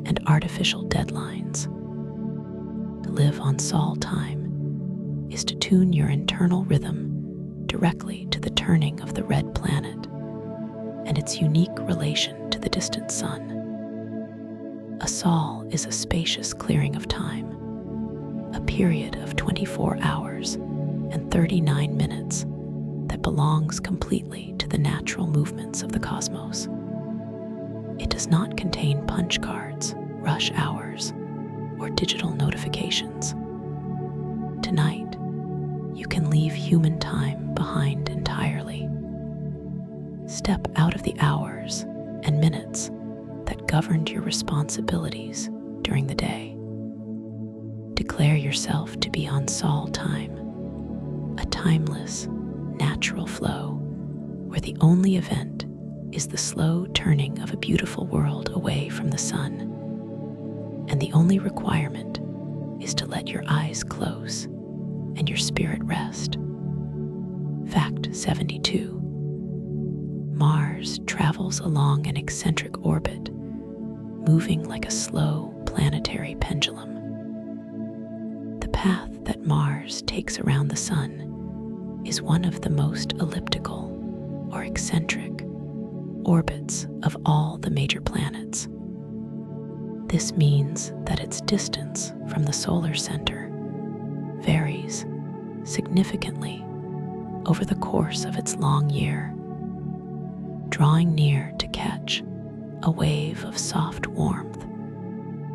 [SPEAKER 1] and artificial deadlines. To live on Sol time is to tune your internal rhythm directly to the turning of the red planet and its unique relation to the distant sun. A Sol is a spacious clearing of time, a period of 24 hours and 39 minutes that belongs completely to the natural movements of the cosmos. It does not contain punch cards, rush hours, or digital notifications. Tonight, you can leave human time behind entirely. Step out of the hours and minutes that governed your responsibilities during the day. Declare yourself to be on Sol time, a timeless, natural flow where the only event is the slow turning of a beautiful world away from the sun, and the only requirement is to let your eyes close and your spirit rest. Fact 72. Mars travels along an eccentric orbit, moving like a slow planetary pendulum. The path that Mars takes around the sun is one of the most elliptical or eccentric orbits of all the major planets. This means that its distance from the solar center varies significantly over the course of its long year, drawing near to catch a wave of soft warmth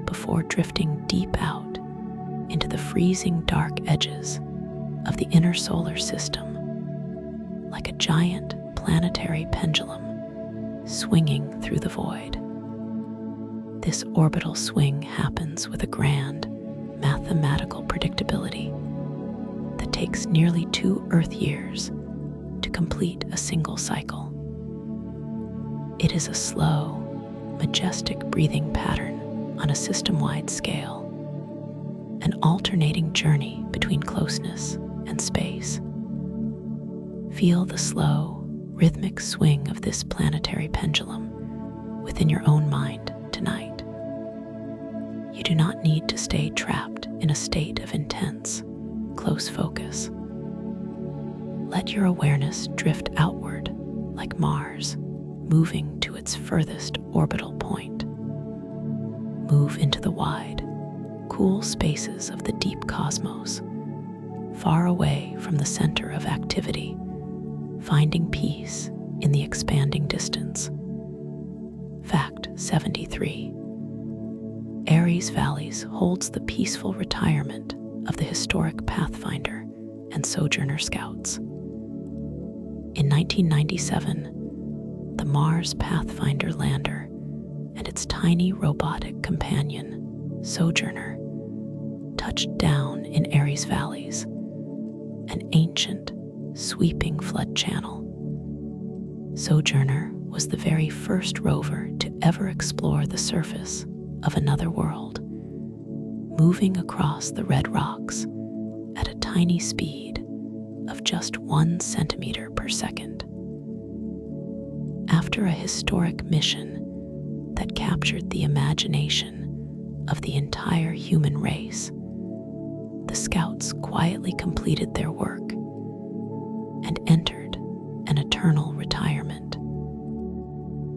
[SPEAKER 1] before drifting deep out into the freezing dark edges of the inner solar system, like a giant planetary pendulum swinging through the void. This orbital swing happens with a grand mathematical predictability that takes nearly 2 Earth years to complete a single cycle. It is a slow, majestic breathing pattern on a system-wide scale, an alternating journey between closeness and space. Feel the slow, rhythmic swing of this planetary pendulum within your own mind tonight. You do not need to stay trapped in a state of intense, close focus. Let your awareness drift outward like Mars, moving to its furthest orbital point. Move into the wide, cool spaces of the deep cosmos, far away from the center of activity, finding peace in the expanding distance. Fact 73. Aries Valles holds the peaceful retirement of the historic Pathfinder and Sojourner Scouts. In 1997, the Mars Pathfinder lander and its tiny robotic companion, Sojourner, touched down in Aries Valles, an ancient, sweeping flood channel. Sojourner was the very first rover to ever explore the surface of another world, moving across the red rocks at a tiny speed of just 1 centimeter per second. After a historic mission that captured the imagination of the entire human race, the scouts quietly completed their work and entered an eternal retirement.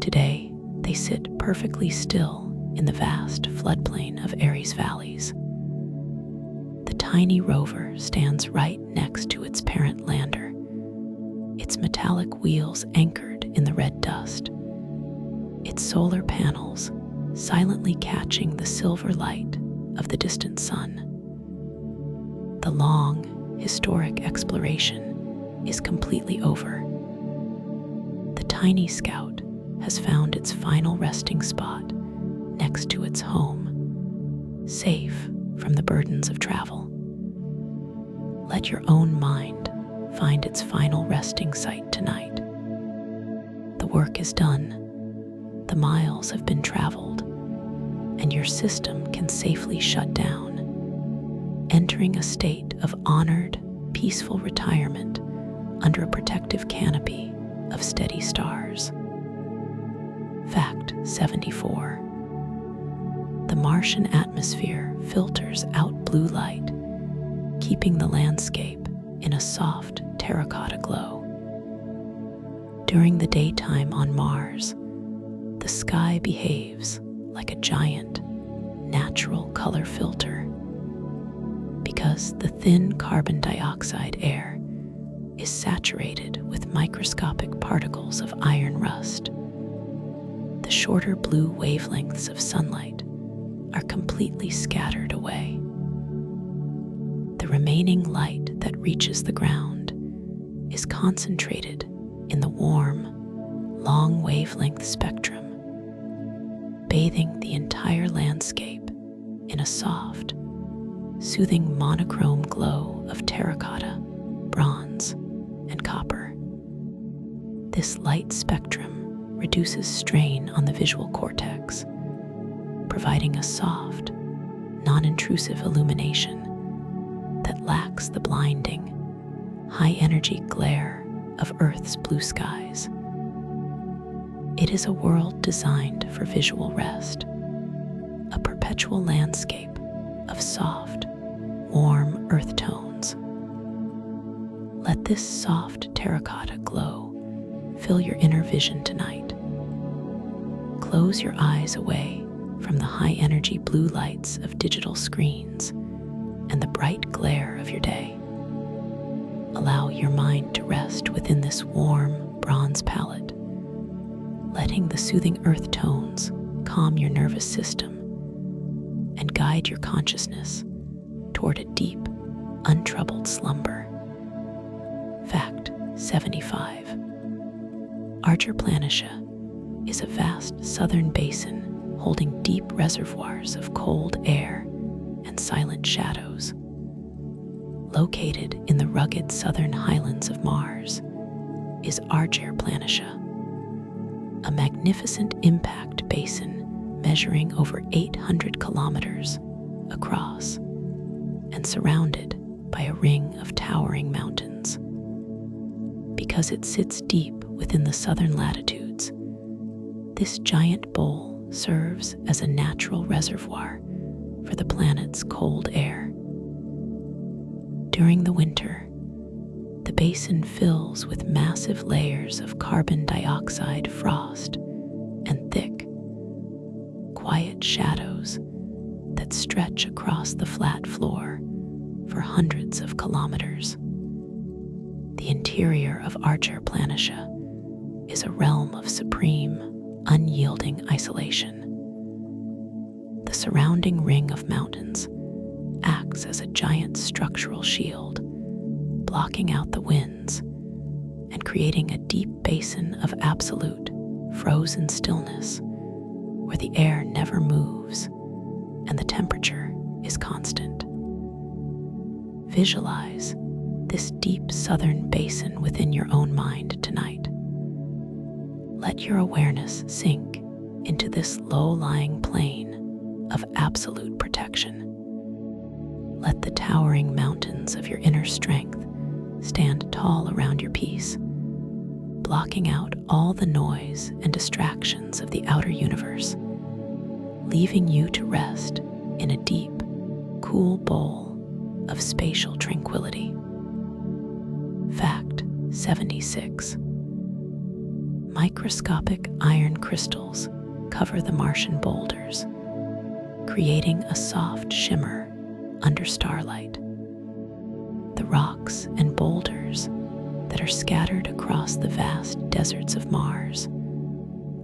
[SPEAKER 1] Today, they sit perfectly still in the vast floodplain of Aries Valleys. The tiny rover stands right next to its parent lander, its metallic wheels anchored in the red dust, its solar panels silently catching the silver light of the distant sun. The long, historic exploration is completely over. The tiny scout has found its final resting spot next to its home, safe from the burdens of travel. Let your own mind find its final resting site tonight. The work is done, the miles have been traveled, and your system can safely shut down, entering a state of honored, peaceful retirement under a protective canopy of steady stars. Fact 74. The Martian atmosphere filters out blue light, keeping the landscape in a soft terracotta glow. During the daytime on Mars, the sky behaves like a giant, natural color filter because the thin carbon dioxide air is saturated with microscopic particles of iron rust. The shorter blue wavelengths of sunlight are completely scattered away. The remaining light that reaches the ground is concentrated in the warm, long wavelength spectrum, bathing the entire landscape in a soft, soothing monochrome glow of terracotta, bronze, and copper. This light spectrum reduces strain on the visual cortex, providing a soft, non-intrusive illumination that lacks the blinding, high-energy glare of Earth's blue skies. It is a world designed for visual rest, a perpetual landscape of soft, warm earth tones. Let this soft terracotta glow fill your inner vision tonight. Close your eyes away from the high-energy blue lights of digital screens and the bright glare of your day. Allow your mind to rest within this warm bronze palette, letting the soothing earth tones calm your nervous system and guide your consciousness toward a deep, untroubled slumber. Fact 75. Archer Planitia is a vast southern basin holding deep reservoirs of cold air and silent shadows. Located in the rugged southern highlands of Mars is Archer Planitia, a magnificent impact basin measuring over 800 kilometers across and surrounded by a ring of towering mountains. Because it sits deep within the southern latitudes, this giant bowl serves as a natural reservoir for the planet's cold air. During the winter, the basin fills with massive layers of carbon dioxide frost and thick, quiet shadows that stretch across the flat floor for hundreds of kilometers. The interior of Archer Planitia is a realm of supreme, unyielding isolation. The surrounding ring of mountains acts as a giant structural shield, blocking out the winds and creating a deep basin of absolute, frozen stillness where the air never moves and the temperature is constant. Visualize this deep southern basin within your own mind tonight. Let your awareness sink into this low-lying plane of absolute protection. Let the towering mountains of your inner strength stand tall around your peace, blocking out all the noise and distractions of the outer universe, leaving you to rest in a deep, cool bowl of spatial tranquility. Fact 76. Microscopic iron crystals cover the Martian boulders, creating a soft shimmer under starlight. The rocks and boulders that are scattered across the vast deserts of Mars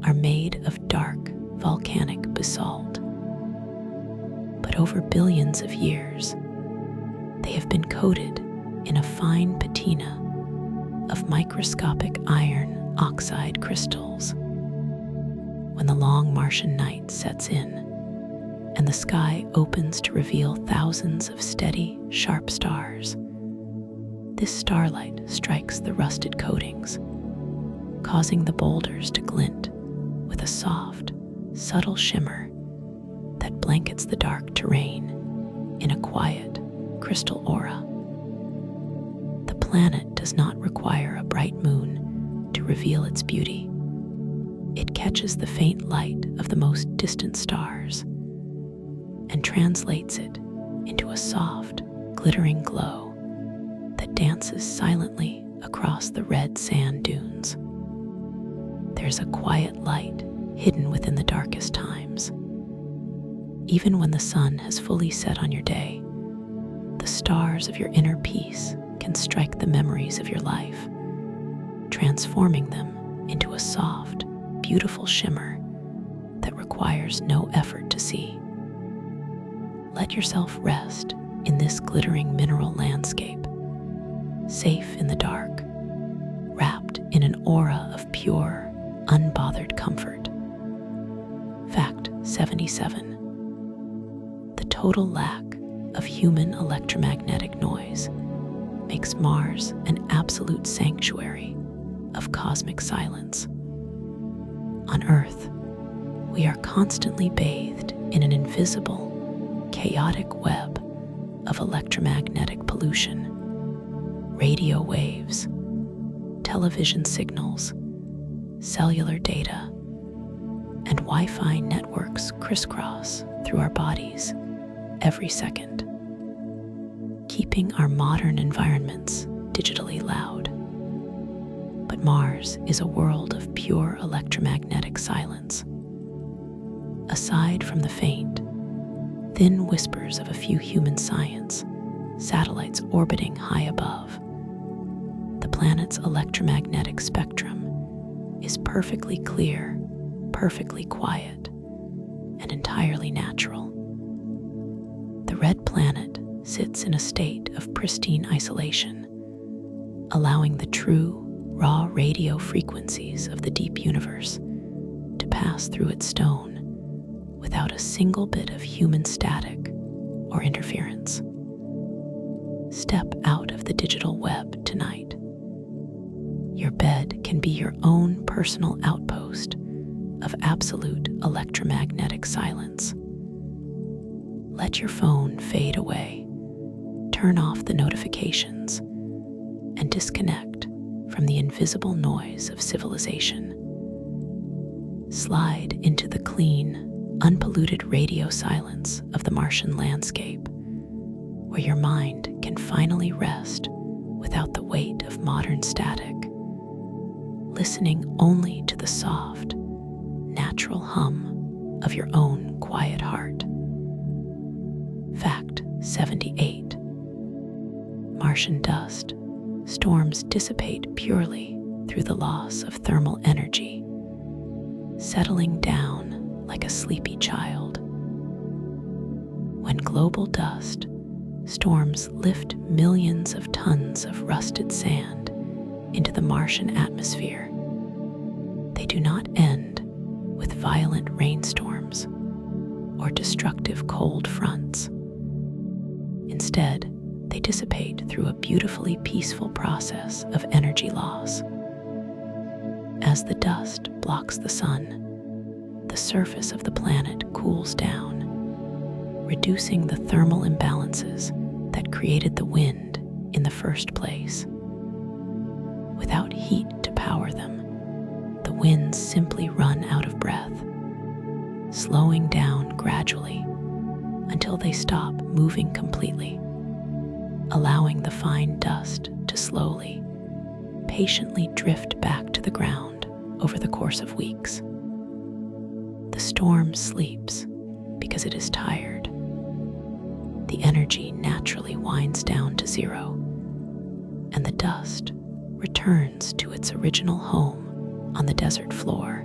[SPEAKER 1] are made of dark volcanic basalt. But over billions of years, they have been coated in a fine patina of microscopic iron oxide crystals. When the long Martian night sets in and the sky opens to reveal thousands of steady, sharp stars, this starlight strikes the rusted coatings, causing the boulders to glint with a soft, subtle shimmer that blankets the dark terrain in a quiet, crystal aura. The planet does not require a bright moon to reveal its beauty. It catches the faint light of the most distant stars and translates it into a soft, glittering glow that dances silently across the red sand dunes. There's a quiet light hidden within the darkest times. Even when the sun has fully set on your day, the stars of your inner peace can strike the memories of your life, transforming them into a soft, beautiful shimmer that requires no effort to see. Let yourself rest in this glittering mineral landscape, safe in the dark, wrapped in an aura of pure, unbothered comfort. Fact 77. The total lack of human electromagnetic noise makes Mars an absolute sanctuary of cosmic silence. On Earth, we are constantly bathed in an invisible, chaotic web of electromagnetic pollution. Radio waves, television signals, cellular data, and Wi-Fi networks crisscross through our bodies every second, keeping our modern environments digitally loud. But Mars is a world of pure electromagnetic silence. Aside from the faint, thin whispers of a few human science satellites orbiting high above, the planet's electromagnetic spectrum is perfectly clear, perfectly quiet, and entirely natural. The red planet sits in a state of pristine isolation, allowing the true, raw radio frequencies of the deep universe to pass through its stone without a single bit of human static or interference. Step out of the digital web tonight. Your bed can be your own personal outpost of absolute electromagnetic silence. Let your phone fade away, turn off the notifications, and disconnect from the invisible noise of civilization. Slide into the clean, unpolluted radio silence of the Martian landscape, where your mind can finally rest without the weight of modern static, listening only to the soft, natural hum of your own quiet heart. Fact 78. Martian dust storms dissipate purely through the loss of thermal energy, settling down like a sleepy child. When global dust storms lift millions of tons of rusted sand into the Martian atmosphere, they do not end with violent rainstorms or destructive cold fronts. Instead, they dissipate through a beautifully peaceful process of energy loss. As the dust blocks the sun, the surface of the planet cools down, reducing the thermal imbalances that created the wind in the first place. Without heat to power them, the winds simply run out of breath, slowing down gradually until they stop moving completely, allowing the fine dust to slowly, patiently drift back to the ground over the course of weeks. The storm sleeps because it is tired. The energy naturally winds down to zero, and the dust returns to its original home on the desert floor,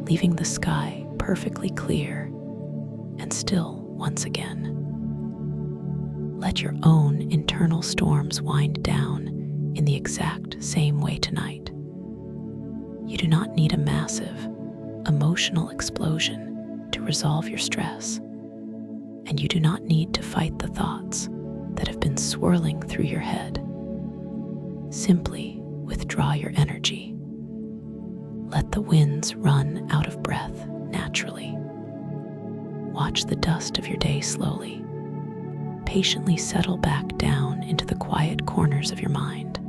[SPEAKER 1] leaving the sky perfectly clear and still once again. Let your own internal storms wind down in the exact same way tonight. You do not need a massive, emotional explosion to resolve your stress, and you do not need to fight the thoughts that have been swirling through your head. Simply withdraw your energy. Let the winds run out of breath naturally. Watch the dust of your day slowly, patiently settle back down into the quiet corners of your mind,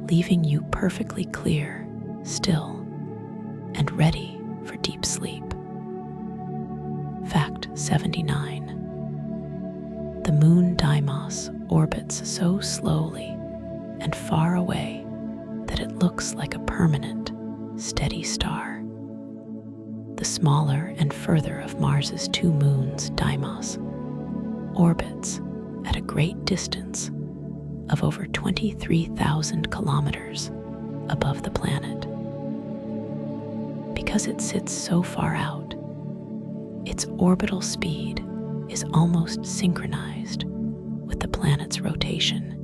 [SPEAKER 1] leaving you perfectly clear, still, and ready for deep sleep. Fact 79. The moon Dynamos orbits so slowly and far away that it looks like a permanent, steady star. The smaller and further of Mars's two moons, Dynamos, orbits at a great distance of over 23,000 kilometers above the planet. Because it sits so far out, its orbital speed is almost synchronized with the planet's rotation,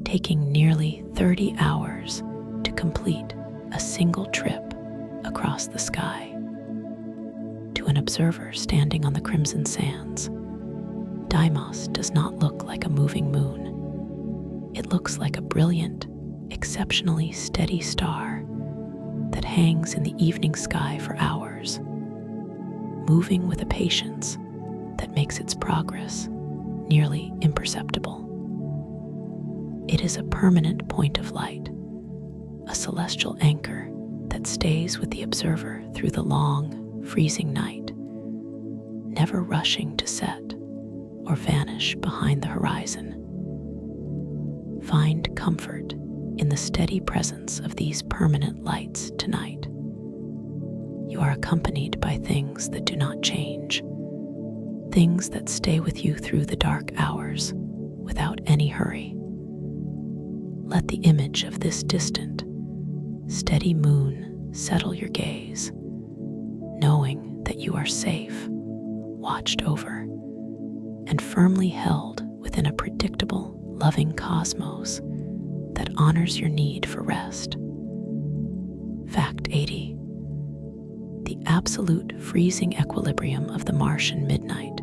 [SPEAKER 1] taking nearly 30 hours to complete a single trip across the sky. To an observer standing on the crimson sands, Dynamos does not look like a moving moon. It looks like a brilliant, exceptionally steady star that hangs in the evening sky for hours, moving with a patience that makes its progress nearly imperceptible. It is a permanent point of light, a celestial anchor that stays with the observer through the long, freezing night, never rushing to set or vanish behind the horizon. Find comfort in the steady presence of these permanent lights tonight. You are accompanied by things that do not change, things that stay with you through the dark hours without any hurry. Let the image of this distant, steady moon settle your gaze, knowing that you are safe, watched over, and firmly held within a predictable, loving cosmos that honors your need for rest. Fact 80. The absolute freezing equilibrium of the Martian midnight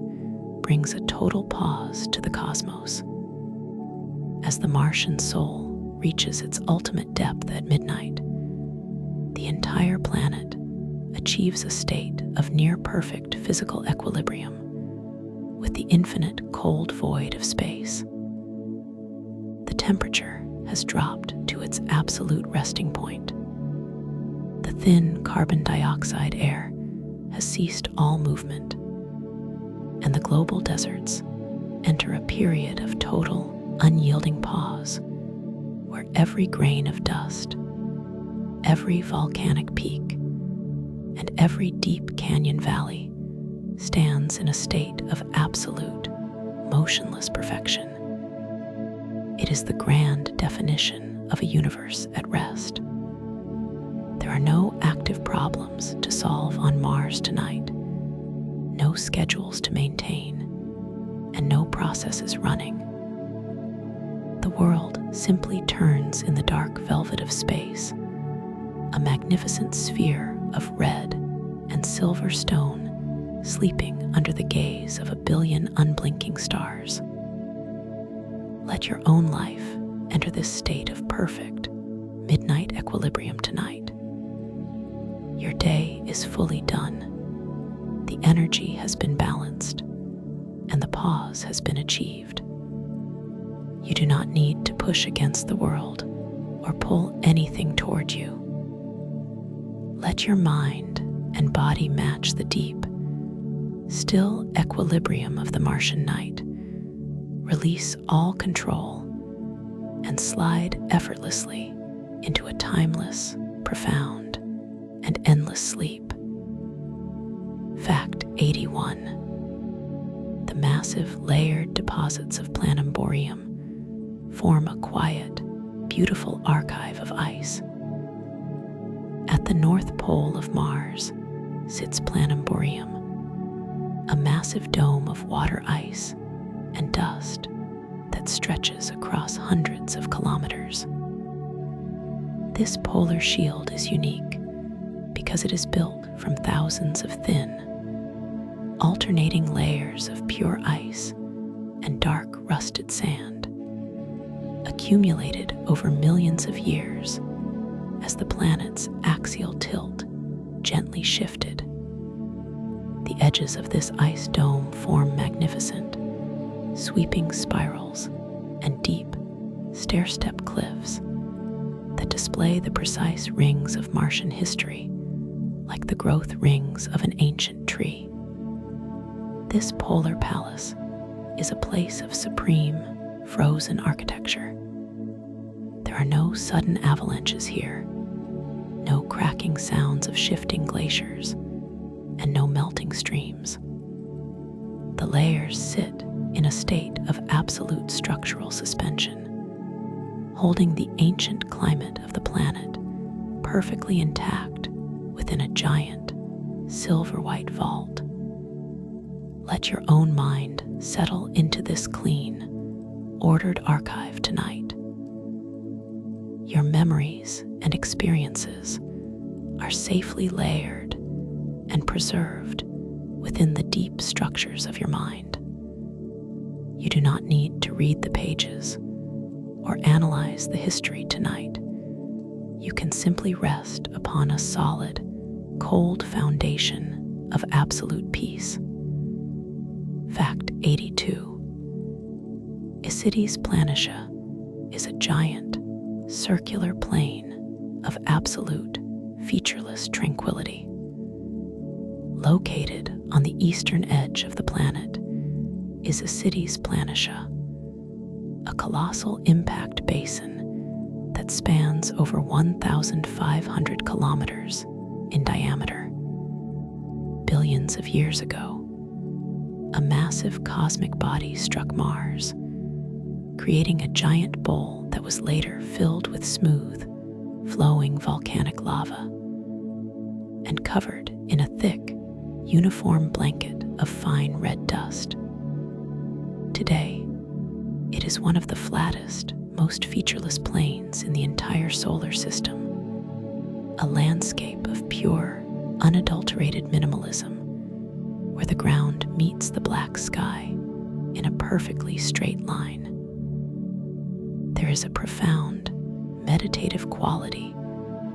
[SPEAKER 1] brings a total pause to the cosmos. As the Martian soul reaches its ultimate depth at midnight, the entire planet achieves a state of near-perfect physical equilibrium with the infinite cold void of space. The temperature has dropped to its absolute resting point. The thin carbon dioxide air has ceased all movement, and the global deserts enter a period of total, unyielding pause, where every grain of dust, every volcanic peak, and every deep canyon valley stands in a state of absolute, motionless perfection. It is the grand definition of a universe at rest. There are no active problems to solve on Mars tonight, no schedules to maintain, and no processes running. The world simply turns in the dark velvet of space, a magnificent sphere of red and silver stone sleeping under the gaze of a billion unblinking stars. Let your own life enter this state of perfect midnight equilibrium tonight. Your day is fully done. The energy has been balanced, and the pause has been achieved. You do not need to push against the world or pull anything toward you. Let your mind and body match the deep, still equilibrium of the Martian night. Release all control and slide effortlessly into a timeless, profound, and endless sleep. Fact 81. The massive layered deposits of Planemborium form a quiet, beautiful archive of ice. At the North Pole of Mars sits Planemborium, a massive dome of water ice and dust that stretches across hundreds of kilometers. This polar shield is unique because it is built from thousands of thin, alternating layers of pure ice and dark rusted sand, accumulated over millions of years as the planet's axial tilt gently shifted. The edges of this ice dome form magnificent, sweeping spirals and deep, stair-step cliffs that display the precise rings of Martian history, like the growth rings of an ancient tree. This polar palace is a place of supreme, frozen architecture. There are no sudden avalanches here, no cracking sounds of shifting glaciers, and no melting streams. The layers sit in a state of absolute structural suspension, holding the ancient climate of the planet perfectly intact within a giant, silver-white vault. Let your own mind settle into this clean, ordered archive tonight. Your memories and experiences are safely layered and preserved within the deep structures of your mind. You do not need to read the pages or analyze the history tonight. You can simply rest upon a solid, cold foundation of absolute peace. Fact 82. Isides Planitia is a giant, circular plane of absolute, featureless tranquility. Located on the eastern edge of the planet is Isides Planitia, a colossal impact basin that spans over 1,500 kilometers in diameter. Billions of years ago, a massive cosmic body struck Mars, creating a giant bowl that was later filled with smooth, flowing volcanic lava and covered in a thick, uniform blanket of fine red dust. Today, it is one of the flattest, most featureless plains in the entire solar system, a landscape of pure, unadulterated minimalism, where the ground meets the black sky in a perfectly straight line. There is a profound, meditative quality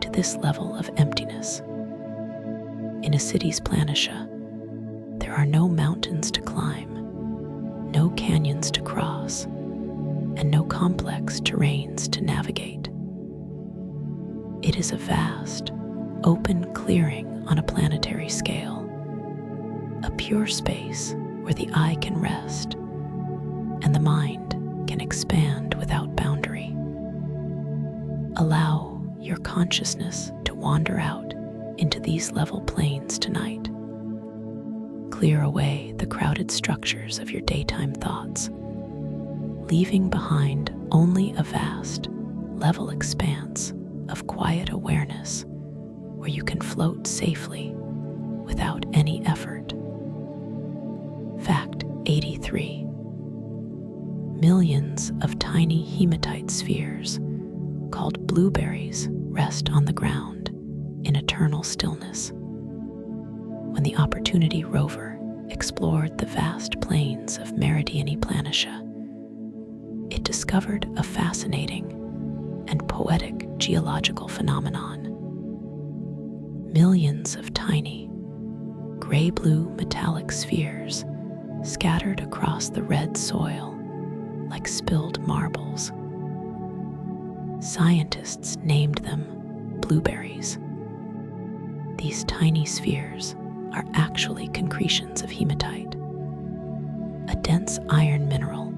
[SPEAKER 1] to this level of emptiness. In Isides Planitia, there are no mountains to climb, no canyons to cross, and no complex terrains to navigate. It is a vast, open clearing on a planetary scale, a pure space where the eye can rest and the mind can expand without boundary. Allow your consciousness to wander out into these level planes tonight. Clear away the crowded structures of your daytime thoughts, leaving behind only a vast, level expanse of quiet awareness where you can float safely without any effort. Fact 83. Millions of tiny hematite spheres, called blueberries, rest on the ground in eternal stillness. When the Opportunity rover explored the vast plains of Meridiani Planitia, it discovered a fascinating and poetic geological phenomenon. Millions of tiny, gray-blue metallic spheres scattered across the red soil like spilled marbles. Scientists named them blueberries. These tiny spheres are actually concretions of hematite, a dense iron mineral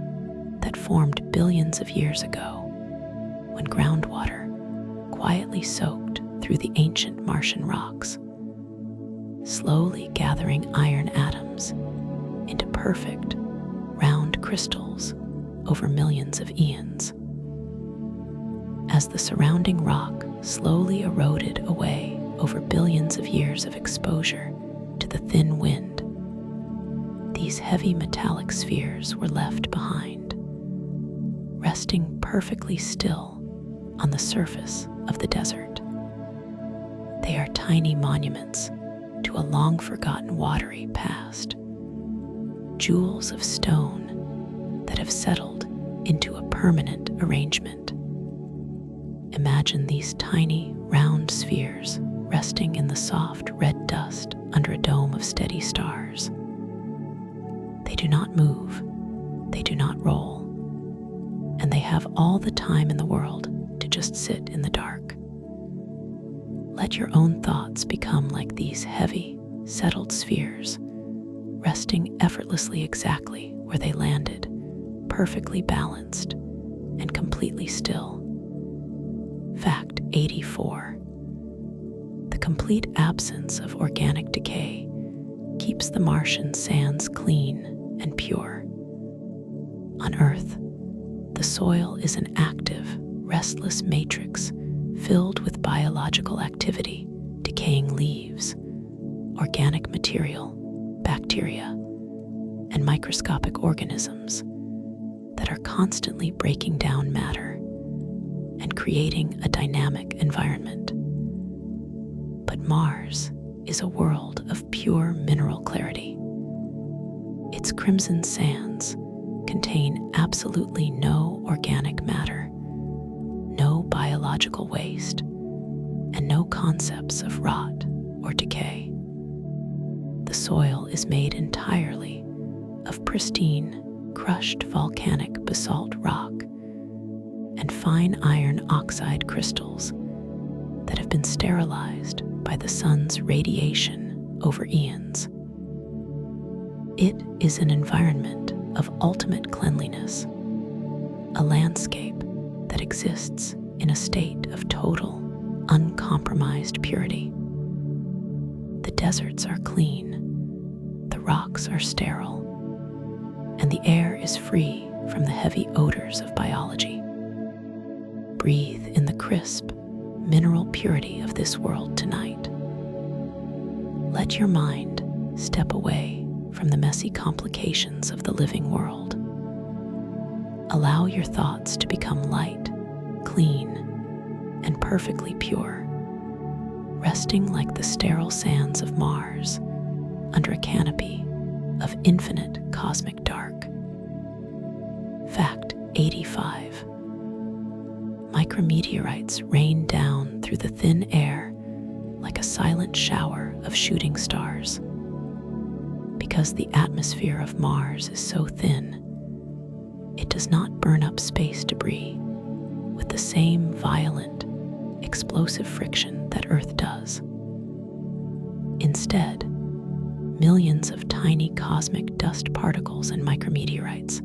[SPEAKER 1] that formed billions of years ago when groundwater quietly soaked through the ancient Martian rocks, slowly gathering iron atoms into perfect, round crystals over millions of eons. As the surrounding rock slowly eroded away over billions of years of exposure to the thin wind, these heavy metallic spheres were left behind, resting perfectly still on the surface of the desert. They are tiny monuments to a long-forgotten watery past, jewels of stone that have settled into a permanent arrangement. Imagine these tiny, round spheres resting in the soft red dust under a dome of steady stars. They do not move, they do not roll, and they have all the time in the world to just sit in the dark. Let your own thoughts become like these heavy, settled spheres, resting effortlessly exactly where they landed, perfectly balanced and completely still. Fact 84. The complete absence of organic decay keeps the Martian sands clean and pure. On Earth, the soil is an active, restless matrix filled with biological activity, decaying leaves, organic material, bacteria, and microscopic organisms that are constantly breaking down matter and creating a dynamic environment. But Mars is a world of pure mineral clarity. Its crimson sands contain absolutely no organic matter, no biological waste, and no concepts of rot or decay. The soil is made entirely of pristine, crushed volcanic basalt rock and fine iron oxide crystals that have been sterilized by the sun's radiation over eons. It is an environment of ultimate cleanliness, a landscape that exists in a state of total, uncompromised purity. The deserts are clean, the rocks are sterile, and the air is free from the heavy odors of biology. Breathe in the crisp, mineral purity of this world tonight. Let your mind step away from the messy complications of the living world. Allow your thoughts to become light, clean, and perfectly pure, resting like the sterile sands of Mars under a canopy of infinite cosmic dark. Fact 85. Micrometeorites rain down through the thin air like a silent shower of shooting stars. Because the atmosphere of Mars is so thin, it does not burn up space debris with the same violent, explosive friction that Earth does. Instead, millions of tiny cosmic dust particles and micrometeorites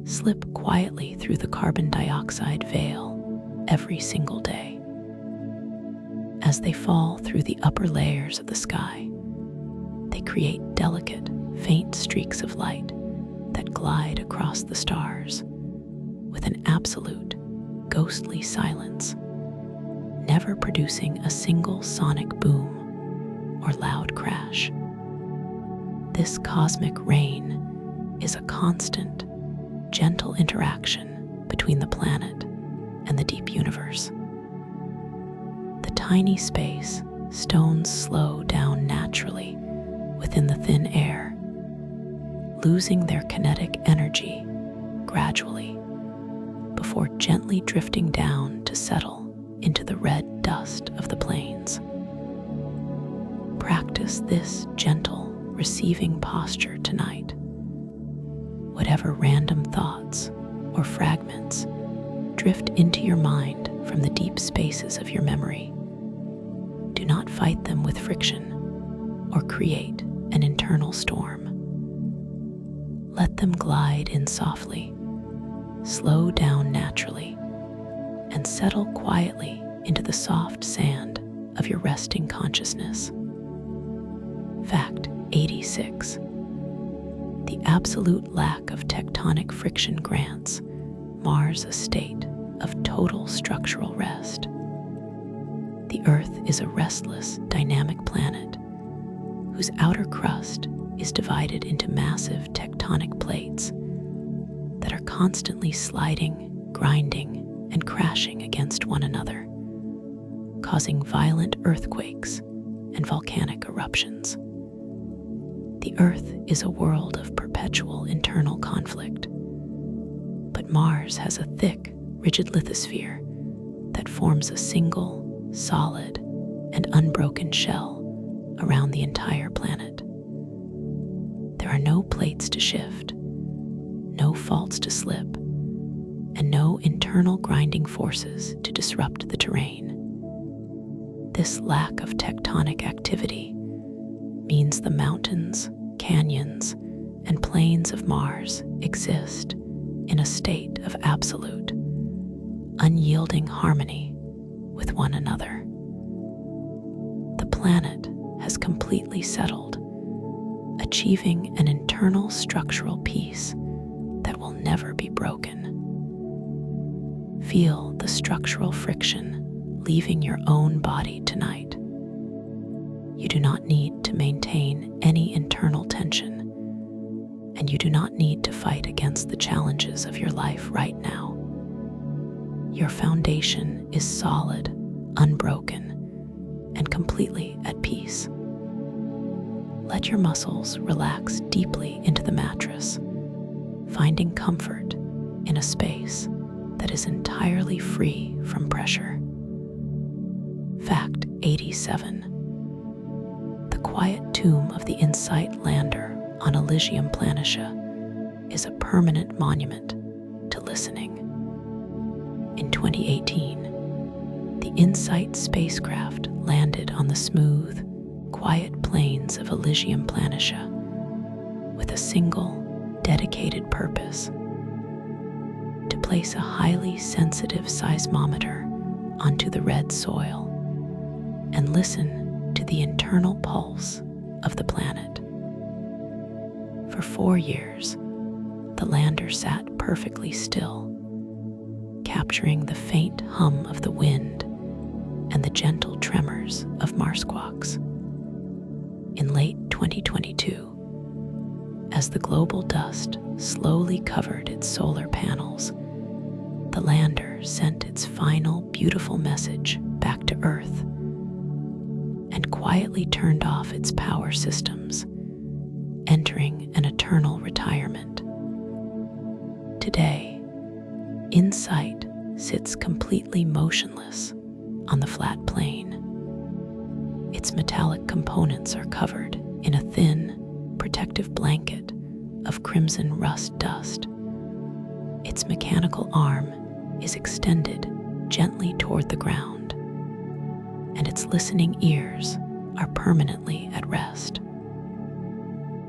[SPEAKER 1] slip quietly through the carbon dioxide veil every single day. As they fall through the upper layers of the sky, they create delicate, faint streaks of light that glide across the stars with an absolute, ghostly silence, never producing a single sonic boom or loud crash. This cosmic rain is a constant, gentle interaction between the planet and the deep universe. The tiny space stones slow down naturally within the thin air, losing their kinetic energy gradually before gently drifting down to settle into the red dust of the plains. Practice this gentle receiving posture tonight. Whatever random thoughts or fragments drift into your mind from the deep spaces of your memory, do not fight them with friction or create an internal storm. Let them glide in softly, slow down naturally, and settle quietly into the soft sand of your resting consciousness. Fact 86. The absolute lack of tectonic friction grants Mars a state of total structural rest. The Earth is a restless, dynamic planet whose outer crust is divided into massive tectonic plates that are constantly sliding, grinding, and crashing against one another, causing violent earthquakes and volcanic eruptions. The Earth is a world of perpetual internal conflict, but Mars has a thick, rigid lithosphere that forms a single, solid, and unbroken shell around the entire planet. There are no plates to shift, no faults to slip, and no internal grinding forces to disrupt the terrain. This lack of tectonic activity means the mountains, canyons, and plains of Mars exist in a state of absolute, unyielding harmony with one another. The planet has completely settled, achieving an internal structural peace that will never be broken. Feel the structural friction leaving your own body tonight. You do not need to maintain any internal tension, and you do not need to fight against the challenges of your life right now. Your foundation is solid, unbroken, and completely at peace. Let your muscles relax deeply into the mattress, finding comfort in a space that is entirely free from pressure. Fact 87. The quiet tomb of the InSight lander on Elysium Planitia is a permanent monument to listening. In 2018, the InSight spacecraft landed on the smooth, quiet plains of Elysium Planitia with a single, dedicated purpose: to place a highly sensitive seismometer onto the red soil and listen to the internal pulse of the planet. For 4 years, the lander sat perfectly still, capturing the faint hum of the wind and the gentle tremors of marsquaks. In late 2022, as the global dust slowly covered its solar panels, the lander sent its final beautiful message back to Earth and quietly turned off its power systems, entering an eternal retirement. Today, InSight sits completely motionless on the flat plain. Its metallic components are covered in a thin, protective blanket of crimson rust dust. Its mechanical arm is extended gently toward the ground, and its listening ears are permanently at rest.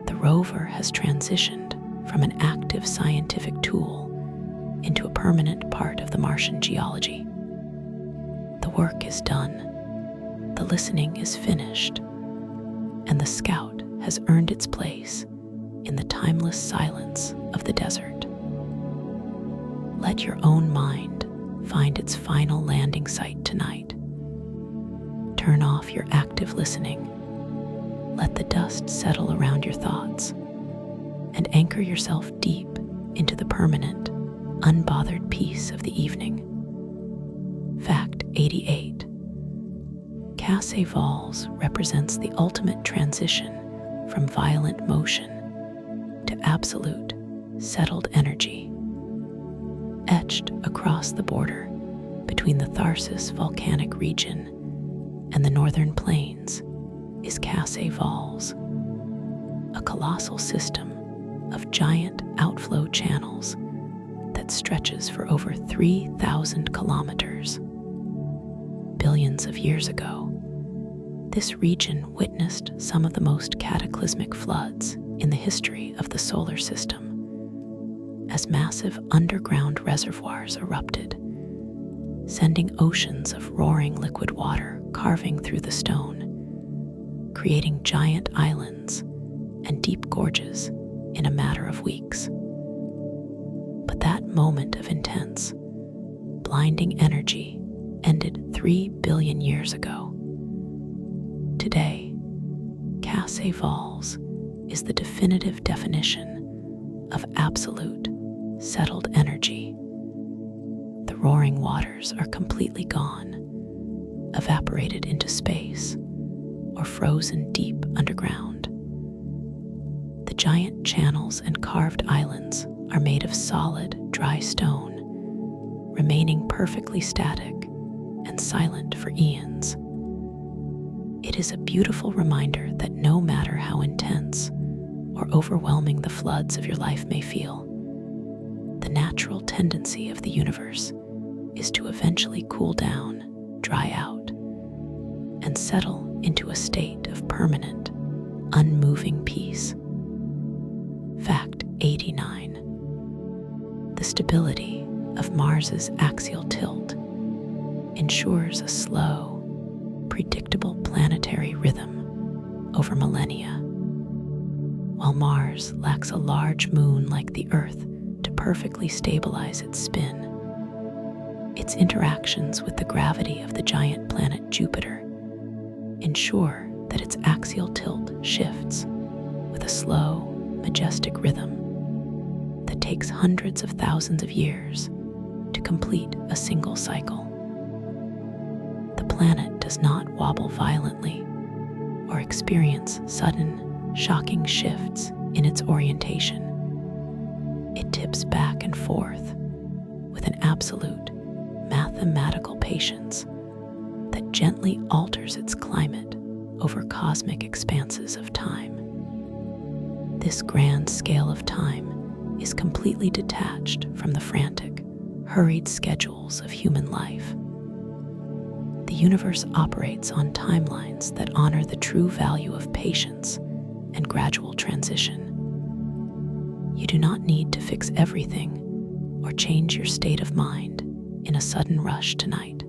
[SPEAKER 1] The rover has transitioned from an active scientific tool into a permanent part of the Martian geology. The work is done, the listening is finished, and the scout has earned its place in the timeless silence of the desert. Let your own mind find its final landing site tonight. Turn off your active listening. Let the dust settle around your thoughts and anchor yourself deep into the permanent, unbothered peace of the evening. Fact 88. Valles represents the ultimate transition from violent motion to absolute, settled energy. Etched across the border between the Tharsis volcanic region and the northern plains is Valles, a colossal system of giant outflow channels that stretches for over 3,000 kilometers. Billions of years ago, this region witnessed some of the most cataclysmic floods in the history of the solar system, as massive underground reservoirs erupted, sending oceans of roaring liquid water carving through the stone, creating giant islands and deep gorges in a matter of weeks. But that moment of intense, blinding energy ended 3 billion years ago. Today, Valles is the definitive definition of absolute, settled energy. The roaring waters are completely gone, evaporated into space, or frozen deep underground. The giant channels and carved islands are made of solid, dry stone, remaining perfectly static and silent for eons. It is a beautiful reminder that no matter how intense or overwhelming the floods of your life may feel, the natural tendency of the universe is to eventually cool down, dry out, and settle into a state of permanent, unmoving peace. Fact 89. The stability of Mars's axial tilt ensures a slow, predictable planetary rhythm over millennia. While Mars lacks a large moon like the Earth to perfectly stabilize its spin, its interactions with the gravity of the giant planet Jupiter ensure that its axial tilt shifts with a slow, majestic rhythm that takes hundreds of thousands of years to complete a single cycle. The planet does not wobble violently or experience sudden, shocking shifts in its orientation. It tips back and forth with an absolute, mathematical patience that gently alters its climate over cosmic expanses of time. This grand scale of time is completely detached from the frantic, hurried schedules of human life. The universe operates on timelines that honor the true value of patience and gradual transition. You do not need to fix everything or change your state of mind in a sudden rush tonight.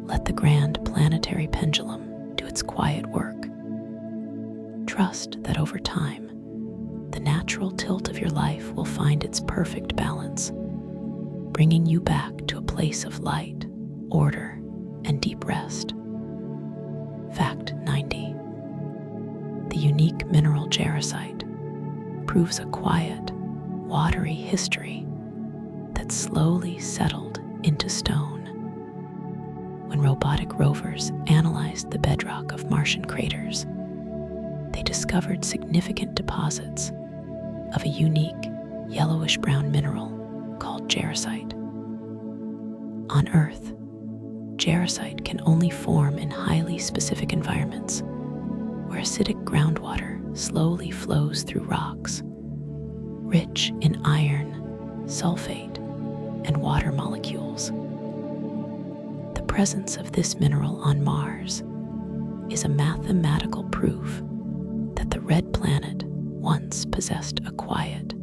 [SPEAKER 1] Let the grand planetary pendulum do its quiet work. Trust that over time, the natural tilt of your life will find its perfect balance, bringing you back to a place of light, order, and deep rest. Fact 90. The unique mineral jarosite proves a quiet, watery history that slowly settled into stone. When robotic rovers analyzed the bedrock of Martian craters, they discovered significant deposits of a unique yellowish-brown mineral called jarosite. On Earth, jarosite can only form in highly specific environments where acidic groundwater slowly flows through rocks, rich in iron, sulfate, and water molecules. The presence of this mineral on Mars is a mathematical proof that the red planet once possessed a quiet,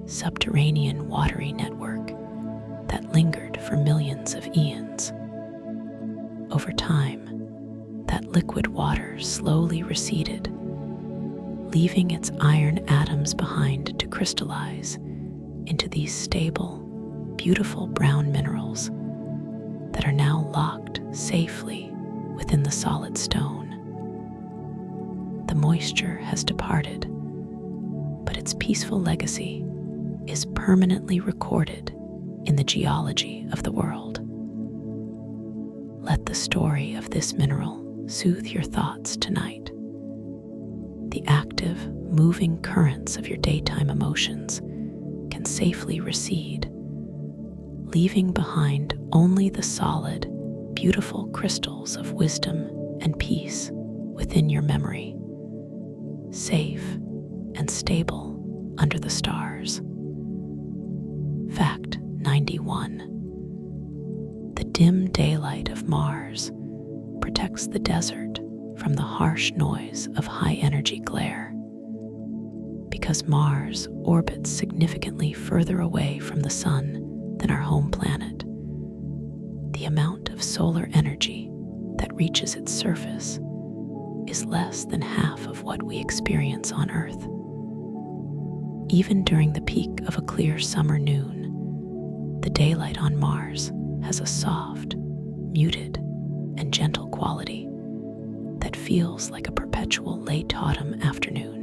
[SPEAKER 1] subterranean watery network that lingered for millions of eons. Over time, that liquid water slowly receded, leaving its iron atoms behind to crystallize into these stable, beautiful brown minerals that are now locked safely within the solid stone. The moisture has departed, but its peaceful legacy is permanently recorded in the geology of the world. Let the story of this mineral soothe your thoughts tonight. The active, moving currents of your daytime emotions can safely recede leaving behind only the solid, beautiful crystals of wisdom and peace within your memory, safe and stable under the stars. Fact 91. The dim daylight of Mars protects the desert from the harsh noise of high-energy glare. Because Mars orbits significantly further away from the Sun than our home planet, the amount of solar energy that reaches its surface is less than half of what we experience on Earth. Even during the peak of a clear summer noon, the daylight on Mars has a soft, muted, and gentle quality that feels like a perpetual late autumn afternoon.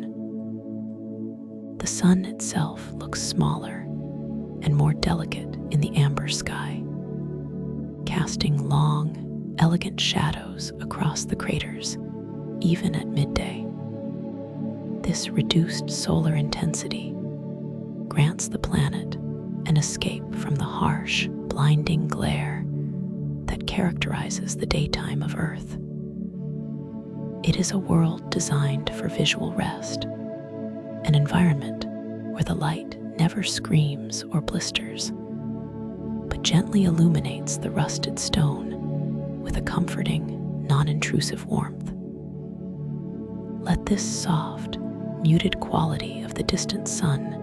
[SPEAKER 1] The sun itself looks smaller and more delicate in the amber sky, casting long, elegant shadows across the craters, even at midday. This reduced solar intensity grants the planet an escape from the harsh, blinding glare that characterizes the daytime of Earth. It is a world designed for visual rest, an environment where the light never screams or blisters, but gently illuminates the rusted stone with a comforting, non-intrusive warmth. Let this soft, muted quality of the distant sun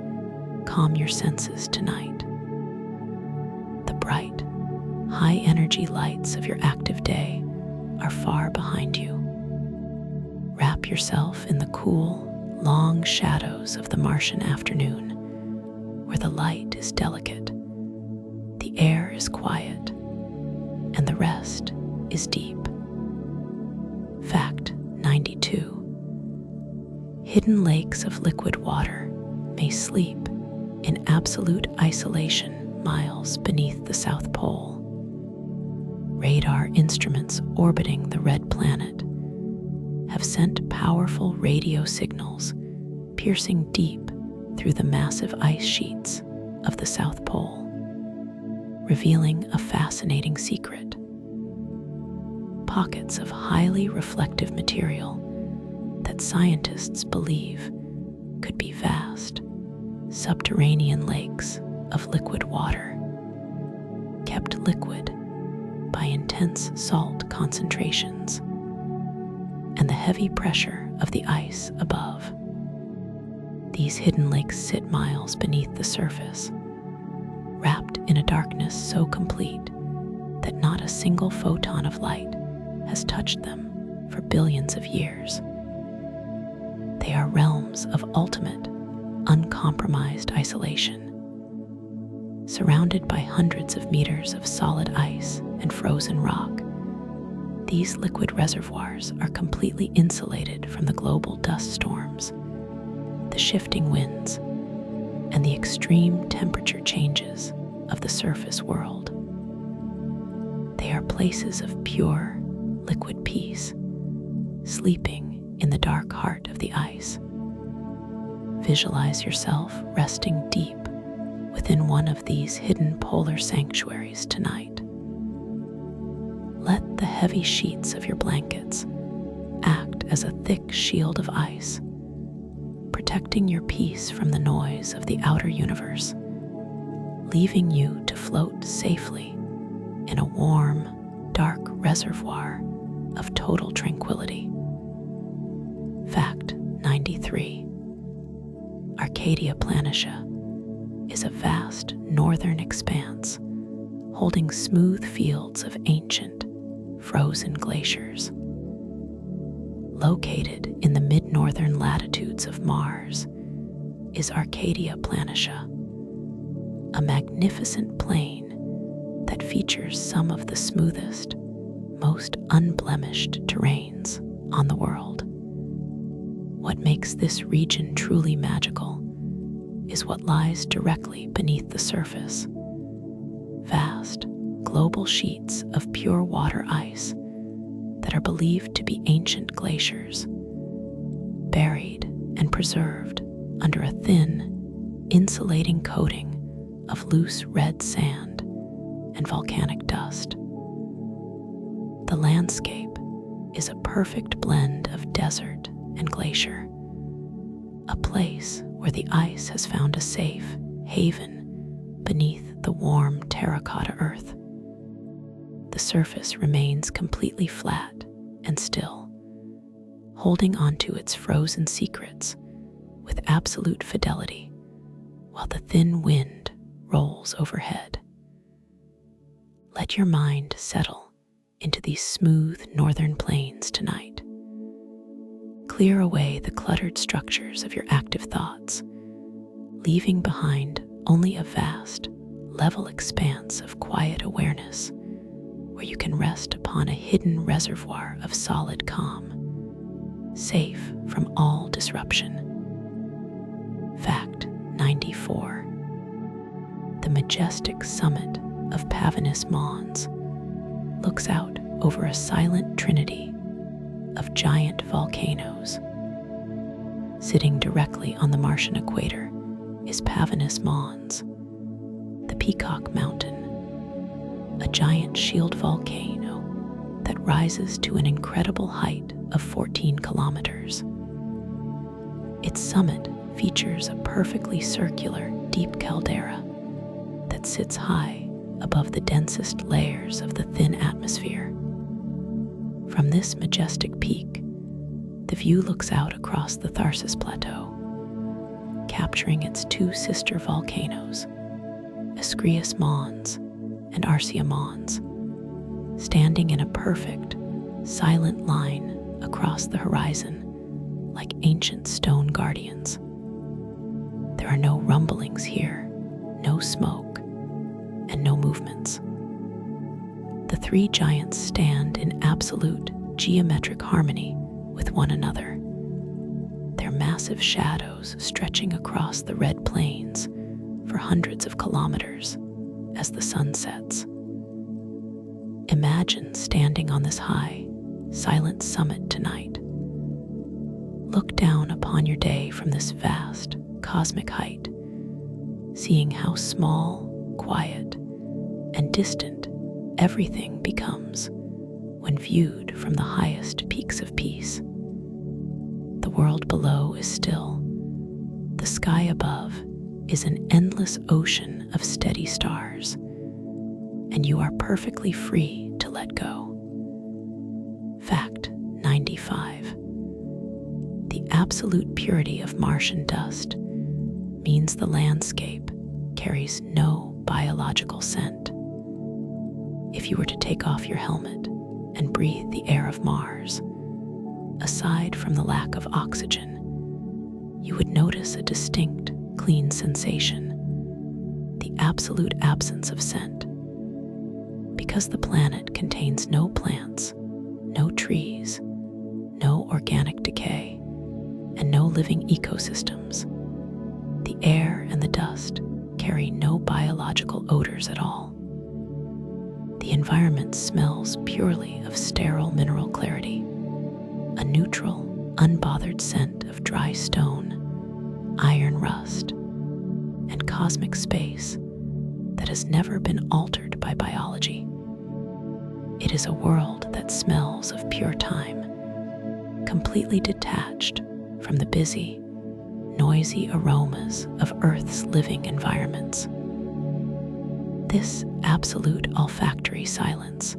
[SPEAKER 1] calm your senses tonight. The bright, high-energy lights of your active day are far behind you. Wrap yourself in the cool, long shadows of the Martian afternoon, where the light is delicate, the air is quiet, and the rest is deep. Fact 92. Hidden lakes of liquid water may sleep in absolute isolation miles beneath the South Pole. Radar instruments orbiting the red planet have sent powerful radio signals piercing deep through the massive ice sheets of the South Pole, revealing a fascinating secret. Pockets of highly reflective material that scientists believe could be vast, subterranean lakes of liquid water, kept liquid by intense salt concentrations and the heavy pressure of the ice above. These hidden lakes sit miles beneath the surface, wrapped in a darkness so complete that not a single photon of light has touched them for billions of years. They are realms of ultimate, uncompromised isolation. Surrounded by hundreds of meters of solid ice and frozen rock, these liquid reservoirs are completely insulated from the global dust storms, the shifting winds, and the extreme temperature changes of the surface world. They are places of pure, liquid peace, sleeping in the dark heart of the ice. Visualize yourself resting deep within one of these hidden polar sanctuaries tonight. Let the heavy sheets of your blankets act as a thick shield of ice, protecting your peace from the noise of the outer universe, leaving you to float safely in a warm, dark reservoir of total tranquility. Fact 93. Arcadia Planitia is a vast northern expanse holding smooth fields of ancient, frozen glaciers. Located in the mid-northern latitudes of Mars is Arcadia Planitia, a magnificent plain that features some of the smoothest, most unblemished terrains on the world. What makes this region truly magical is what lies directly beneath the surface. Vast, global sheets of pure water ice that are believed to be ancient glaciers, buried and preserved under a thin, insulating coating of loose red sand and volcanic dust. The landscape is a perfect blend of desert and glacier, a place where the ice has found a safe haven beneath the warm terracotta earth. The surface remains completely flat and still, holding onto its frozen secrets with absolute fidelity, while the thin wind rolls overhead. Let your mind settle into these smooth northern plains tonight. Clear away the cluttered structures of your active thoughts, leaving behind only a vast, level expanse of quiet awareness where you can rest upon a hidden reservoir of solid calm, safe from all disruption. Fact 94. The majestic summit of Valles Mons looks out over a silent trinity of giant volcanoes. Sitting directly on the Martian equator is Valles Mons, the Peacock Mountain, a giant shield volcano that rises to an incredible height of 14 kilometers. Its summit features a perfectly circular, deep caldera that sits high above the densest layers of the thin atmosphere. From this majestic peak, the view looks out across the Tharsis Plateau, capturing its two sister volcanoes, Escrius Mons and Arsia Mons, standing in a perfect, silent line across the horizon like ancient stone guardians. There are no rumblings here, no smoke, and no movements. The three giants stand in absolute geometric harmony with one another, their massive shadows stretching across the red plains for hundreds of kilometers as the sun sets. Imagine standing on this high, silent summit tonight. Look down upon your day from this vast, cosmic height, seeing how small, quiet, and distant everything becomes when viewed from the highest peaks of peace. The world below is still. The sky above is an endless ocean of steady stars, and you are perfectly free to let go. Fact 95. The absolute purity of Martian dust means the landscape carries no biological scent. If you were to take off your helmet and breathe the air of Mars, aside from the lack of oxygen, you would notice a distinct, clean sensation, the absolute absence of scent. Because the planet contains no plants, no trees, no organic decay, and no living ecosystems, the air and the dust carry no biological odors at all. The environment smells purely of sterile mineral clarity, a neutral, unbothered scent of dry stone, iron rust, and cosmic space that has never been altered by biology. It is a world that smells of pure time, completely detached from the busy, noisy aromas of Earth's living environments. This absolute olfactory silence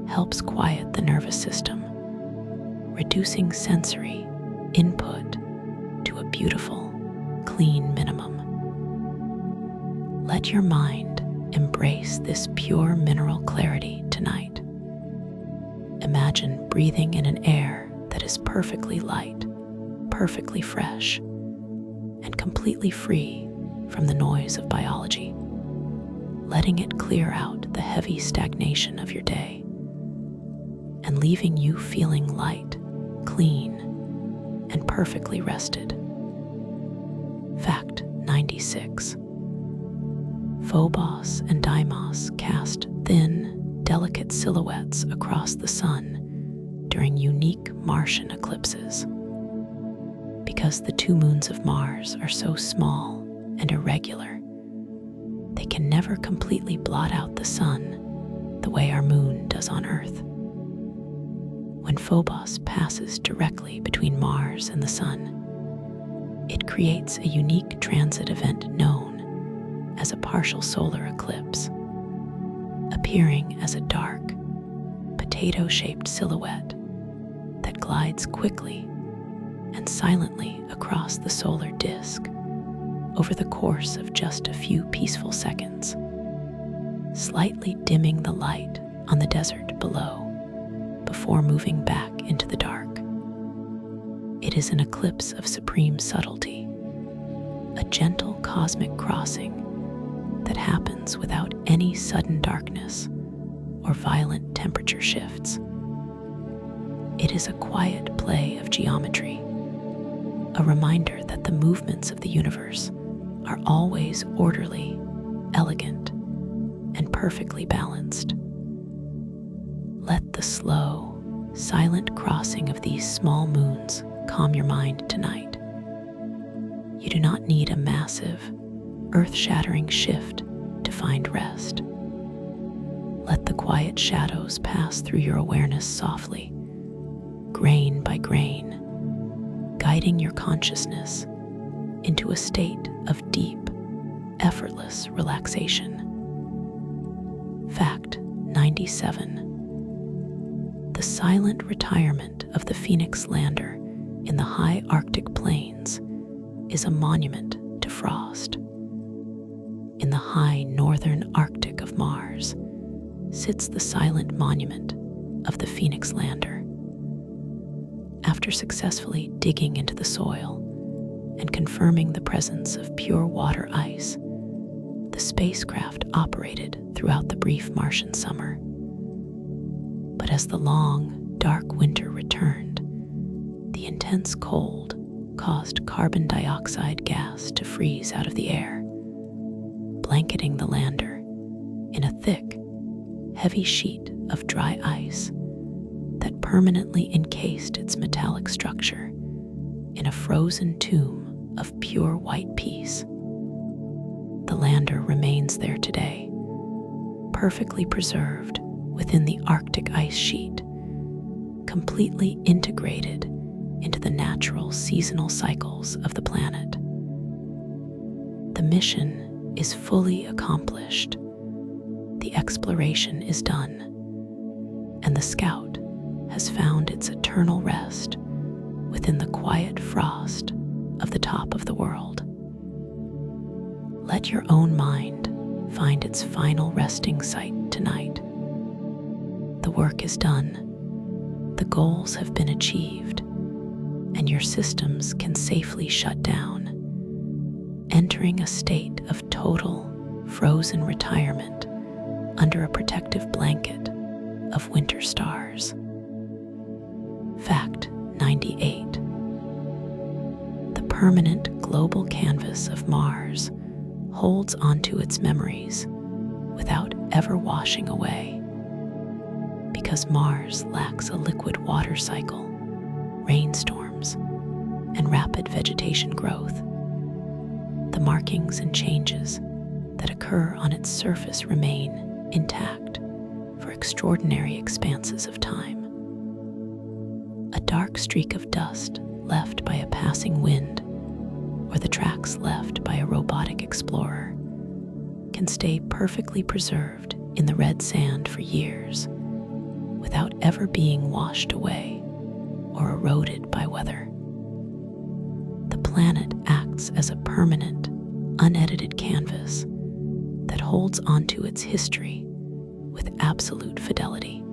[SPEAKER 1] helps quiet the nervous system, reducing sensory input to a beautiful, clean minimum. Let your mind embrace this pure mineral clarity tonight. Imagine breathing in an air that is perfectly light, perfectly fresh, and completely free from the noise of biology, letting it clear out the heavy stagnation of your day and leaving you feeling light, clean, and perfectly rested. Fact 96. Phobos and Dynamos cast thin, delicate silhouettes across the sun during unique Martian eclipses. Because the two moons of Mars are so small and irregular, they can never completely blot out the sun the way our moon does on Earth. When Phobos passes directly between Mars and the sun, it creates a unique transit event known as a partial solar eclipse, appearing as a dark, potato-shaped silhouette that glides quickly and silently across the solar disk over the course of just a few peaceful seconds, slightly dimming the light on the desert below before moving back into the dark. It is an eclipse of supreme subtlety, a gentle cosmic crossing that happens without any sudden darkness or violent temperature shifts. It is a quiet play of geometry, a reminder that the movements of the universe are always orderly, elegant, and perfectly balanced. Let the slow, silent crossing of these small moons calm your mind tonight. You do not need a massive, earth-shattering shift to find rest. Let the quiet shadows pass through your awareness softly, grain by grain, guiding your consciousness into a state of deep, effortless relaxation. Fact 97. The silent retirement of the Phoenix lander in the high Arctic plains is a monument to frost. In the high northern Arctic of Mars sits the silent monument of the Phoenix lander. After successfully digging into the soil and confirming the presence of pure water ice, the spacecraft operated throughout the brief Martian summer. But as the long, dark winter returned, the intense cold caused carbon dioxide gas to freeze out of the air, blanketing the lander in a thick, heavy sheet of dry ice that permanently encased its metallic structure in a frozen tomb of pure white peace. The lander remains there today, perfectly preserved within the Arctic ice sheet, completely integrated into the natural seasonal cycles of the planet. The mission is fully accomplished. The exploration is done, and the scout has found its eternal rest within the quiet frost of the top of the world. Let your own mind find its final resting site tonight. The work is done, the goals have been achieved, and your systems can safely shut down, entering a state of total, frozen retirement under a protective blanket of winter stars. Fact 98. The permanent global canvas of Mars holds onto its memories without ever washing away. Because Mars lacks a liquid water cycle, rainstorms, and rapid vegetation growth, the markings and changes that occur on its surface remain intact for extraordinary expanses of time. A dark streak of dust left by a passing wind, or the tracks left by a robotic explorer, can stay perfectly preserved in the red sand for years without ever being washed away or eroded by weather. The planet acts as a permanent, unedited canvas that holds onto its history with absolute fidelity.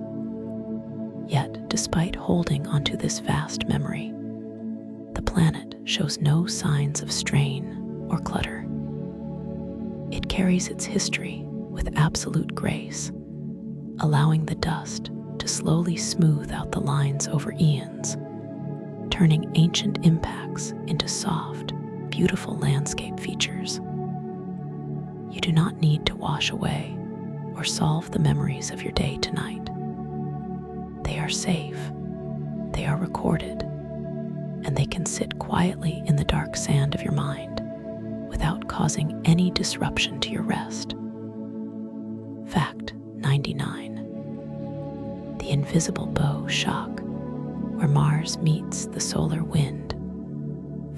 [SPEAKER 1] Yet, despite holding onto this vast memory, the planet shows no signs of strain or clutter. It carries its history with absolute grace, allowing the dust to slowly smooth out the lines over eons, turning ancient impacts into soft, beautiful landscape features. You do not need to wash away or solve the memories of your day tonight. They are safe, they are recorded, and they can sit quietly in the dark sand of your mind without causing any disruption to your rest. Fact 99. The invisible bow shock, where Mars meets the solar wind,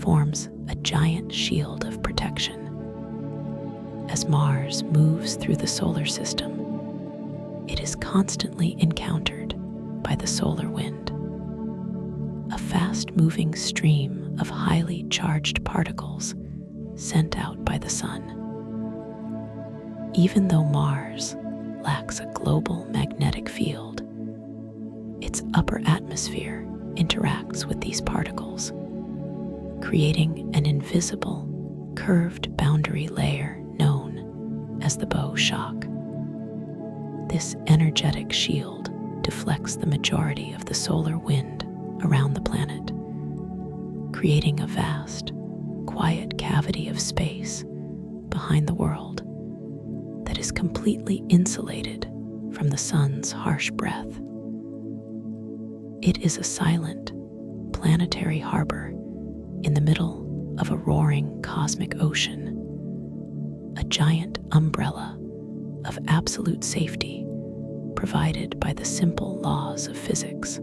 [SPEAKER 1] forms a giant shield of protection. As Mars moves through the solar system, it is constantly encountered by the solar wind, a fast-moving stream of highly charged particles sent out by the sun. Even though Mars lacks a global magnetic field, its upper atmosphere interacts with these particles, creating an invisible, curved boundary layer known as the bow shock. This energetic shield deflects the majority of the solar wind around the planet, creating a vast, quiet cavity of space behind the world that is completely insulated from the sun's harsh breath. It is a silent, planetary harbor in the middle of a roaring cosmic ocean, a giant umbrella of absolute safety provided by the simple laws of physics.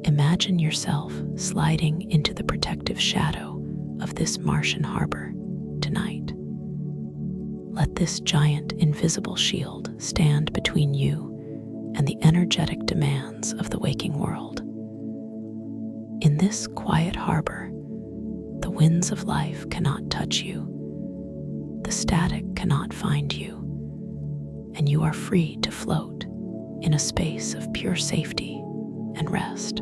[SPEAKER 1] Imagine yourself sliding into the protective shadow of this Martian harbor tonight. Let this giant invisible shield stand between you and the energetic demands of the waking world. In this quiet harbor, the winds of life cannot touch you, the static cannot find you, and you are free to float in a space of pure safety and rest.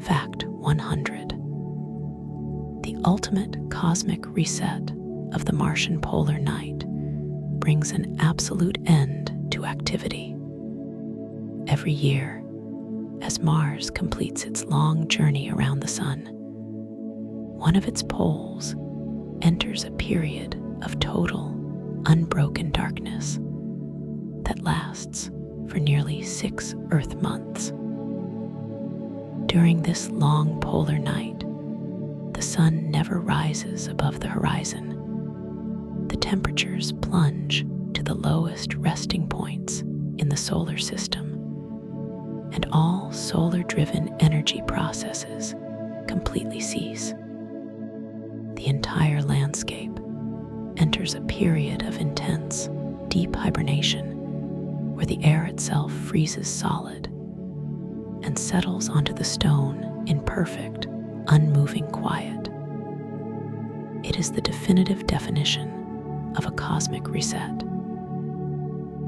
[SPEAKER 1] Fact 100. The ultimate cosmic reset of the Martian polar night brings an absolute end to activity. Every year, as Mars completes its long journey around the sun, one of its poles enters a period of total, unbroken darkness that lasts for nearly 6 Earth months. During this long polar night, the sun never rises above the horizon. The temperatures plunge to the lowest resting points in the solar system, and all solar-driven energy processes completely cease. The entire landscape enters a period of intense, deep hibernation, where the air itself freezes solid and settles onto the stone in perfect, unmoving quiet. It is the definitive definition of a cosmic reset.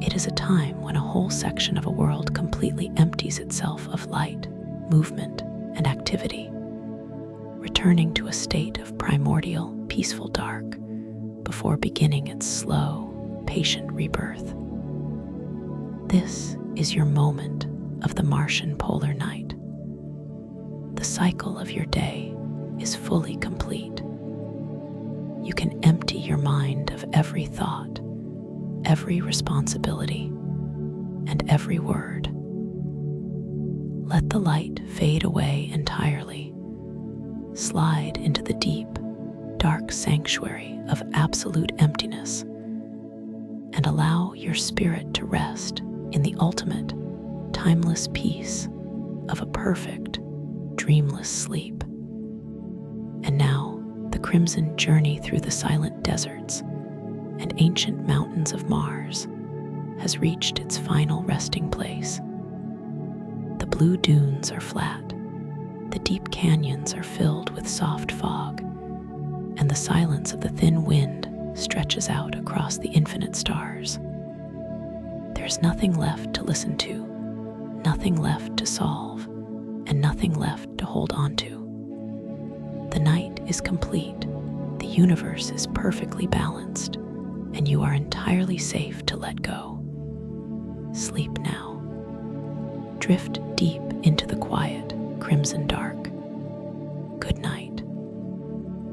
[SPEAKER 1] It is a time when a whole section of a world completely empties itself of light, movement, and activity, returning to a state of primordial, peaceful dark before beginning its slow, patient rebirth. This is your moment of the Martian polar night. The cycle of your day is fully complete. You can empty your mind of every thought, every responsibility, and every word. Let the light fade away entirely. Slide into the deep, dark sanctuary of absolute emptiness, and allow your spirit to rest in the ultimate, timeless peace of a perfect, dreamless sleep. And now, the crimson journey through the silent deserts and ancient mountains of Mars has reached its final resting place. The blue dunes are flat, the deep canyons are filled with soft fog, and the silence of the thin wind stretches out across the infinite stars. There's nothing left to listen to, nothing left to solve, and nothing left to hold on to. The night is complete, the universe is perfectly balanced, and you are entirely safe to let go. Sleep now. Drift deep into the quiet, crimson dark. Good night.